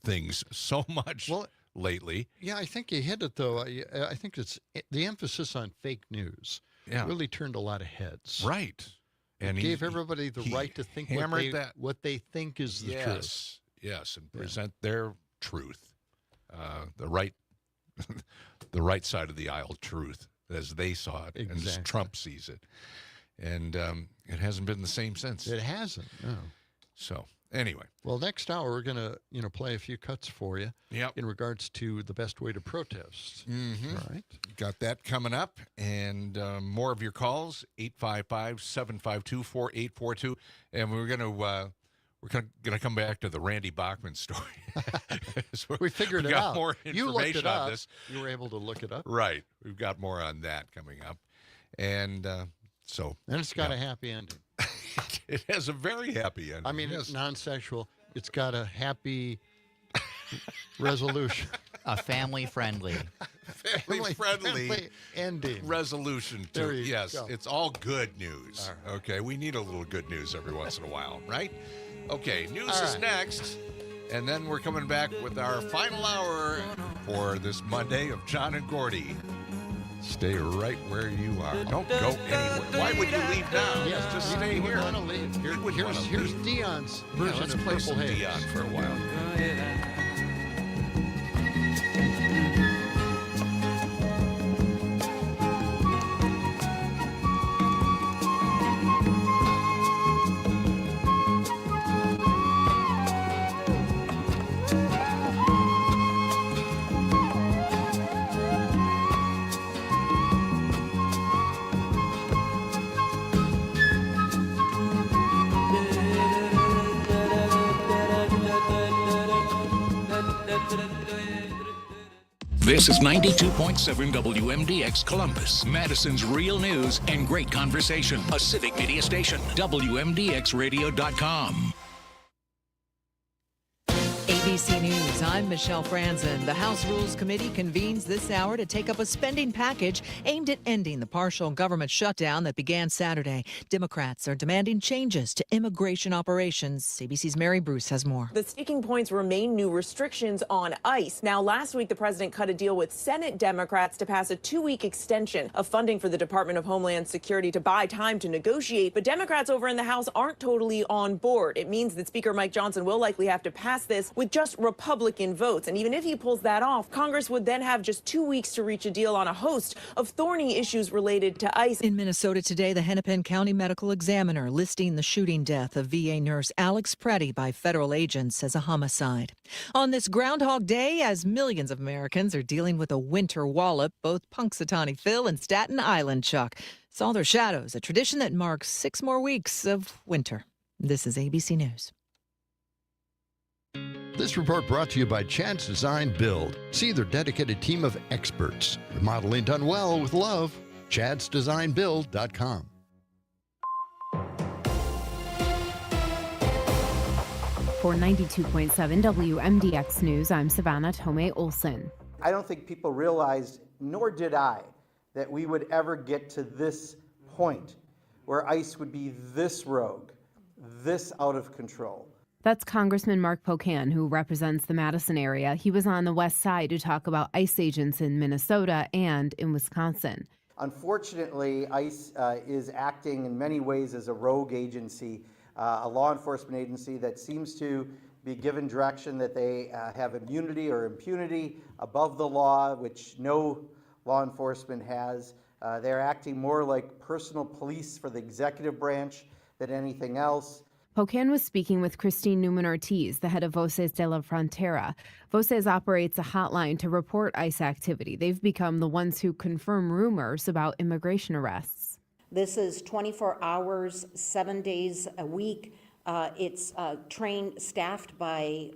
things so much lately. Yeah, I think you hit it, though. I think it's the emphasis on fake news really turned a lot of heads. Right. And gave everybody the right to think what they think is the truth. Yes, and present their truth, the right side of the aisle truth as they saw it, and as Trump sees it. And it hasn't been the same since. It hasn't, no. So, anyway. Well, next hour we're going to play a few cuts for you in regards to the best way to protest. All right. Got that coming up, and more of your calls, 855-752-4842. And we're going to come back to the Randy Bachman story. We figured it out. More You looked it on up. this. You were able to look it up. Right. We've got more on that coming up. And and it's got a happy ending. It has a very happy ending. I mean, it's non-sexual. It's got a happy resolution. A family-friendly ending. Resolution, too. Yes, go. It's all good news. Right. Okay, we need a little good news every once in a while, right? Okay, news is next. And then we're coming back with our final hour for this Monday of John and Gordy. Stay right where you are. Don't go anywhere. Why would you leave now? Yes, just stay here. Want to leave. Here's Dion's version let's of play Purple some Haze. Dion for a while. This is 92.7 WMDX Columbus, Madison's real news and great conversation. A Civic Media station. WMDXradio.com. ABC News, I'm Michelle Franzen. The House Rules Committee convenes this hour to take up a spending package aimed at ending the partial government shutdown that began Saturday. Democrats are demanding changes to immigration operations. ABC's Mary Bruce has more. The sticking points remain new restrictions on ICE. Now, last week, the president cut a deal with Senate Democrats to pass a 2-week extension of funding for the Department of Homeland Security to buy time to negotiate. But Democrats over in the House aren't totally on board. It means that Speaker Mike Johnson will likely have to pass this with just Republican votes. And even if he pulls that off, Congress would then have just 2 weeks to reach a deal on a host of thorny issues related to ICE. In Minnesota today, the Hennepin County Medical Examiner listing the shooting death of VA nurse Alex Preddy by federal agents as a homicide. On this Groundhog Day, as millions of Americans are dealing with a winter wallop, both Punxsutawney Phil and Staten Island Chuck saw their shadows, a tradition that marks 6 more weeks of winter. This is ABC News. This report brought to you by Chad's Design Build. See their dedicated team of experts. Remodeling done well with love. chadsdesignbuild.com. For 92.7 WMDX News, I'm Savannah Tomei Olson. I don't think people realized, nor did I, that we would ever get to this point where ICE would be this rogue, this out of control. That's Congressman Mark Pocan, who represents the Madison area. He was on the west side to talk about ICE agents in Minnesota and in Wisconsin. Unfortunately, ICE is acting in many ways as a rogue agency, a law enforcement agency that seems to be given direction that they have immunity or impunity above the law, which no law enforcement has. They're acting more like personal police for the executive branch than anything else. Pocan was speaking with Christine Newman-Ortiz, the head of Voces de la Frontera. Voces operates a hotline to report ICE activity. They've become the ones who confirm rumors about immigration arrests. This is 24 hours, 7 days a week. It's staffed by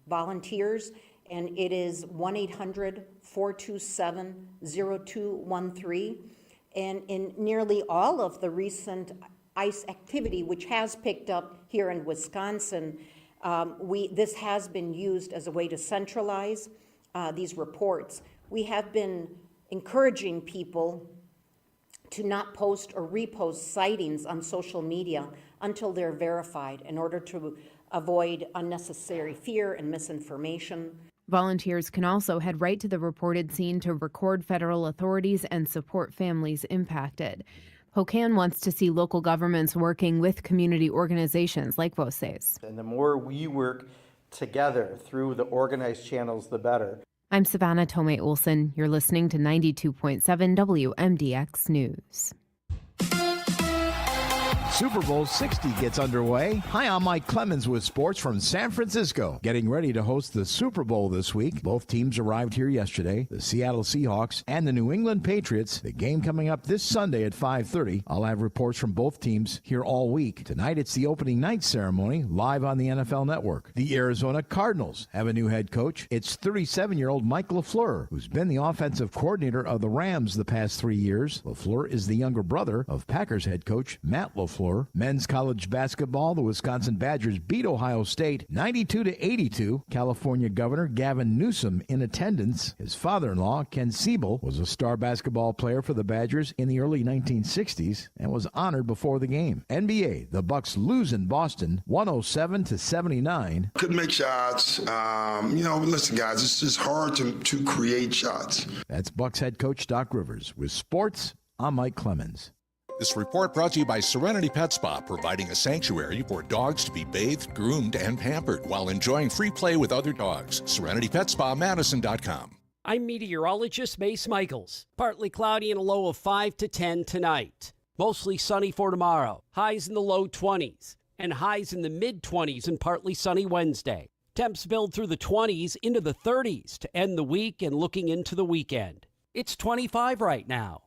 volunteers, and it is 1-800-427-0213. And in nearly all of the recent ICE activity, which has picked up here in Wisconsin, this has been used as a way to centralize these reports. We have been encouraging people to not post or repost sightings on social media until they're verified in order to avoid unnecessary fear and misinformation. Volunteers can also head right to the reported scene to record federal authorities and support families impacted. Pocan wants to see local governments working with community organizations like Voces. And the more we work together through the organized channels, the better. I'm Savannah Tomei Olson. You're listening to 92.7 WMDX News. Super Bowl 60 gets underway. Hi, I'm Mike Clemens with sports from San Francisco. Getting ready to host the Super Bowl this week. Both teams arrived here yesterday, the Seattle Seahawks and the New England Patriots. The game coming up this Sunday at 5:30. I'll have reports from both teams here all week. Tonight, it's the opening night ceremony live on the NFL Network. The Arizona Cardinals have a new head coach. It's 37-year-old Mike LaFleur, who's been the offensive coordinator of the Rams the past 3 years. LaFleur is the younger brother of Packers head coach Matt LaFleur. Men's college basketball, the Wisconsin Badgers beat Ohio State 92-82. California Governor Gavin Newsom in attendance. His father-in-law, Ken Siebel, was a star basketball player for the Badgers in the early 1960s and was honored before the game. NBA, the Bucks lose in Boston 107-79. Couldn't make shots. Listen, guys, it's just hard to create shots. That's Bucks head coach Doc Rivers. With sports, I'm Mike Clemens. This report brought to you by Serenity Pet Spa, providing a sanctuary for dogs to be bathed, groomed, and pampered while enjoying free play with other dogs. Serenity Pet Spa, Madison.com. I'm meteorologist Mace Michaels. Partly cloudy and a low of 5 to 10 tonight. Mostly sunny for tomorrow. Highs in the low 20s and highs in the mid-20s and partly sunny Wednesday. Temps build through the 20s into the 30s to end the week and looking into the weekend. It's 25 right now.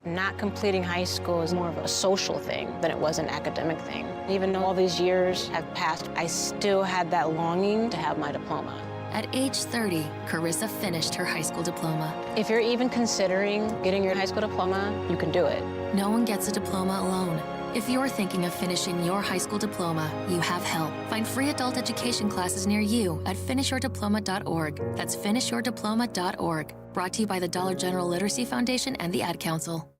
Not completing high school is more of a social thing than it was an academic thing. Even though all these years have passed, I still had that longing to have my diploma. At age 30, Carissa finished her high school diploma. If you're even considering getting your high school diploma, you can do it. No one gets a diploma alone. If you're thinking of finishing your high school diploma, you have help. Find free adult education classes near you at finishyourdiploma.org. That's finishyourdiploma.org. Brought to you by the Dollar General Literacy Foundation and the Ad Council.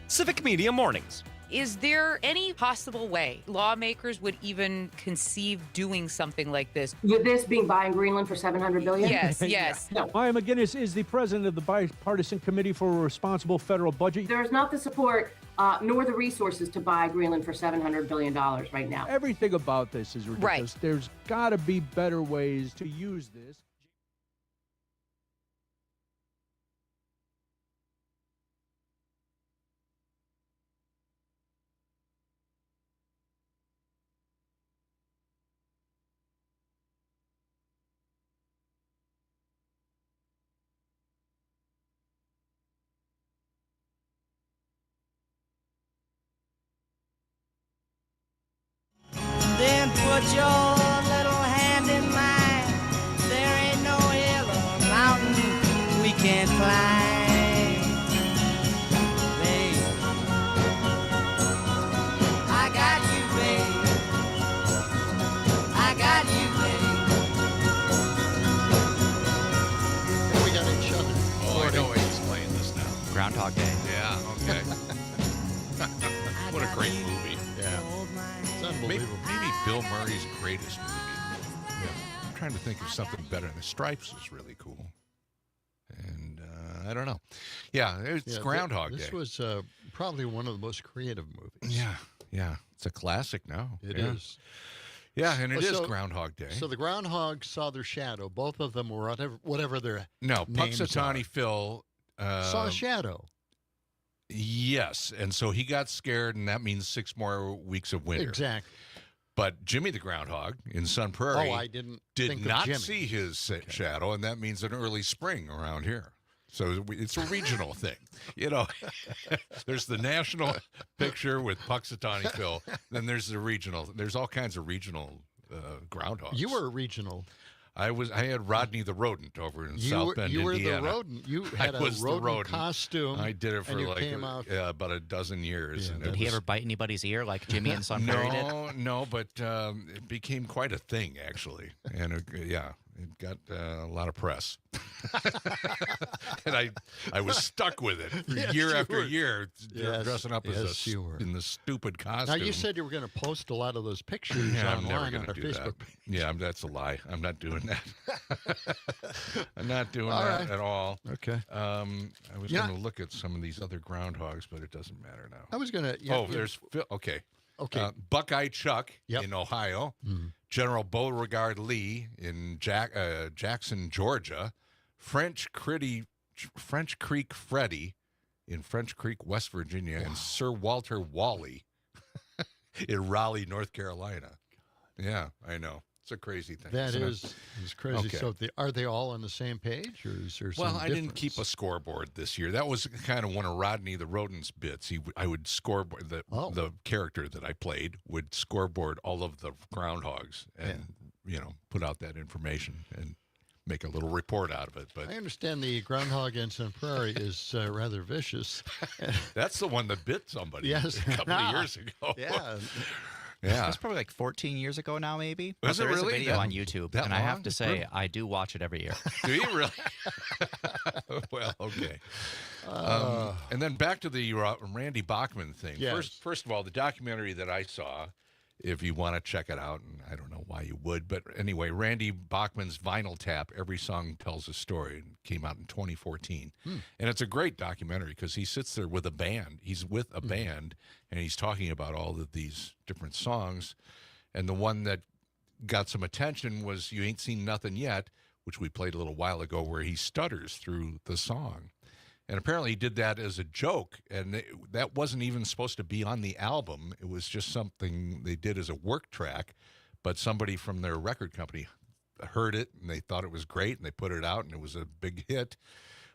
Civic Media Mornings. Is there any possible way lawmakers would even conceive doing something like this? With this being buying Greenland for $700 billion? Yes, yes. No. Maya McGinnis is the president of the Bipartisan Committee for a Responsible Federal Budget. There is not the support nor the resources to buy Greenland for $700 billion right now. Everything about this is ridiculous. Right. There's got to be better ways to use this. Then put your little hand in mine. There ain't no hill or mountain we can't climb. Babe, I got you, babe. I got you, babe. And we got each other. Oh, I know why he's playing this now. Groundhog Day. Yeah, okay. What a great movie. Yeah. It's unbelievable. Maybe Bill Murray's greatest movie. Yeah. I'm trying to think of something better. The Stripes is really cool. And I don't know. Yeah, it's Groundhog Day. This was probably one of the most creative movies. Yeah. It's a classic now. It is. Yeah, and it is Groundhog Day. So the groundhogs saw their shadow. Both of them were whatever their No, names Puxatawny are. Phil Saw a shadow. Yes, and so he got scared, and that means 6 more weeks of winter. Exactly. But Jimmy the Groundhog in Sun Prairie I didn't did think of not Jimmy. see his shadow, and that means an early spring around here. So it's a regional thing. You know, there's the national picture with Puxatawny Phil, then there's the regional. There's all kinds of regional groundhogs. You were a regional. I had Rodney the Rodent over in South Bend, you Indiana. were the rodent. You had a rodent costume. I did it for like about a dozen years. Yeah, and Did he ever bite anybody's ear like Jimmy and Sun Prairie did? No, but it became quite a thing, actually. And it got a lot of press. And I was stuck with it for year after year, dressing up as in the stupid costume. Now, you said you were going to post a lot of those pictures online on our Facebook page. Yeah, that's a lie. I'm not doing that. I'm not doing that at all. Okay. I was going to look at some of these other groundhogs, but it doesn't matter now. I was going to. There's Phil. Okay. Okay. Buckeye Chuck in Ohio. Mm-hmm. General Beauregard Lee in Jackson, Georgia. French Creek Freddy in French Creek, West Virginia, and Sir Walter Wally in Raleigh, North Carolina. Yeah, I know. It's a crazy thing. That is crazy. Okay. So are they all on the same page, or is there some Well, I didn't difference? keep a scoreboard this year. That was kind of one of Rodney the Rodent's bits. I would scoreboard the character that I played would scoreboard all of the groundhogs and put out that information and make a little report out of it. But I understand the groundhog in Sun Prairie is rather vicious. That's the one that bit somebody a couple of years ago. Yeah. Yeah. It's probably like 14 years ago now, maybe. Is But it there is a really? video on YouTube, that and I have long? to say, I do watch it every year. Do you really? Well, okay. And then back to the Randy Bachman thing. Yes. First of all, the documentary that I saw, if you want to check it out, and I don't know why you would, but anyway, Randy Bachman's Vinyl Tap, Every Song Tells a Story, and came out in 2014. And it's a great documentary because he sits there with a band. He's with a band, and he's talking about all of these different songs. And the one that got some attention was You Ain't Seen Nothing Yet, which we played a little while ago, where he stutters through the song. And apparently he did that as a joke, and that wasn't even supposed to be on the album. It was just something they did as a work track, but somebody from their record company heard it, and they thought it was great, and they put it out, and it was a big hit.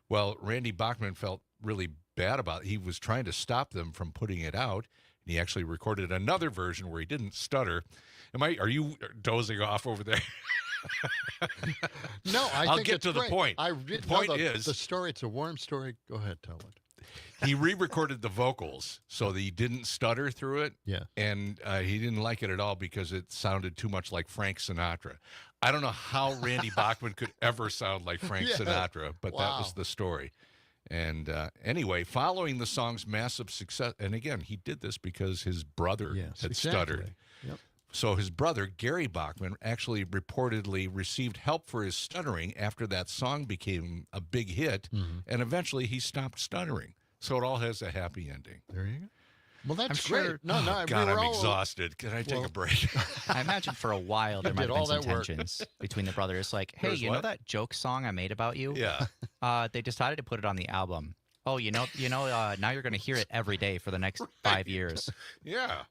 Well, Randy Bachman felt really bad about it. He was trying to stop them from putting it out, and he actually recorded another version where he didn't stutter. Are you dozing off over there? No, I'll think get it's to the great. point. The point is the story. It's a warm story. Go ahead, tell it. he re-recorded the vocals so that he didn't stutter through it. Yeah. And he didn't like it at all because it sounded too much like Frank Sinatra. I don't know how Randy Bachman could ever sound like Frank Sinatra, but that was the story. And anyway, following the song's massive success, and again, he did this because his brother had stuttered. Yep. So his brother, Gary Bachman, actually reportedly received help for his stuttering after that song became a big hit, and eventually he stopped stuttering. So it all has a happy ending. There you go. Well, that's I'm great. sure. No, God, we were I'm all exhausted. Can I take a break? I imagine for a while there might have been some tensions between the brothers. Like, hey, There's you know what? that joke song I made about you? Yeah. They decided to put it on the album. Oh, you know. Now you're going to hear it every day for the next 5 years. Yeah.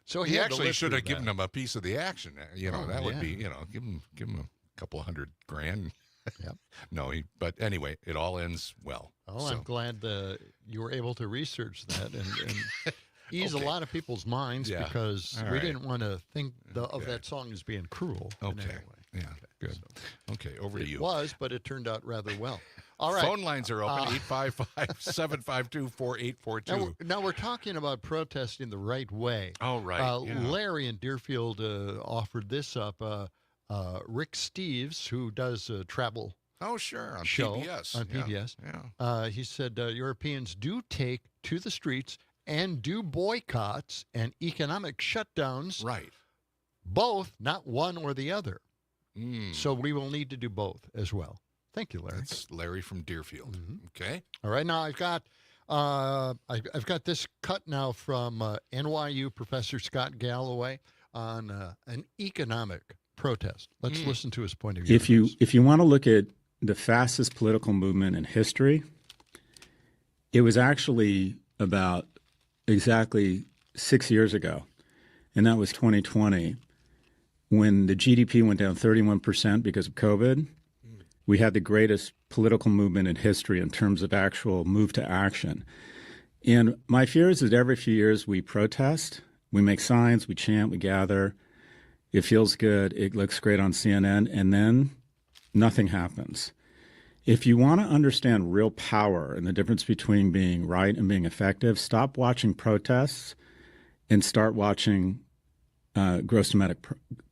So he had to actually live should have through given that. him a piece of the action. You know, that would be, you know, give him a couple of $100,000. Yep. No, but anyway, it all ends well. Oh, so. I'm glad you were able to research that and ease a lot of people's minds because we didn't want to think of that song as being cruel. In any way. Yeah, good. Okay, over to you. It was, but it turned out rather well. All right. Phone lines are open, 855-752-4842. Now we're talking about protesting the right way. Oh, right. Larry in Deerfield offered this up. Rick Steves, who does a travel on show PBS. on PBS, he said Europeans do take to the streets and do boycotts and economic shutdowns. Right. Both, not one or the other. So we will need to do both as well. Thank you, Larry. That's Larry from Deerfield. Okay. All right. Now I've got this cut now from NYU Professor Scott Galloway on an economic protest. Let's listen to his point of view. If you want to look at the fastest political movement in history, it was actually about exactly 6 years ago, and that was 2020, when the GDP went down 31% because of COVID. We had the greatest political movement in history in terms of actual move to action. And my fear is that every few years we protest, we make signs, we chant, we gather. It feels good. It looks great on CNN. And then nothing happens. If you want to understand real power and the difference between being right and being effective, stop watching protests and start watching gross domestic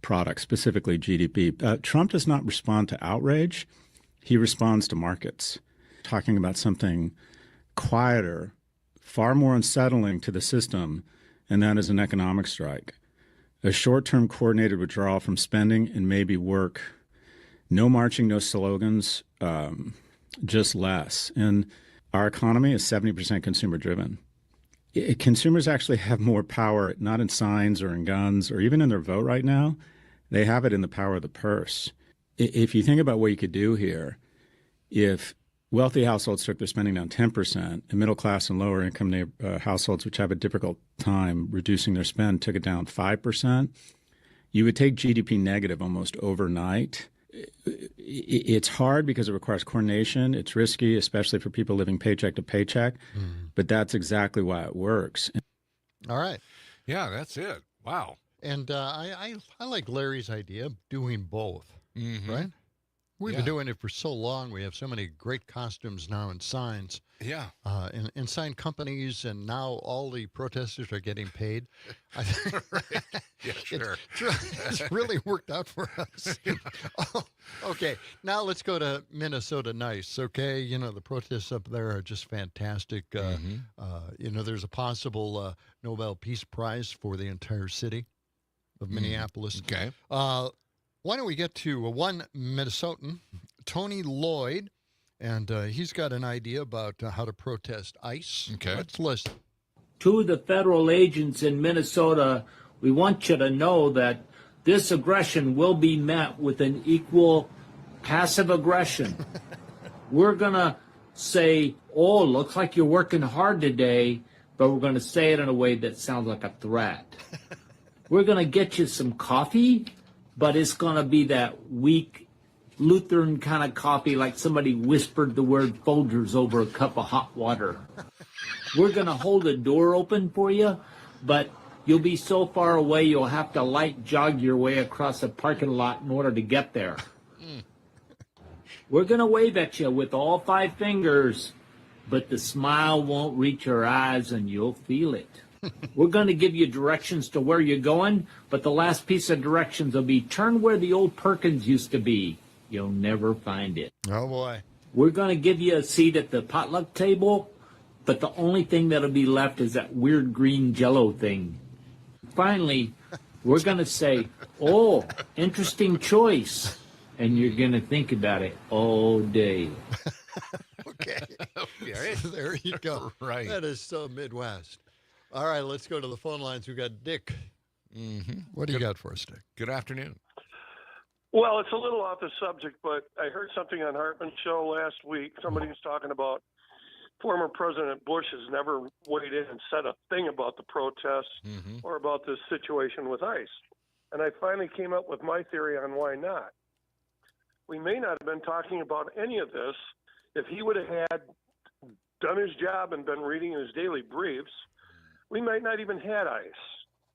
product, specifically GDP. Trump does not respond to outrage. He responds to markets. Talking about something quieter, far more unsettling to the system, and that is an economic strike. A short-term coordinated withdrawal from spending and maybe work. No marching, no slogans, just less. And our economy is 70% consumer-driven. Consumers actually have more power, not in signs or in guns or even in their vote right now. They have it in the power of the purse. If you think about what you could do here, if wealthy households took their spending down 10% and middle class and lower income households, which have a difficult time reducing their spend, took it down 5%, you would take GDP negative almost overnight. It's hard because it requires coordination. It's risky, especially for people living paycheck to paycheck. But that's exactly why it works. All right. Yeah, that's it. Wow. And I like Larry's idea of doing both, right? We've been doing it for so long. We have so many great costumes now and signs. Yeah. And sign companies, and now all the protesters are getting paid. Right. Yeah, sure. It's really worked out for us. Okay, now let's go to Minnesota Nice, okay? You know, the protests up there are just fantastic. You know, there's a possible Nobel Peace Prize for the entire city of Minneapolis. Okay. Why don't we get to one Minnesotan, Tony Lloyd, and he's got an idea about how to protest ICE. Okay. Let's listen. To the federal agents in Minnesota, we want you to know that this aggression will be met with an equal passive aggression. We're going to say, oh, looks like you're working hard today, but we're going to say it in a way that sounds like a threat. We're going to get you some coffee, but it's going to be that weak Lutheran kind of coffee, like somebody whispered the word Folgers over a cup of hot water. We're going to hold a door open for you, but you'll be so far away you'll have to light jog your way across a parking lot in order to get there. We're going to wave at you with all 5 fingers, but the smile won't reach your eyes and you'll feel it. We're going to give you directions to where you're going, but the last piece of directions will be turn where the old Perkins used to be. You'll never find it. Oh, boy. We're going to give you a seat at the potluck table, but the only thing that'll be left is that weird green Jell-O thing. Finally, we're going to say, oh, interesting choice. And you're going to think about it all day. Okay. Okay. There you go. Right. That is so Midwest. All right, let's go to the phone lines. We've got Dick. What do you got for us, Dick? Good afternoon. Well, it's a little off the subject, but I heard something on Hartman's show last week. Somebody was talking about former President Bush has never weighed in and said a thing about the protests or about this situation with ICE. And I finally came up with my theory on why not. We may not have been talking about any of this if he would have had done his job and been reading his daily briefs. We might not even had ICE.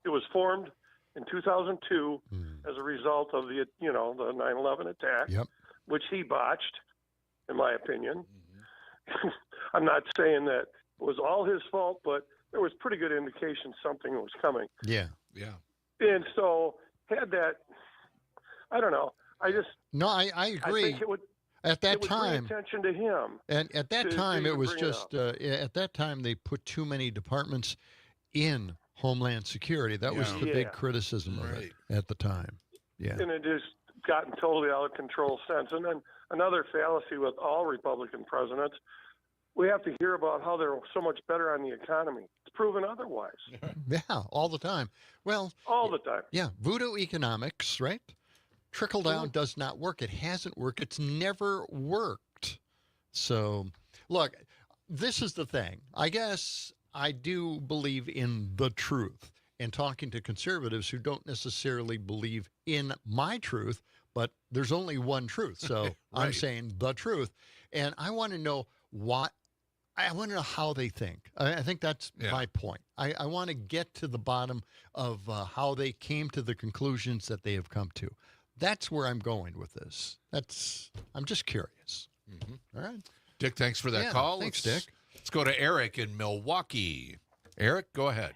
It was formed in 2002 as a result of the 9/11 attack, which he botched, in my opinion. I'm not saying that it was all his fault, but there was pretty good indication something was coming. Yeah. And so had that, I don't know. I agree. I think it would. At that it would time, bring attention to him. And at that time, it was just at that time they put too many departments in Homeland Security. That was the big criticism of it at the time. Yeah. And it just gotten totally out of control since. And then another fallacy with all Republican presidents, we have to hear about how they're so much better on the economy. It's proven otherwise. Yeah, all the time. Well, all the time. Yeah, voodoo economics, right? Trickle down does not work. It hasn't worked. It's never worked. So, look, this is the thing. I guess I do believe in the truth. And talking to conservatives who don't necessarily believe in my truth, but there's only one truth. So I'm saying the truth. And I want to know I want to know how they think. I think that's my point. I want to get to the bottom of how they came to the conclusions that they have come to. That's where I'm going with this. I'm just curious. All right. Dick, thanks for that call. Thanks, Dick. Let's go to Eric in Milwaukee. Eric, go ahead.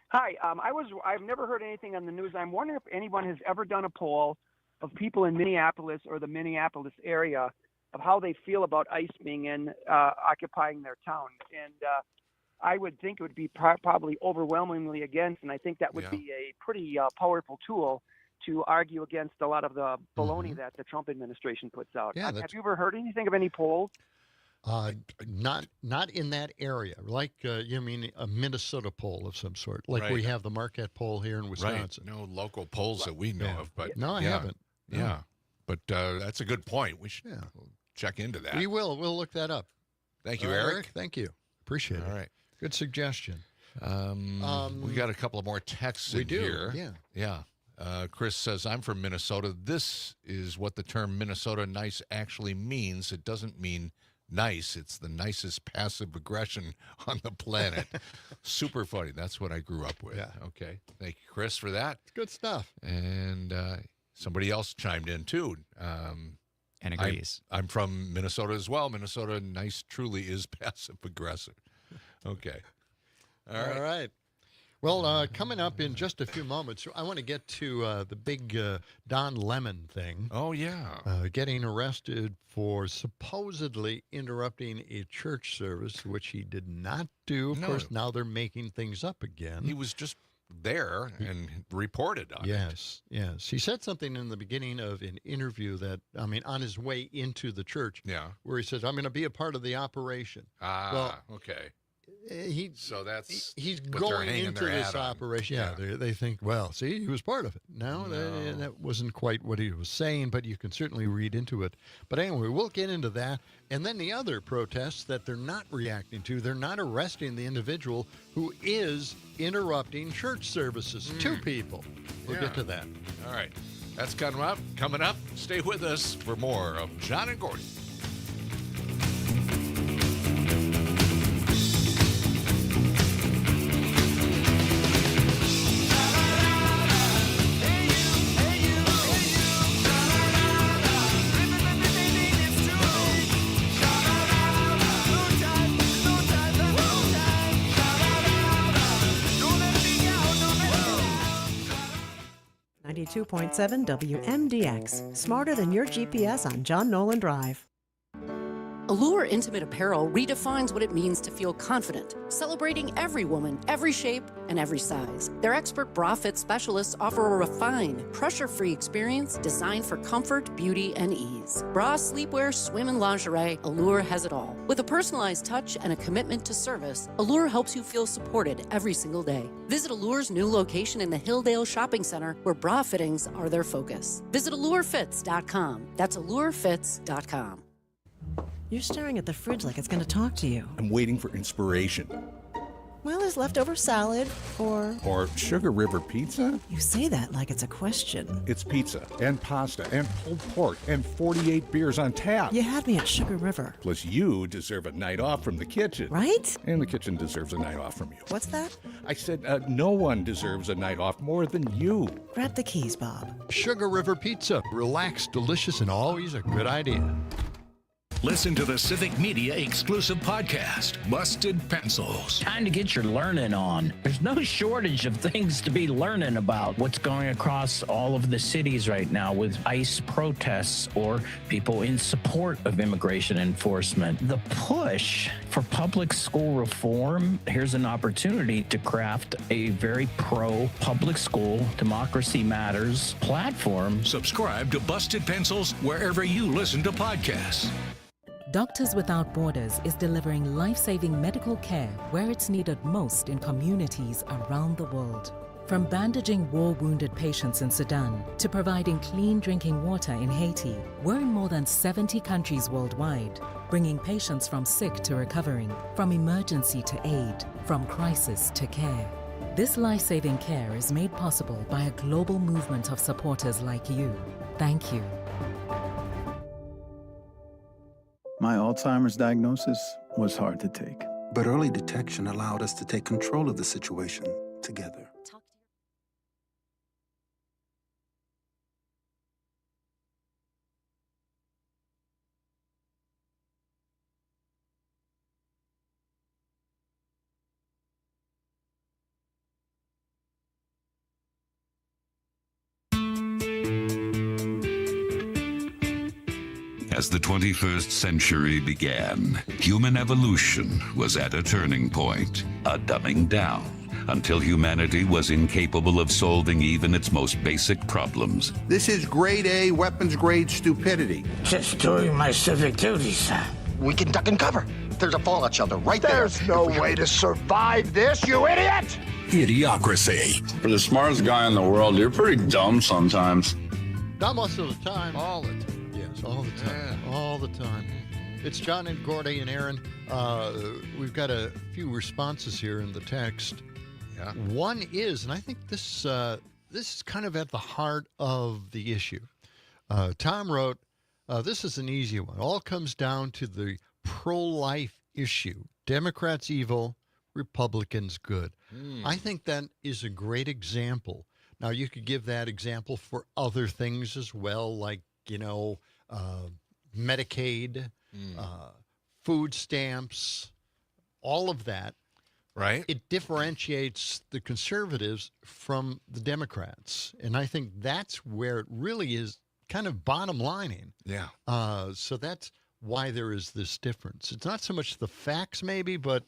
Hi. I've never heard anything on the news. I'm wondering if anyone has ever done a poll of people in Minneapolis or the Minneapolis area of how they feel about ICE being occupying their town. And I would think it would be probably overwhelmingly against, and I think that would be a pretty powerful tool to argue against a lot of the baloney that the Trump administration puts out. Yeah, have you ever heard anything of any polls? Not in that area. Like you mean a Minnesota poll of some sort. Like we have the Marquette poll here in Wisconsin. Right. No local polls that we know of, but no, I haven't. No. Yeah, but that's a good point. We should check into that. We will. We'll look that up. Thank you, Eric. Thank you. Appreciate it. All right. Good suggestion. We got a couple of more texts in here. Yeah. Chris says, I'm from Minnesota. This is what the term Minnesota nice actually means. It doesn't mean nice. It's the nicest passive aggression on the planet. Super funny. That's what I grew up with. Yeah. Okay. Thank you, Chris, for that. It's good stuff. And somebody else chimed in, too. And agrees. I'm from Minnesota as well. Minnesota nice truly is passive aggressive. Okay. All right. Well, coming up in just a few moments, I want to get to the big Don Lemon thing. Oh, yeah. Getting arrested for supposedly interrupting a church service, which he did not do. Of course, now they're making things up again. He was just there and reported on it. Yes. He said something in the beginning of an interview on his way into the church, where he says, I'm going to be a part of the operation. Okay. He's what going they're into this operation. Yeah, they think, well, see, he was part of it. No, that wasn't quite what he was saying, but you can certainly read into it. But anyway, we'll get into that. And then the other protests that they're not reacting to, they're not arresting the individual who is interrupting church services. 2 people. We'll get to that. All right. That's coming up. Stay with us for more of John and Gordy. 92.7 WMDX. Smarter than your GPS on John Nolan Drive. Allure Intimate Apparel redefines what it means to feel confident, celebrating every woman, every shape, and every size. Their expert bra fit specialists offer a refined, pressure-free experience designed for comfort, beauty, and ease. Bra, sleepwear, swim, and lingerie, Allure has it all. With a personalized touch and a commitment to service, Allure helps you feel supported every single day. Visit Allure's new location in the Hilldale Shopping Center, where bra fittings are their focus. Visit AllureFits.com. That's AllureFits.com. You're staring at the fridge like it's going to talk to you. I'm waiting for inspiration. Well, there's leftover salad or... Or Sugar River Pizza? You say that like it's a question. It's pizza and pasta and pulled pork and 48 beers on tap. You had me at Sugar River. Plus, you deserve a night off from the kitchen. Right? And the kitchen deserves a night off from you. What's that? I said no one deserves a night off more than you. Grab the keys, Bob. Sugar River Pizza. Relaxed, delicious, and always a good idea. Listen to the Civic Media exclusive podcast, Busted Pencils. Time to get your learning on. There's no shortage of things to be learning about. What's going across all of the cities right now with ICE protests or people in support of immigration enforcement. The push for public school reform, here's an opportunity to craft a very pro-public school, democracy matters platform. Subscribe to Busted Pencils wherever you listen to podcasts. Doctors Without Borders is delivering life-saving medical care where it's needed most in communities around the world. From bandaging war-wounded patients in Sudan to providing clean drinking water in Haiti, we're in more than 70 countries worldwide, bringing patients from sick to recovering, from emergency to aid, from crisis to care. This life-saving care is made possible by a global movement of supporters like you. Thank you. My Alzheimer's diagnosis was hard to take, but early detection allowed us to take control of the situation together. As the 21st century began, human evolution was at a turning point, a dumbing down, until humanity was incapable of solving even its most basic problems. This is grade A weapons-grade stupidity. Just doing my civic duties. We can duck and cover. There's a fallout shelter right there. There's no way to survive this, you idiot! Idiocracy. For the smartest guy in the world, you're pretty dumb sometimes. Not most of the time. All the time. Yes, all the time. Yeah. All the time. It's John and Gordy and Aaron. We've got a few responses here in the text. Yeah. One is, and I think this is kind of at the heart of the issue. Tom wrote, this is an easy one. All comes down to the pro-life issue. Democrats evil, Republicans good. I think that is a great example. Now, you could give that example for other things as well, like, Medicaid, food stamps, all of that. Right. It differentiates the conservatives from the Democrats. And I think that's where it really is kind of bottom lining. Yeah. So that's why there is this difference. It's not so much the facts maybe, but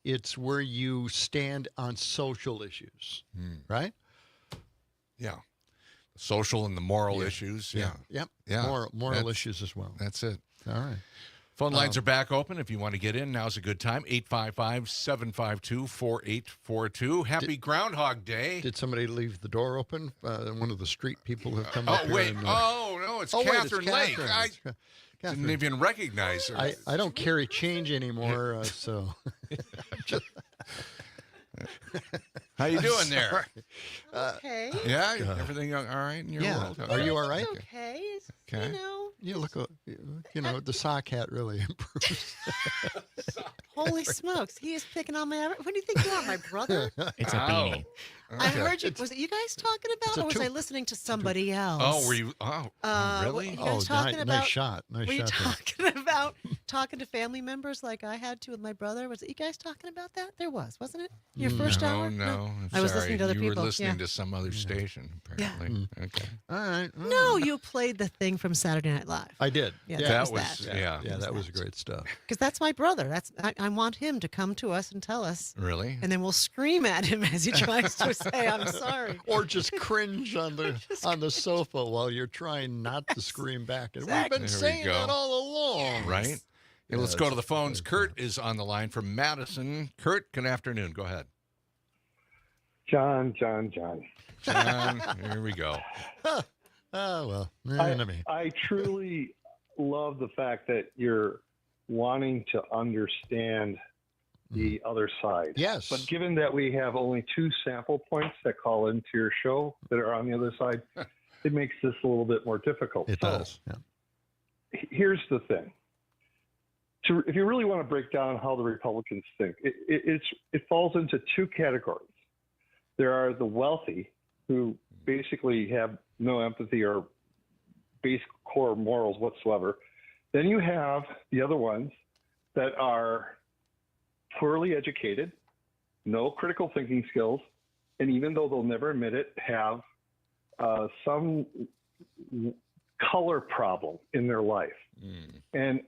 it's where you stand on social issues, right? Yeah. Social and the moral issues. Yeah. Yep. Yeah. Moral issues as well. That's it. All right. Phone lines are back open. If you want to get in, now's a good time. 855-752-4842. Happy Groundhog Day. Did somebody leave the door open? One of the street people have come Oh, up here. wait. And, no, it's Catherine Lake. Catherine. I didn't even recognize her. I don't carry change anymore, so. How you doing there? Okay. Yeah, everything all right in your world? Okay. Are you all right? Okay. Okay. You look, the sock hat really improves. Holy smokes. He is picking on my... What do you think you are, my brother? It's a beanie. I heard you. Was it you guys talking about, or was I listening to somebody else? Oh, were you? Oh, really? You guys talking about? Nice shot. Nice were you shot. talking about talking to family members like I had to with my brother? Was it you guys talking about that? There wasn't it? Your first hour? No. I was listening to other you people. were listening yeah. to some other station, apparently. Yeah. Okay. All right. No, you played the thing from Saturday Night Live. I did. Yeah, that was that. Yeah, that was great stuff. Because that's my brother. I want him to come to us and tell us. Really? And then we'll scream at him as he tries to say, "I'm sorry." Or just cringe on the sofa while you're trying not to scream back. And Exactly. we've been saying that all along. Right? Yeah, let's go to the phones. Kurt is on the line from Madison. Kurt, good afternoon. Go ahead. John. John, here we go. I truly love the fact that you're wanting to understand the other side. Yes. But given that we have only 2 sample points that call into your show that are on the other side, it makes this a little bit more difficult. It does. Yeah. Here's the thing. If you really want to break down how the Republicans think, it falls into 2 categories. There are the wealthy who basically have no empathy or base core morals whatsoever. Then you have the other ones that are poorly educated, no critical thinking skills, and even though they'll never admit it, have some color problem in their life. And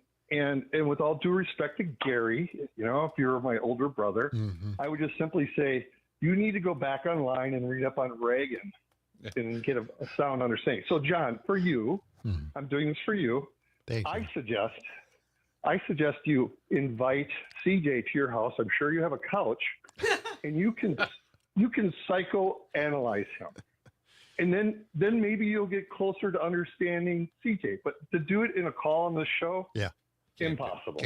with all due respect to Gary, if you're my older brother, I would just simply say, you need to go back online and read up on Reagan and get a sound understanding. So, John, for you, I'm doing this for you. I suggest you invite CJ to your house. I'm sure you have a couch, and you can psychoanalyze him, and then maybe you'll get closer to understanding CJ. But to do it in a call on the show, impossible.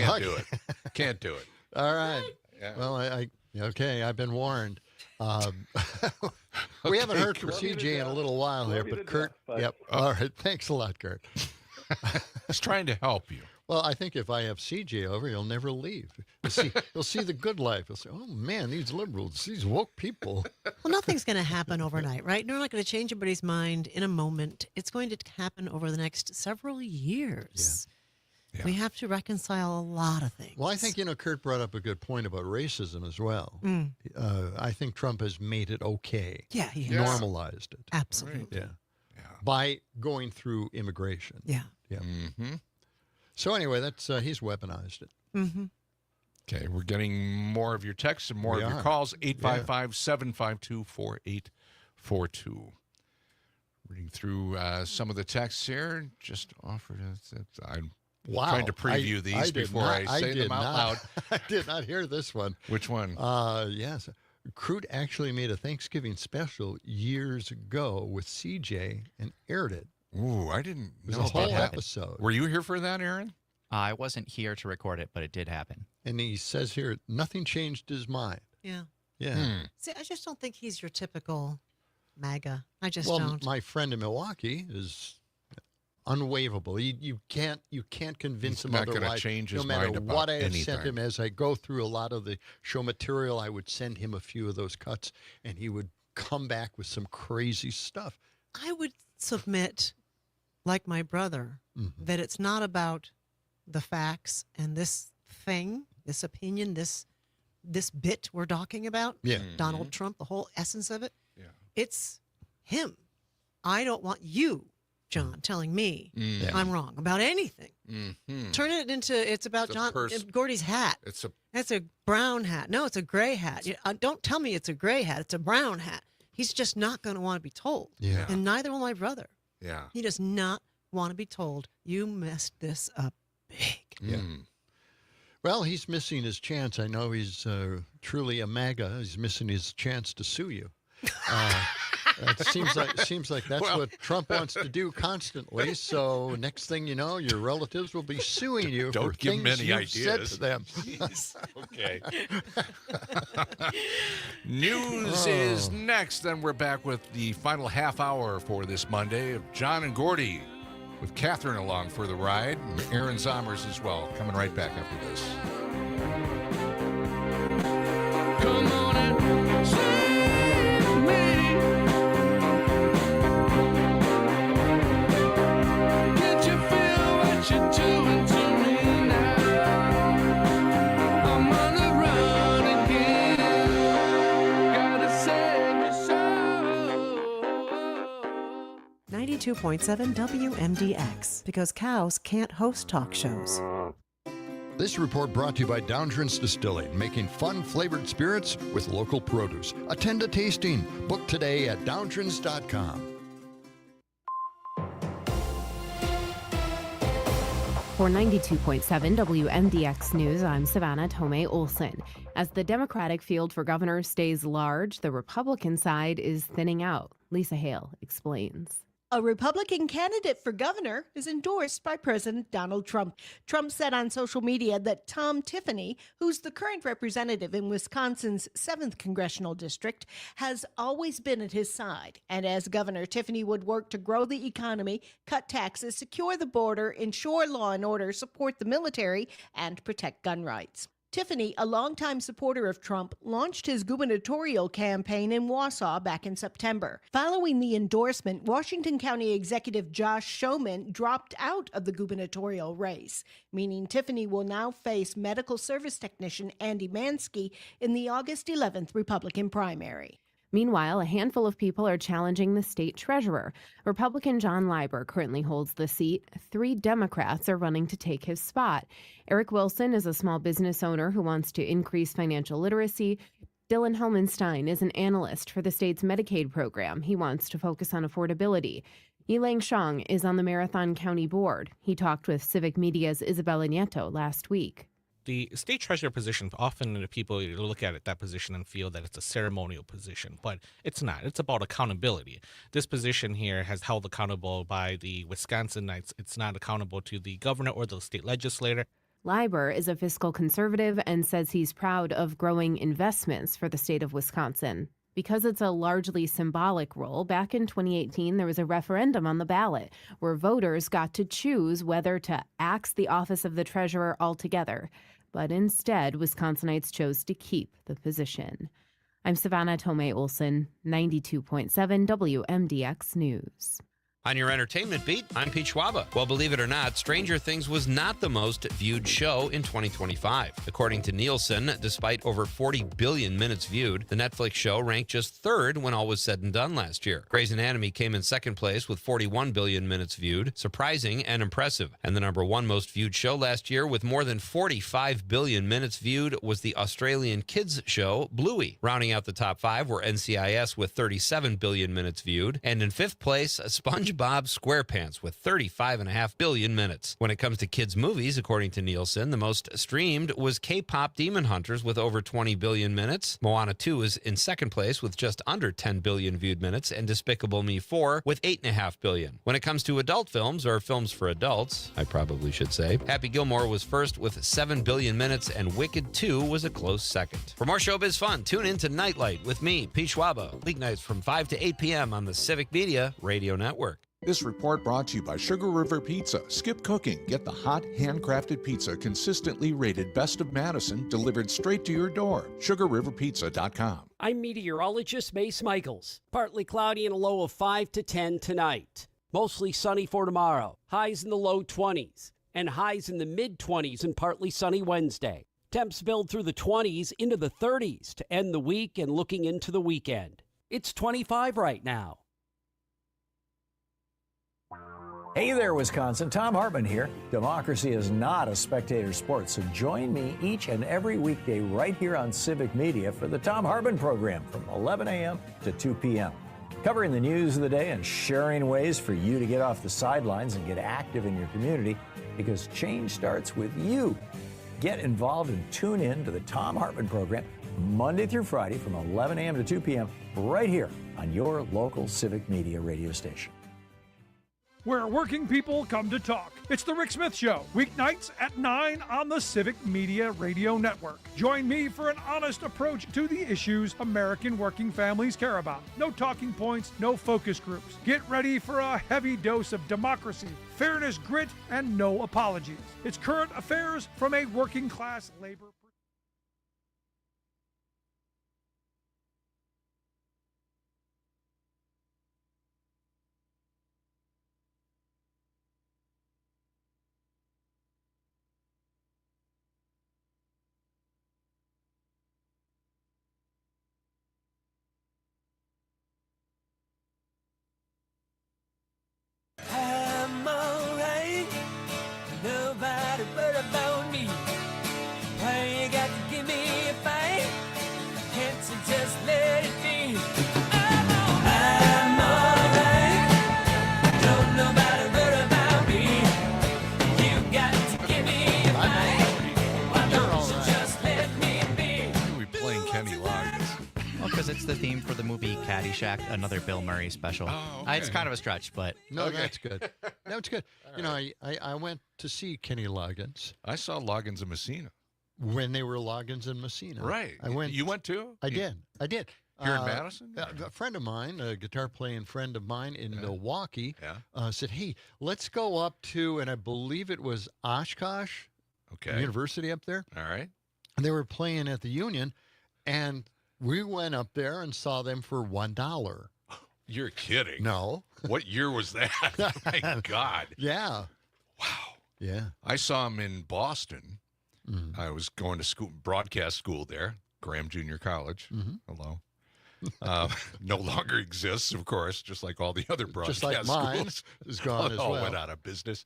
Can't do it. All right. Yeah. Well, okay. I've been warned. We haven't heard from CJ in a little while here, but Kurt. Yep. All right. Thanks a lot, Kurt. He's trying to help you. Well, I think if I have CJ over, he'll never leave. He'll see the good life. He'll say, "Oh man, these liberals, these woke people." Well, nothing's going to happen overnight, right? You're not going to change anybody's mind in a moment. It's going to happen over the next several years. Yeah. We have to reconcile a lot of things. Well, I think, Kurt brought up a good point about racism as well. I think Trump has made it okay. Yeah, he has. Normalized it. Absolutely. Yeah. By going through immigration. Yeah. Yeah. So anyway, that's he's weaponized it. Okay, we're getting more of your texts and more of your calls. 855-752-4842. Reading through some of the texts here. Just offered. I'm trying to preview these before I say them out loud. I did not hear this one. Which one? Yes. Crute actually made a Thanksgiving special years ago with CJ and aired it. Ooh, I didn't know a whole that. episode. Were you here for that, Aaron? I wasn't here to record it, but it did happen. And he says here, nothing changed his mind. Yeah. Yeah. See, I just don't think he's your typical MAGA. I just well, don't. My friend in Milwaukee is unwaverable. You can't convince him not otherwise. Change his no matter mind about what I have anything. sent him, as I go through a lot of the show material, I would send him a few of those cuts, and he would come back with some crazy stuff. I would submit, like my brother, that it's not about the facts and this thing, this opinion, this bit we're talking about. Yeah. Donald Trump, the whole essence of it. Yeah. It's him. I don't want you, John, telling me I'm wrong about anything. Turn it into it's about John Gordy's hat. That's a brown hat. No, it's a gray hat. Don't tell me it's a gray hat. It's a brown hat. He's just not going to want to be told. Yeah. And neither will my brother. Yeah. He does not want to be told you messed this up big. Yeah. Well, he's missing his chance. I know he's truly a MAGA. He's missing his chance to sue you. It seems like that's what Trump wants to do constantly. So next thing you know, your relatives will be suing you for things you've said to them. Okay. News is next. Then we're back with the final half hour for this Monday of John and Gordy, with Catherine along for the ride, and Aaron Zomers as well. Coming right back after this. Come on and save me. Can't you feel what you're doing to me now? I'm on the run again. Gotta save your soul. 92.7 WMDX, because cows can't host talk shows. This report brought to you by Downtrins Distilling, making fun-flavored spirits with local produce. Attend a tasting. Book today at downtrins.com. For 92.7 WMDX News, I'm Savannah Tomei Olson. As the Democratic field for governor stays large, the Republican side is thinning out. Lisa Hale explains. A Republican candidate for governor is endorsed by President Donald Trump. Trump said on social media that Tom Tiffany, who's the current representative in Wisconsin's 7th congressional district, has always been at his side. And as governor, Tiffany would work to grow the economy, cut taxes, secure the border, ensure law and order, support the military, and protect gun rights. Tiffany, a longtime supporter of Trump, launched his gubernatorial campaign in Wausau back in September. Following the endorsement, Washington County Executive Josh Schoeman dropped out of the gubernatorial race, meaning Tiffany will now face medical service technician Andy Mansky in the August 11th Republican primary. Meanwhile, a handful of people are challenging the state treasurer. Republican John Leiber currently holds the seat. 3 Democrats are running to take his spot. Eric Wilson is a small business owner who wants to increase financial literacy. Dylan Helmenstein is an analyst for the state's Medicaid program. He wants to focus on affordability. Yilang Shang is on the Marathon County Board. He talked with Civic Media's Isabella Nieto last week. The state treasurer position, often people look at that position and feel that it's a ceremonial position, but it's not. It's about accountability. This position here has held accountable by the Wisconsinites. It's not accountable to the governor or the state legislator. Leiber is a fiscal conservative and says he's proud of growing investments for the state of Wisconsin. Because it's a largely symbolic role, back in 2018, there was a referendum on the ballot where voters got to choose whether to axe the office of the treasurer altogether. But instead, Wisconsinites chose to keep the position. I'm Savannah Tomei Olson, 92.7 WMDX News. On your entertainment beat, I'm Pete Schwaba. Well, believe it or not, Stranger Things was not the most viewed show in 2025. According to Nielsen, despite over 40 billion minutes viewed, the Netflix show ranked just 3rd when all was said and done last year. Grey's Anatomy came in 2nd place with 41 billion minutes viewed, surprising and impressive. And the number 1 most viewed show last year with more than 45 billion minutes viewed was the Australian kids show Bluey. Rounding out the top 5 were NCIS with 37 billion minutes viewed, and in 5th place, SpongeBob SquarePants with 35.5 billion minutes. When it comes to kids' movies, according to Nielsen, the most streamed was K-pop Demon Hunters with over 20 billion minutes. Moana 2 is in 2nd place with just under 10 billion viewed minutes, and Despicable Me 4 with 8.5 billion. When it comes to adult films, or films for adults, I probably should say, Happy Gilmore was first with 7 billion minutes, and Wicked 2 was a close second. For more showbiz fun, tune in to Nightlight with me, Pete Schwaba, weeknights from 5 to 8 p.m. on the Civic Media Radio Network. This report brought to you by Sugar River Pizza. Skip cooking. Get the hot, handcrafted pizza consistently rated Best of Madison, delivered straight to your door. SugarRiverPizza.com. I'm meteorologist Mace Michaels. Partly cloudy and a low of 5 to 10 tonight. Mostly sunny for tomorrow. Highs in the low 20s and highs in the mid-20s and partly sunny Wednesday. Temps build through the 20s into the 30s to end the week and looking into the weekend. It's 25 right now. Hey there, Wisconsin. Tom Hartman here. Democracy is not a spectator sport, so join me each and every weekday right here on Civic Media for the Tom Hartman program from 11 a.m. to 2 p.m. Covering the news of the day and sharing ways for you to get off the sidelines and get active in your community, because change starts with you. Get involved and tune in to the Tom Hartman program Monday through Friday from 11 a.m. to 2 p.m. right here on your local Civic Media radio station. Where working people come to talk. It's The Rick Smith Show, weeknights at 9 on the Civic Media Radio Network. Join me for an honest approach to the issues American working families care about. No talking points, no focus groups. Get ready for a heavy dose of democracy, fairness, grit, and no apologies. It's current affairs from a working class labor Caddyshack, another Bill Murray special. Oh, okay. It's kind of a stretch, but no, that's good. That's good. You know, I went to see Kenny Loggins. I saw Loggins in Messina. When they were Loggins in Messina. Right. I went. You went too? I did. Here in Madison? A friend of mine, a guitar-playing friend of mine in Milwaukee, said, hey, let's go up to, and I believe it was Oshkosh University up there. All right. And they were playing at the Union, and we went up there and saw them for $1. You're kidding. No. What year was that? My God. Yeah. Wow. Yeah. I saw him in Boston. I was going to school, broadcast school there, Graham Junior College. Hello. No longer exists, of course, just like all the other broadcast schools. Just like mine is gone as well. All went out of business.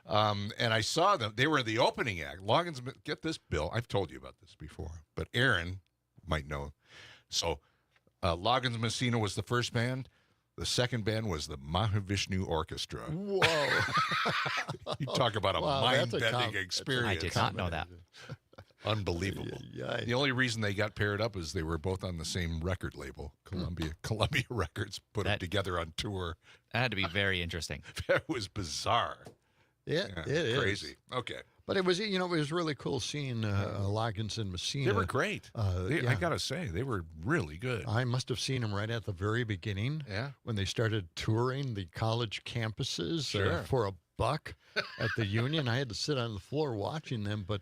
And I saw them. They were the opening act. Loggins, get this, Bill. I've told you about this before, but Aaron might know. So Loggins Messina was the first band. The second band was the Mahavishnu Orchestra. Whoa. You talk about a mind-bending experience. I did not know that. Unbelievable. The only reason they got paired up is they were both on the same record label. Columbia Records put them together on tour. That had to be very interesting. That was bizarre. Yeah, it is. Crazy. Okay. But it was, you know, it was really cool seeing Loggins and Messina. They were great. I got to say, they were really good. I must have seen them right at the very beginning. Yeah. When they started touring the college campuses for $1 at the Union. I had to sit on the floor watching them, but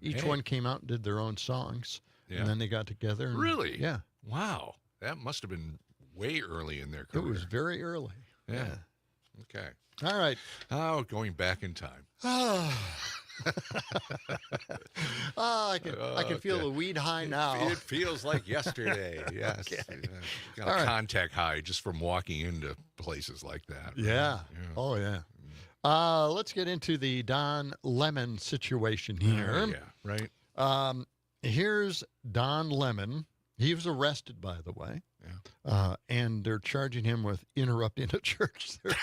each one came out and did their own songs. Yeah. And then they got together. And, really? Yeah. Wow. That must have been way early in their career. It was very early. Yeah. Okay. All right. Oh, going back in time. I can feel the weed high now. It feels like yesterday. Yes. Okay. Got a contact high just from walking into places like that. Right? Yeah. Oh, yeah. Let's get into the Don Lemon situation here. Yeah, right. Here's Don Lemon. He was arrested, by the way. Yeah. And they're charging him with interrupting a church service.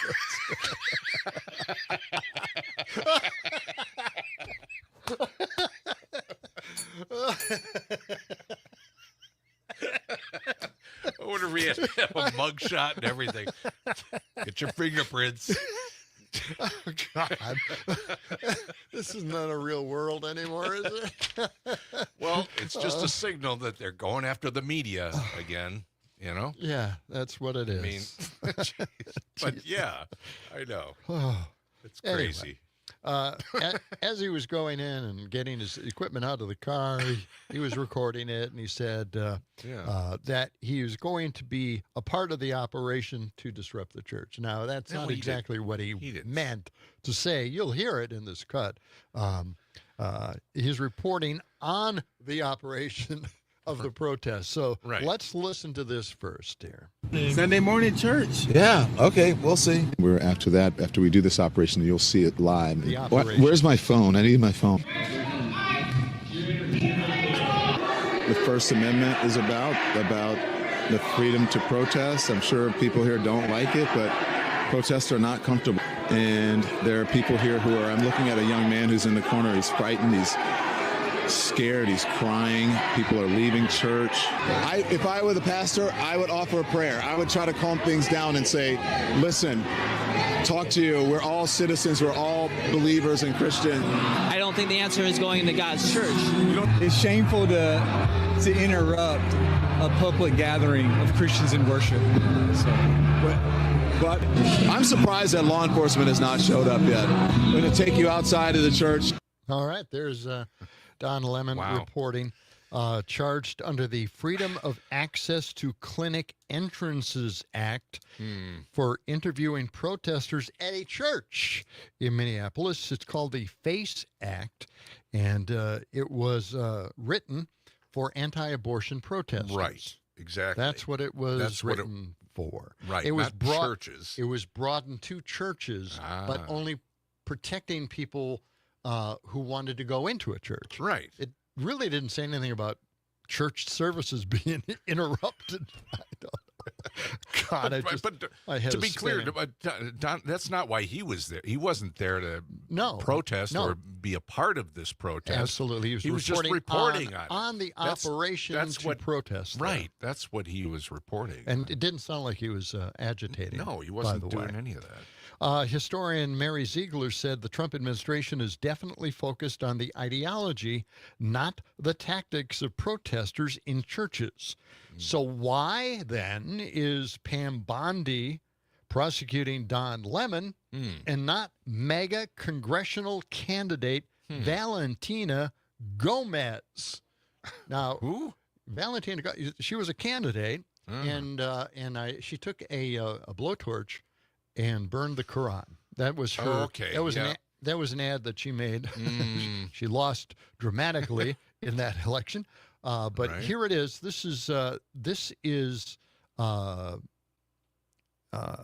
I wonder if we have a mugshot and everything. Get your fingerprints. Oh, God. This is not a real world anymore, is it? Well, it's just a signal that they're going after the media again, you know? Yeah, that's what it is. I mean, but yeah, I know. It's crazy. As he was going in and getting his equipment out of the car, he was recording it, and he said that he was going to be a part of the operation to disrupt the church. Now, that's not exactly what he meant to say. You'll hear it in this cut. He's reporting on the operation of the protest. So let's listen to this first here. Sunday morning church. Yeah, okay, we'll see. We're after we do this operation, you'll see it live. Where's my phone? I need my phone. The First Amendment is about the freedom to protest. I'm sure people here don't like it, but protests are not comfortable. And there are people here who are, I'm looking at a young man who's in the corner, he's frightened, he's scared, he's crying, people are leaving church. If I were the pastor, I would offer a prayer. I would try to calm things down and say, listen, talk to you, we're all citizens, we're all believers and Christians. I don't think the answer is going into God's church. It's shameful to interrupt a public gathering of Christians in worship. But I'm surprised that law enforcement has not showed up yet. We're going to take you outside of the church. All right, there's Don Lemon reporting, charged under the Freedom of Access to Clinic Entrances Act for interviewing protesters at a church in Minneapolis. It's called the FACE Act, and it was written for anti-abortion protesters. Right, exactly. That's what it was written for. Right, it was not churches. It was broadened to churches, but only protecting people who wanted to go into a church. Right. It really didn't say anything about church services being interrupted. I don't know. God, to be clear, Don, that's not why he was there. He wasn't there to protest or be a part of this protest. Absolutely, he was just reporting on the operation to protest. Right, that's what he was reporting. And it didn't sound like he was agitating. No, he wasn't doing any of that. Historian Mary Ziegler said the Trump administration is definitely focused on the ideology, not the tactics of protesters in churches. So why, then, is Pam Bondi prosecuting Don Lemon and not MAGA congressional candidate Valentina Gomez? Now, who? Valentina, she was a candidate, and she took a blowtorch and burned the Quran. That was her. Okay. That was an ad that she made. She lost dramatically in that election. But here it is. This is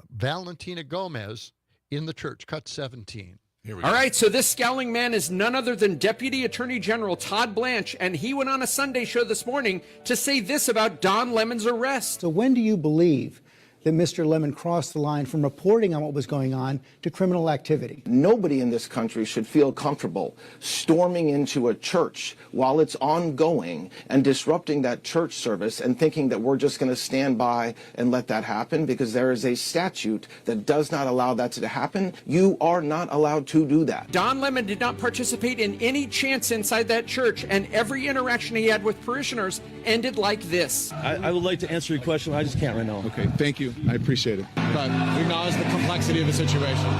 Valentina Gomez in the church. Cut 17. All right, so this scowling man is none other than Deputy Attorney General Todd Blanche, and he went on a Sunday show this morning to say this about Don Lemon's arrest. So when do you believe that Mr. Lemon crossed the line from reporting on what was going on to criminal activity? Nobody in this country should feel comfortable storming into a church while it's ongoing and disrupting that church service and thinking that we're just going to stand by and let that happen, because there is a statute that does not allow that to happen. You are not allowed to do that. Don Lemon did not participate in any chants inside that church, and every interaction he had with parishioners ended like this. I would like to answer your question. I just can't right now. Okay, thank you. I appreciate it. But we acknowledge the complexity of the situation.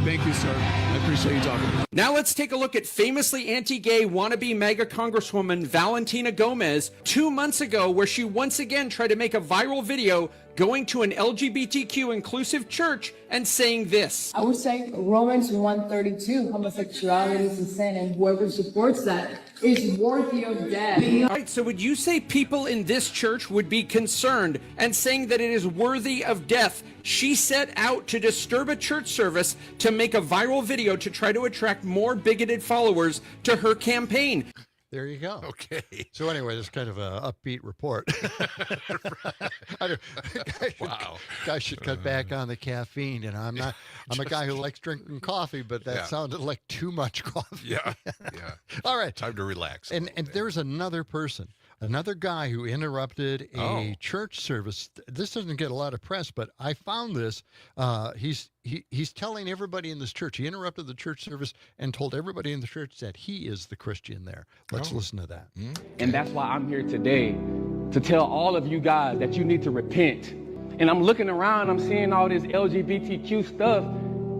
Thank you, sir. I appreciate you talking. Now let's take a look at famously anti-gay wannabe MAGA Congresswoman Valentina Gomez 2 months ago, where she once again tried to make a viral video going to an LGBTQ inclusive church and saying this. I would say Romans 1:32, homosexuality is a sin, and whoever supports that is worthy of death. All right, so would you say people in this church would be concerned and saying that it is worthy of death? She set out to disturb a church service to make a viral video to try to attract more bigoted followers to her campaign. There you go. Okay. So anyway, this is kind of an upbeat report. Guy should cut back on the caffeine. And I'm a guy who likes drinking coffee, but that sounded like too much coffee. Yeah. All right. Time to relax. And there's another person. Another guy who interrupted a church service. This doesn't get a lot of press, but I found this. He's telling everybody in this church. He interrupted the church service and told everybody in the church that he is the Christian there. Let's listen to that. And that's why I'm here today, to tell all of you guys that you need to repent. And I'm looking around, I'm seeing all this LGBTQ stuff,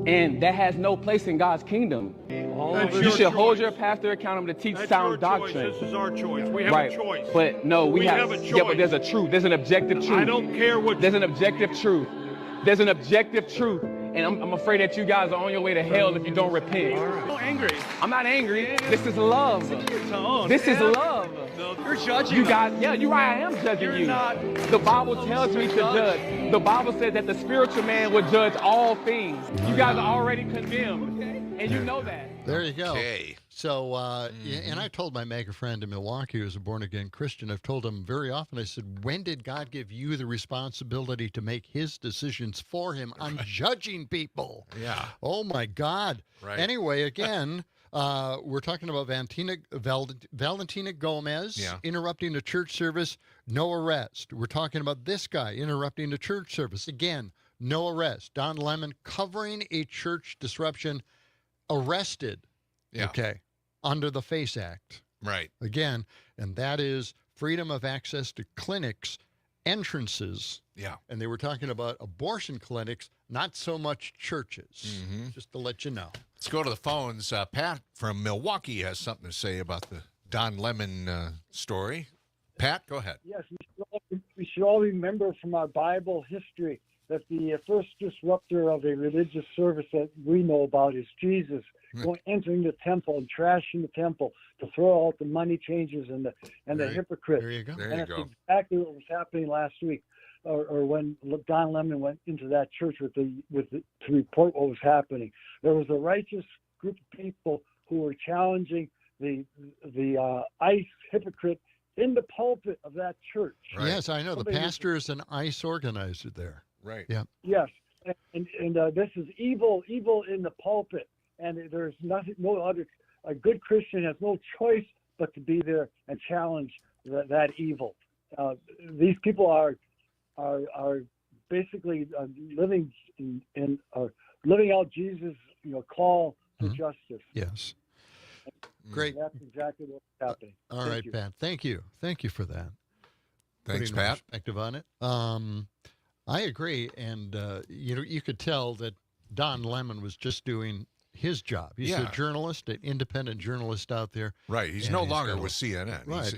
and that has no place in God's kingdom. You should hold your pastor accountable to teach sound doctrine. This is our choice. We have a choice. But no, we have a choice. Yeah, but there's a truth. There's an objective truth. I don't care what. There's an objective truth. There's an objective truth. And I'm afraid that you guys are on your way to hell if you don't repent. I'm angry. I'm not angry. This is love. This is love. No, you're judging. You guys, you're right. I am judging you. The Bible tells me to judge. The Bible said that the spiritual man would judge all things. You guys are already condemned, and you know that. There you go. Okay. So, and I told my MAGA friend in Milwaukee who's a born-again Christian, I've told him very often, I said, when did God give you the responsibility to make his decisions for him on judging people? Yeah. Oh, my God. Right. Anyway, again, we're talking about Valentina Gomez interrupting a church service, no arrest. We're talking about this guy interrupting a church service. Again, no arrest. Don Lemon covering a church disruption, arrested. Yeah. Okay. Under the FACE Act. Right. Again, and that is freedom of access to clinics, entrances. Yeah. And they were talking about abortion clinics, not so much churches. Just to let you know. Let's go to the phones. Pat from Milwaukee has something to say about the Don Lemon story. Pat, go ahead. Yes, we should all remember from our Bible history that the first disruptor of a religious service that we know about is Jesus, entering the temple and trashing the temple to throw out the money changers and the hypocrites. There you go. And that's exactly what was happening last week, or when Don Lemon went into that church to report what was happening. There was a righteous group of people who were challenging the ICE hypocrite in the pulpit of that church. Right. Yes, I know. The Somebody- pastor is an ICE organizer there. Right. Yeah. Yes, and this is evil in the pulpit, and there's nothing, no other. A good Christian has no choice but to be there and challenge that evil. These people are basically living living out Jesus' call to justice. Yes. Great. That's exactly what's happening. All Thank right, you. Pat. Thank you for that. Thanks, Putting Pat. Perspective on it. I agree, and you could tell that Don Lemon was just doing his job. He's a journalist, an independent journalist out there. Right. He's and no he's longer got a- with CNN. Right.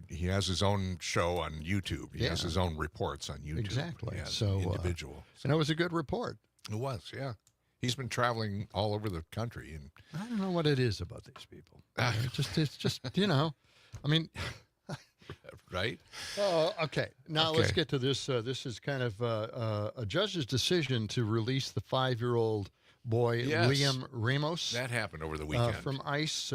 He has his own show on YouTube. He has Yeah. his own reports on YouTube. Exactly. As So, an individual. And it was a good report. It was, yeah. He's been traveling all over the country, and I don't know what it is about these people. It's just I mean. right? Oh, okay. Now let's Okay. get to this. This is kind of a judge's decision to release the 5-year-old boy, Yes. Liam Ramos. That happened over the weekend. From ICE.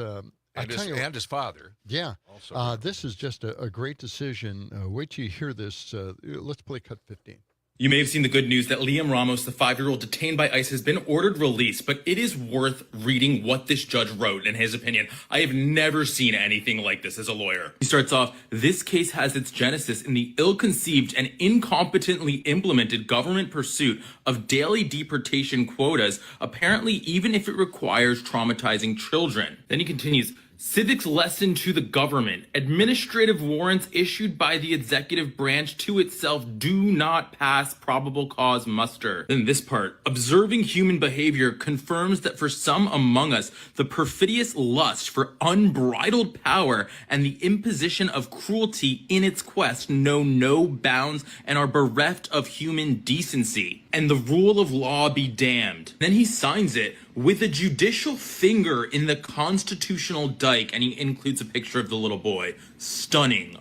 And his father. Yeah. Also. This is just a great decision. Wait till you hear this. Let's play cut 15. You may have seen the good news that Liam Ramos, the 5-year-old detained by ICE, has been ordered released, but it is worth reading what this judge wrote in his opinion. I have never seen anything like this as a lawyer. He starts off, this case has its genesis in the ill-conceived and incompetently implemented government pursuit of daily deportation quotas, apparently even if it requires traumatizing children. Then he continues, Civic's lesson to the government. Administrative warrants issued by the executive branch to itself do not pass probable cause muster. Then this part. Observing human behavior confirms that for some among us, the perfidious lust for unbridled power and the imposition of cruelty in its quest know no bounds and are bereft of human decency. And the rule of law be damned. Then he signs it with a judicial finger in the constitutional dike, and he includes a picture of the little boy. Stunning.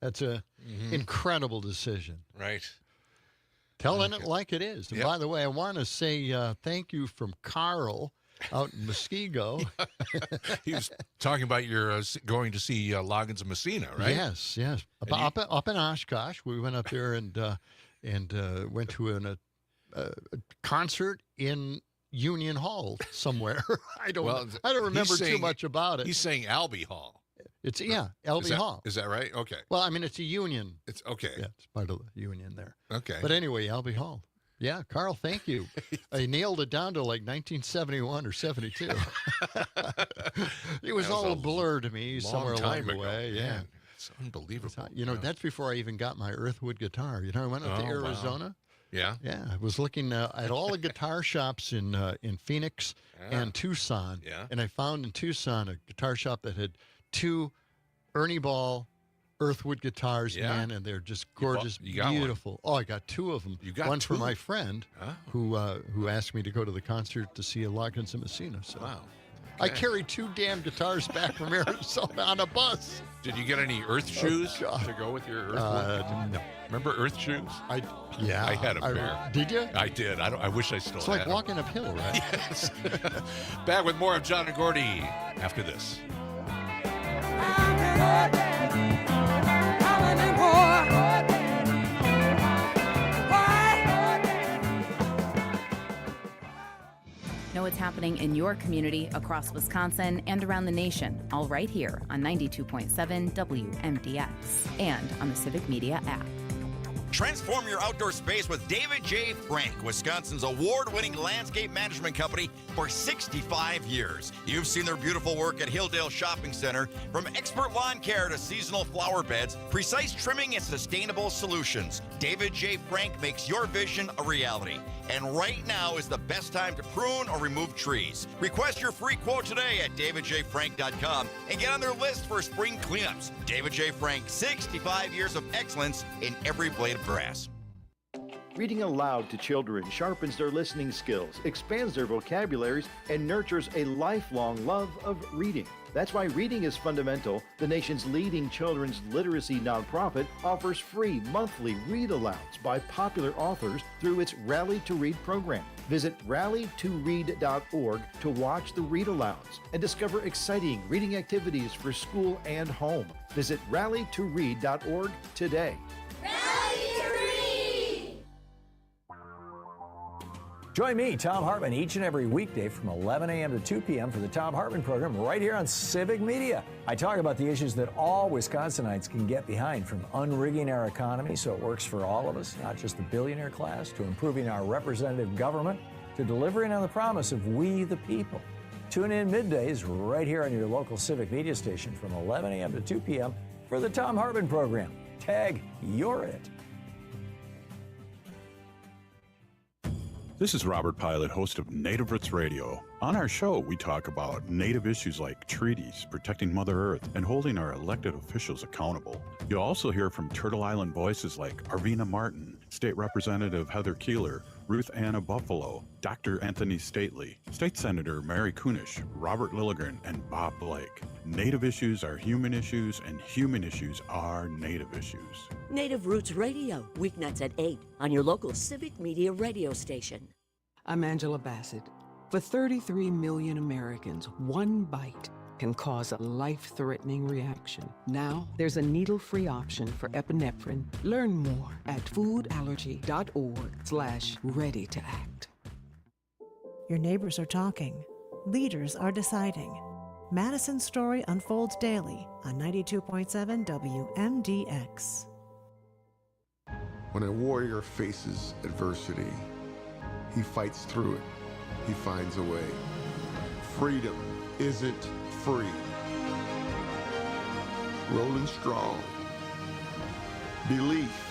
That's a incredible decision. Right. Telling it like it is. And Yep. by the way, I want to say thank you from Carl out in Muskego. He was talking about your going to see Loggins and Messina, right? Yes. Up in Oshkosh, we went up there and went to a concert in Union Hall somewhere. I don't remember too much about it. He's saying Albee Hall. It's Albee Hall. Is that right? Okay. Well, I mean, it's a union. It's okay. Yeah, it's part of the union there. Okay. But anyway, Albee Hall. Yeah, Carl, thank you. I nailed it down to like 1971 or 72. It was all a blur to me somewhere along the way. Yeah. Man, it's unbelievable. That's before I even got my Earthwood guitar. I went up to Arizona. Wow. Yeah. Yeah, I was looking at all the guitar shops in Phoenix and Tucson. Yeah. And I found in Tucson a guitar shop that had 2 Ernie Ball Earthwood guitars, man, and they're just gorgeous, you got beautiful. Oh, I got 2 of them. You got one 2? for my friend who asked me to go to the concert to see Loggins and Messina. So Wow. I carried 2 damn guitars back from Arizona on a bus. Did you get any Earth shoes to go with your Earth? No. Remember Earth shoes? I had a pair. Did you? I did. I wish I still It's had like them. walking uphill, right? Yes. Back with more of John and Gordy after this. Know what's happening in your community across Wisconsin and around the nation, all right here on 92.7 WMDX and on the Civic Media app. Transform your outdoor space with David J. Frank, Wisconsin's award-winning landscape management company for 65 years. You've seen their beautiful work at Hilldale Shopping Center. From expert lawn care to seasonal flower beds, precise trimming and sustainable solutions, David J. Frank makes your vision a reality. And right now is the best time to prune or remove trees. Request your free quote today at davidjfrank.com and get on their list for spring cleanups. David J. Frank, 65 years of excellence in every blade of grass. Reading aloud to children sharpens their listening skills, expands their vocabularies, and nurtures a lifelong love of reading. That's why Reading is Fundamental, the nation's leading children's literacy nonprofit, offers free monthly read-alouds by popular authors through its Rally to Read program. Visit rallytoread.org to watch the read-alouds and discover exciting reading activities for school and home. Visit rallytoread.org today. Join me, Tom Hartman, each and every weekday from 11 a.m. to 2 p.m. for the Tom Hartman program right here on Civic Media. I talk about the issues that all Wisconsinites can get behind, from unrigging our economy so it works for all of us, not just the billionaire class, to improving our representative government, to delivering on the promise of we the people. Tune in middays right here on your local Civic Media station from 11 a.m. to 2 p.m. for the Tom Hartman program. Tag You're It. This is Robert Pilot, host of Native Roots Radio. On our show, we talk about Native issues like treaties, protecting Mother Earth, and holding our elected officials accountable. You'll also hear from Turtle Island voices like Arvina Martin, State Representative Heather Keeler, Ruth Anna Buffalo, Dr. Anthony Stately, State Senator Mary Kunish, Robert Lilligren, and Bob Blake. Native issues are human issues, and human issues are Native issues. Native Roots Radio, weeknights at 8 on your local Civic Media radio station. I'm Angela Bassett. For 33 million Americans, one bite can cause a life-threatening reaction. Now, there's a needle-free option for epinephrine. Learn more at foodallergy.org/ready-to-act. Your neighbors are talking. Leaders are deciding. Madison's story unfolds daily on 92.7 WMDX. When a warrior faces adversity, he fights through it. He finds a way. Freedom isn't free. Rolling strong. Belief.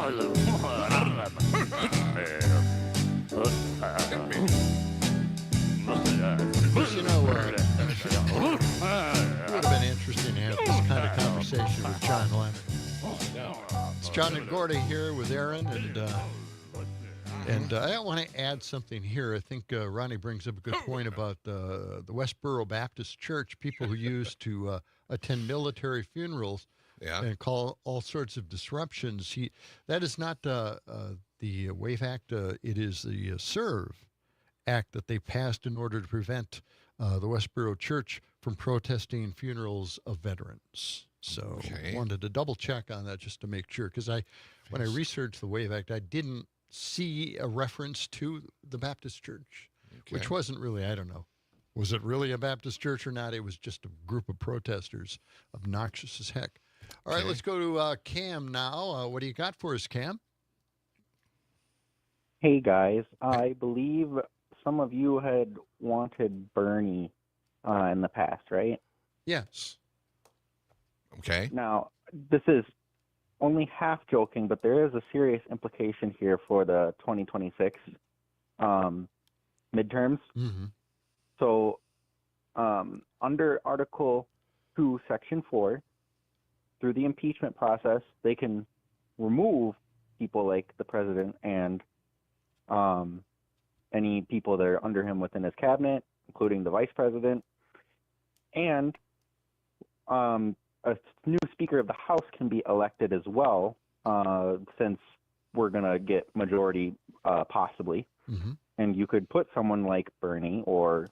It would have been interesting to have this kind of conversation with John Lemon. It's John and Gordy here with Aaron, and I want to add something here. I think Ronnie brings up a good point about the Westboro Baptist Church, people who used to attend military funerals and call all sorts of disruptions. That is not the WAVE Act. It is the SERVE Act that they passed in order to prevent the Westboro Church from protesting funerals of veterans. So wanted to double check on that just to make sure, because when I researched the WAVE Act, I didn't see a reference to the Baptist Church, which wasn't really, I don't know, was it really a Baptist church or not? It was just a group of protesters, obnoxious as heck. All right, let's go to Cam now. What do you got for us, Cam? Hey, guys. I believe some of you had wanted Bernie in the past, right? Yes. Okay. Now, this is only half joking, but there is a serious implication here for the 2026 midterms. Mm-hmm. So, under Article 2, Section 4, through the impeachment process, they can remove people like the president and any people that are under him within his cabinet, including the vice president. And a new Speaker of the House can be elected as well, since we're going to get majority possibly. Mm-hmm. And you could put someone like Bernie or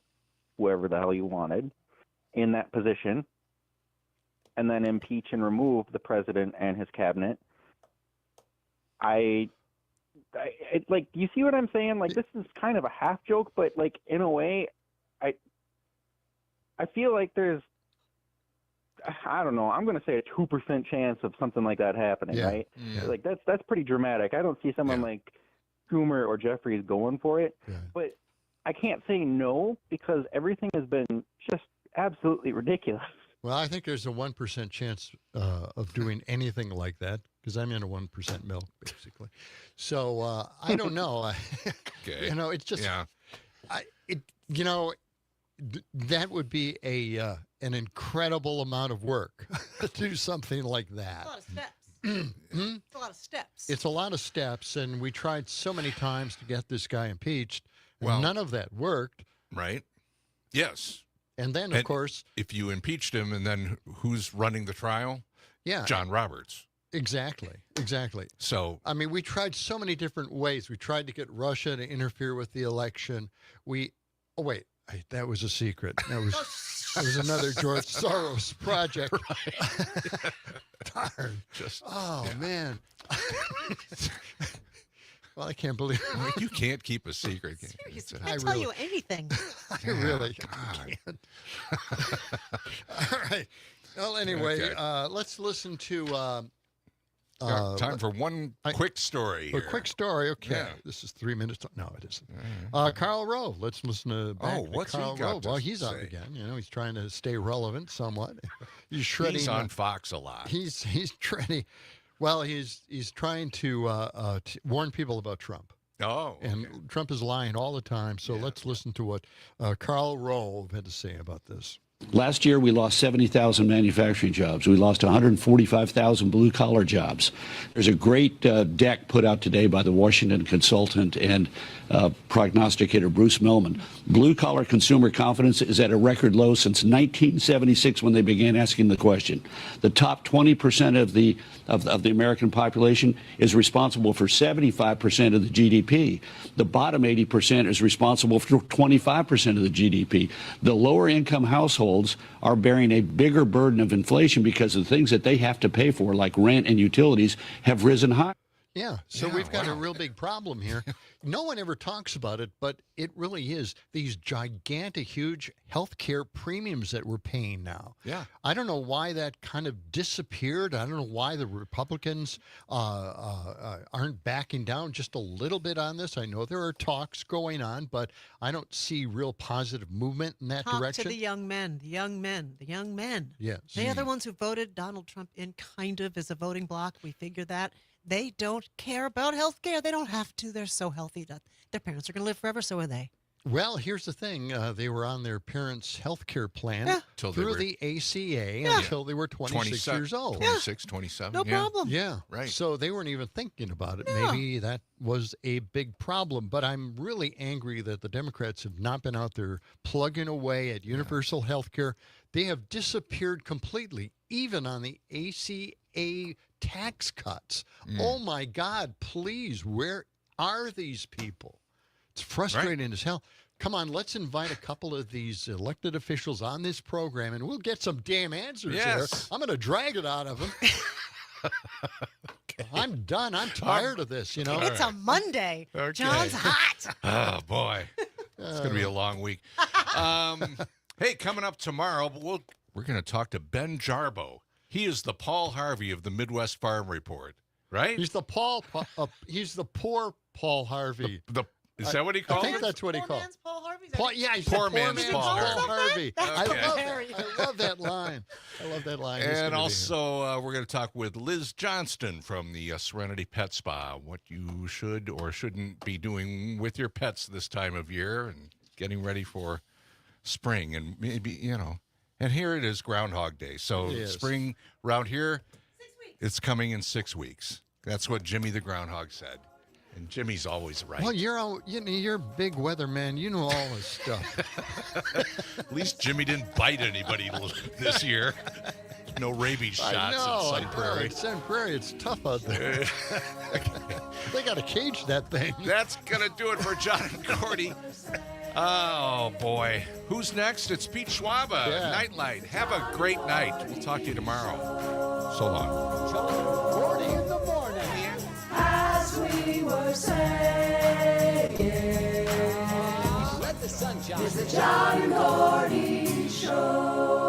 whoever the hell you wanted in that position and then impeach and remove the president and his cabinet. I like, you see what I'm saying? Like, this is kind of a half joke, but like in a way, I feel like there's, I don't know, I'm going to say a 2% chance of something like that happening, right? Yeah. Like that's pretty dramatic. I don't see someone like Schumer or Jeffries going for it, but I can't say no because everything has been just absolutely ridiculous. Well, I think there's a 1% chance of doing anything like that because I'm in a 1% milk, basically. So I don't know. Okay. You know, it's just, that would be an incredible amount of work to do something like that. A lot of steps. It's a lot of steps. It's a lot of steps, and we tried so many times to get this guy impeached, and Well, none of that worked. Right? Yes. And then, of course, if you impeached him, and then who's running the trial? Yeah. John Roberts. Exactly. So, I mean, we tried so many different ways. We tried to get Russia to interfere with the election. That was a secret. That was another George Soros project. Darn. Man. Well, I can't believe it. You can't keep a secret. Seriously, I can't tell you anything. I really can't. All right. Well, anyway, let's listen to... time for one quick story here. A quick story, okay. Yeah. This is 3 minutes. No, it isn't. Karl Rove. Let's listen to what's Karl he got Rove. to Well, he's say? out again. You know, he's trying to stay relevant somewhat. He's shredding. He's on Fox a lot. He's shredding. Well, he's trying to warn people about Trump. Oh. And Trump is lying all the time. So let's listen to what Karl Rove had to say about this. Last year, we lost 70,000 manufacturing jobs. We lost 145,000 blue-collar jobs. There's a great deck put out today by the Washington consultant and prognosticator Bruce Millman. Blue-collar consumer confidence is at a record low since 1976 when they began asking the question. The top 20% of the American population is responsible for 75% of the GDP. The bottom 80% is responsible for 25% of the GDP. The lower income households are bearing a bigger burden of inflation because the things that they have to pay for, like rent and utilities, have risen high. Yeah, so we've got a real big problem here. No one ever talks about it, but it really is these gigantic, huge healthcare premiums that we're paying now. Yeah. I don't know why that kind of disappeared. I don't know why the Republicans aren't backing down just a little bit on this. I know there are talks going on, but I don't see real positive movement in that direction. To the young men. Yes. They are the ones who voted Donald Trump in kind of as a voting bloc. We figured that. They don't care about health care. They don't have to. They're so healthy that their parents are going to live forever. So are they. Well, here's the thing. They were on their parents' health care plan through the ACA until they were 26 years old. 26, 27. No problem. Yeah. Right. So they weren't even thinking about it. No. Maybe that was a big problem. But I'm really angry that the Democrats have not been out there plugging away at universal health care. They have disappeared completely, even on the ACA tax cuts. Oh, my God, please, where are these people? It's frustrating as hell. Come on, let's invite a couple of these elected officials on this program, and we'll get some damn answers here. I'm going to drag it out of them. I'm done. I'm tired of this, you know. It's a Monday. Okay. John's hot. Oh, boy. It's going to be a long week. Hey, coming up tomorrow, we're going to talk to Ben Jarbo. He is the Paul Harvey of the Midwest Farm Report, right? He's the he's the poor Paul Harvey. Is that what he called I think it? that's what he called it. Paul Harvey. He's Poor the poor man's man's Paul Harvey. I Okay. love that line. I love that line. And also, we're going to talk with Liz Johnston from the Serenity Pet Spa, what you should or shouldn't be doing with your pets this time of year and getting ready for spring. And maybe, you know, and here it is, Groundhog Day. So spring around here, it's coming in 6 weeks. That's what Jimmy the Groundhog said. And Jimmy's always right. Well, you're a big weatherman. You know all this stuff. At least Jimmy didn't bite anybody this year. No rabies shots I in Sun Prairie. Sun Prairie, it's tough out there. They got to cage that thing. That's going to do it for John and Gordy. Oh, boy. Who's next? It's Pete Schwaba, Nightlight. Have a great night. We'll talk to you tomorrow. So long. John and Gordy in the morning. As we we were saying. Let the sunshine. It's the John and Gordy Show.